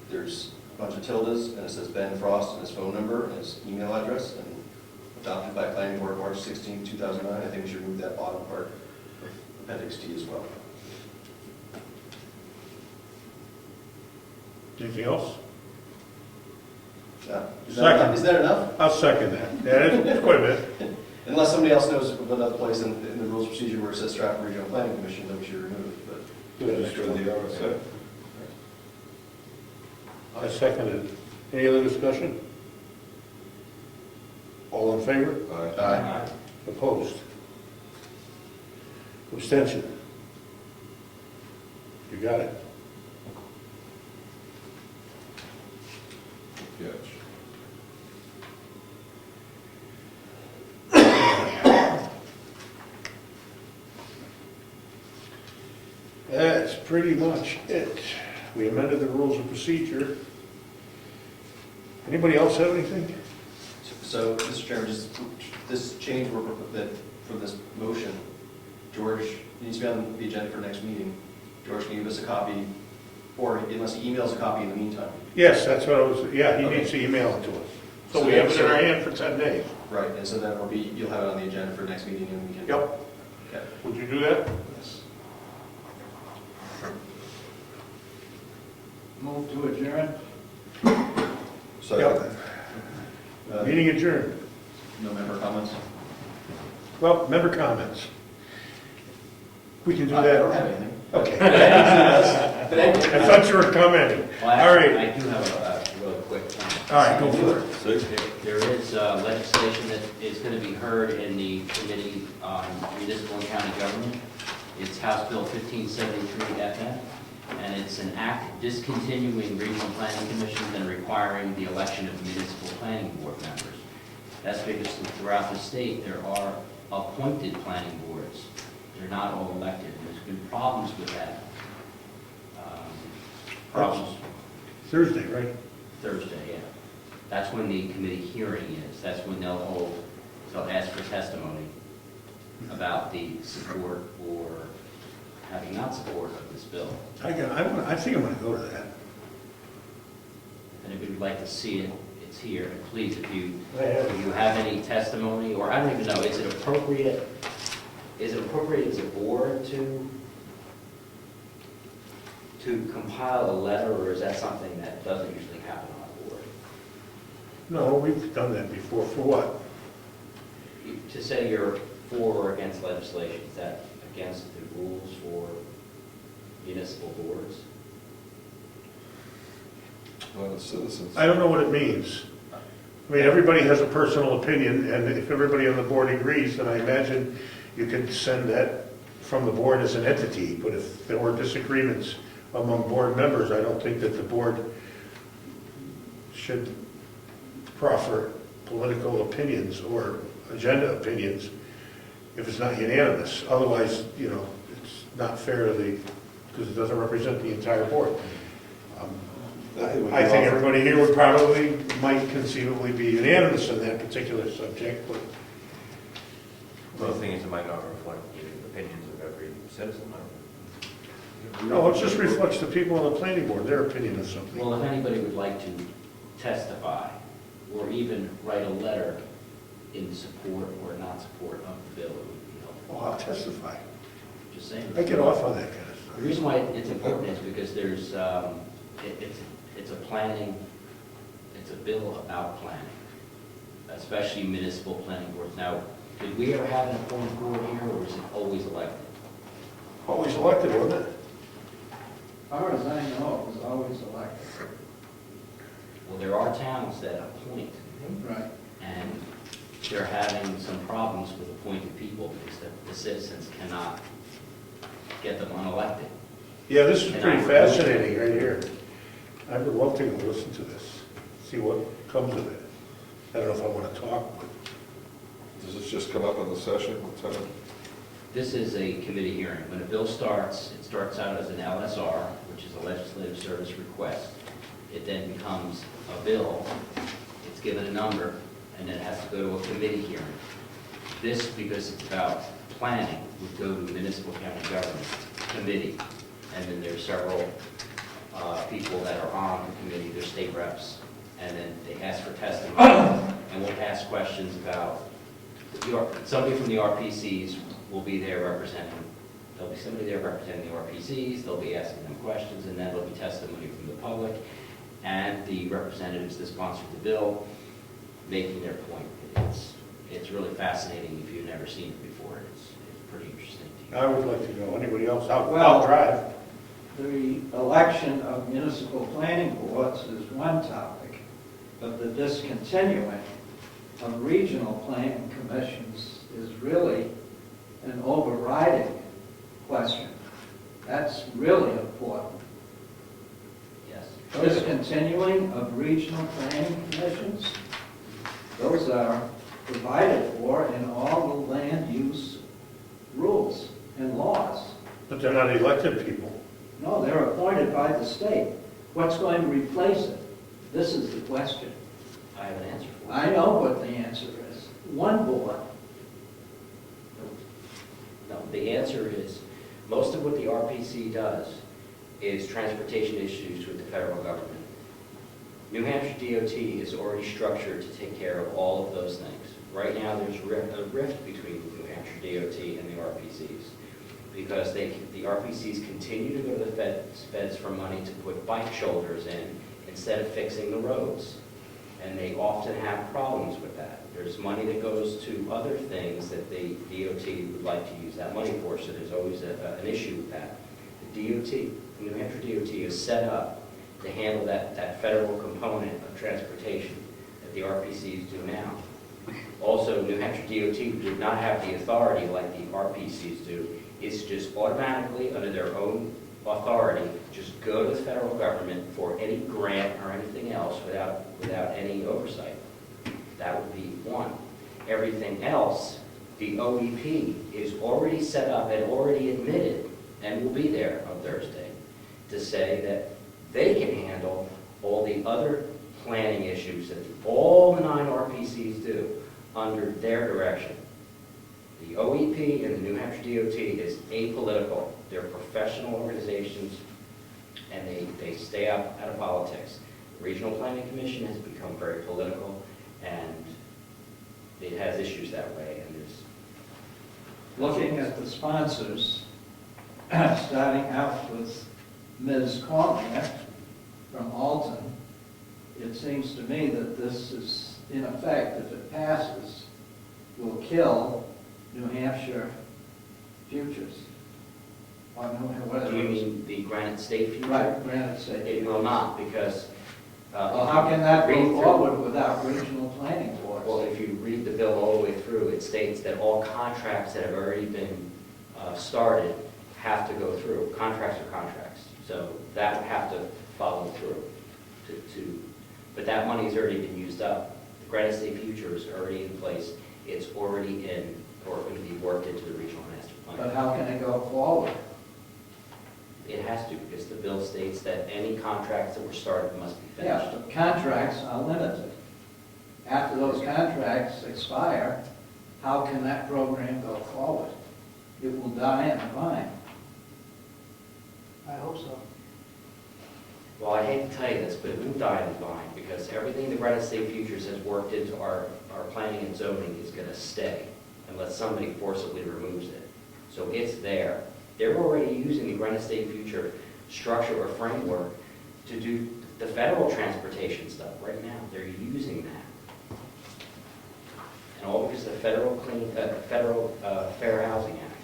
there's a bunch of tildes, and it says Ben Frost and his phone number and his email address, and adopted by planning board March 16, 2009. I think we should remove that bottom part of Appendix D as well. Anything else? Is that enough? I'll second that. Yeah, it's quite a bit. Unless somebody else knows of another place in the rules of procedure where it says Stratford Regional Planning Commission, then we should remove it, but. Just for the RSA. I second it. Any other discussion? All in favor? Aye. Opposed? Abstention? You got it. Yes. That's pretty much it. We amended the rules of procedure. Anybody else have anything? So, Mr. Chairman, just this change that for this motion, George needs to be on the agenda for next meeting. George can give us a copy, or unless he emails a copy in the meantime. Yes, that's what I was, yeah, he Okay. needs to email it to us. So So we have it in so- our hand for 10 days. Right, and so then it'll be, you'll have it on the agenda for next meeting and we can. Yep. Okay. Would you do that? Yes. Move to adjourn? Second. Meeting adjourned. No member comments? Well, member comments. We can do I don't that. have anything. Okay. Thank you. I thought you were commenting. Well, All actually, right. I do have a real quick comment. All right, go for it. There is legislation that is going to be heard in the Committee on Municipal and County Government. It's House Bill 1573 FM, and it's an act discontinuing regional planning commissions and requiring the election of municipal planning board members. That's because throughout the state, there are appointed planning boards. They're not all elected, and there's been problems with that. Problems Thursday, right? Thursday, yeah. That's when the committee hearing is. That's when they'll ask for testimony about the support or having not support of this bill. I think I'm going to go to that. And if you'd like to see it, it's here. And please, if you I have. have any testimony, or I don't even know, is it appropriate as a board to compile a letter, or is that something that doesn't usually happen on a board? No, we've done that before. For what? To say you're for or against legislation, is that against the rules for municipal boards? Well, the citizens. I don't know what it means. I mean, everybody has a personal opinion, and if everybody on the board agrees, then I imagine you could send that from the board as an entity. But if there were disagreements among board members, I don't think that the board should proffer political opinions or agenda opinions if it's not unanimous. Otherwise, it's not fair to because it doesn't represent the entire board. I think everybody here would might conceivably be unanimous on that particular subject, but Well, the thing is, it might not reflect the opinions of every citizen. no, it just reflects the people on the planning board, their opinion of something. Well, if anybody would like to testify, or even write a letter in support or not support of the bill, it would be helpful. Oh, I'll testify. Just saying. I get off on that kind of The stuff. reason why it's important is because there's, it's a bill about planning, especially municipal planning boards. Now, did we ever have an appointed board here, or was it always elected? Always elected, wasn't it? As far as I know, it was always elected. Well, there are towns that appoint, Right. and they're having some problems with appointed people because the citizens cannot get them unelected. Yeah, this is pretty fascinating right here. I would love to go listen to this, see what comes of it. I don't know if I want to talk, but Does this just come up in the session, Lieutenant? This is a committee hearing. When a bill starts, it starts out as an LSR, which is a legislative service request. It then becomes a bill, it's given a number, and then it has to go to a committee hearing. This, because it's about planning, would go to municipal county government committee. And then there's several people that are on the committee, they're state reps, and then they ask for testimony, and we'll ask questions about, somebody from the RPCs will be there representing, there'll be somebody there representing the RPCs, they'll be asking them questions, and then there'll be testimony from the public, and the representatives that sponsored the bill making their point. It's really fascinating if you've never seen it before. It's pretty interesting. I would like to go. Anybody else? I'll Well- drive. The election of municipal planning boards is one topic, but the discontinuing of regional planning commissions is really an overriding question. That's really important. Yes. Discontinuing of regional planning commissions, those are provided for in all the land use rules and laws. But they're not elected people. No, they're appointed by the state. What's going to replace it? This is the question. I have an answer for you. I know what the answer is. One board. The answer is, most of what the RPC does is transportation issues with the federal government. New Hampshire DOT is already structured to take care of all of those things. Right now, there's a rift between New Hampshire DOT and the RPCs, because the RPCs continue to go to the feds for money to put bike shoulders in instead of fixing the roads. And they often have problems with that. There's money that goes to other things that the DOT would like to use that money for, so there's always an issue with that. The DOT, New Hampshire DOT is set up to handle that federal component of transportation that the RPCs do now. Also, New Hampshire DOT did not have the authority like the RPCs do. It's just automatically, under their own authority, just go to the federal government for any grant or anything else without any oversight. That would be one. Everything else, the OEP is already set up and already admitted, and will be there on Thursday, to say that they can handle all the other planning issues that all the 9 RPCs do under their direction. The OEP and the New Hampshire DOT is apolitical. They're professional organizations, and they stay out of politics. The Regional Planning Commission has become very political, and it has issues that way. And there's Looking at the sponsors, starting out with Ms. Cormier from Alton, it seems to me that this is, in effect, if it passes, will kill New Hampshire futures. Do you mean the Granite State future? Right, Granite State. It will not, because... Well, how can that go forward without regional planning boards? Well, if you read the bill all the way through, it states that all contracts that have already been started have to go through. Contracts are contracts, so that would have to follow through. But that money's already been used up. The Granite State future is already in place. It's already in, or going to be worked into the regional master plan. But how can it go forward? It has to, because the bill states that any contracts that were started must be finished. Yes, but contracts are limited. After those contracts expire, how can that program go forward? It will die in the vine. I hope so. Well, I hate to tell you this, but it won't die in the vine, because everything the Granite State Futures has worked into our planning and zoning is going to stay unless somebody forcibly removes it. So it's there. They're already using the Granite State Future structure or framework to do the federal transportation stuff right now. They're using that. And all because of the federal Fair Housing Act.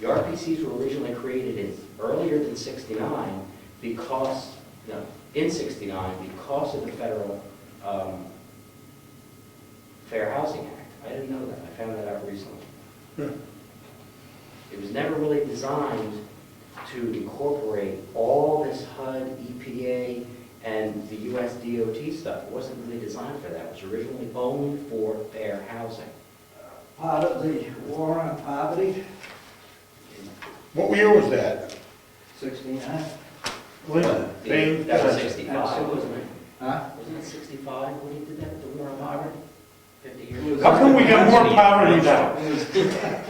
The RPCs were originally created earlier than '69 because, no, in '69 because of the federal Fair Housing Act. I didn't know that. I found that out recently. It was never really designed to incorporate all this HUD, EPA, and the US DOT stuff. It wasn't really designed for that. It was originally only for fair housing. Part of the war on poverty, What year was that? 69. Same That was time. 65, wasn't it? Huh? Wasn't it 65 when he did that with the war on poverty? 50 years ago? How come we got more poverty now?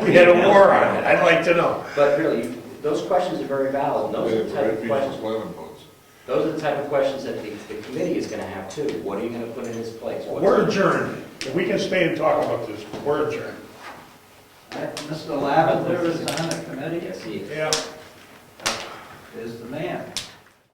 We had a war on it, I'd like to know. But really, those questions are very valid. Those are the type of questions. Planning boards. Those are the type of questions that the committee is going to have too. What are you going to put in its place? We're adjourned. If we can stay and talk about this, we're adjourned. Mr. Lavender is on the committee. Yes, he is. Yeah. Is the man.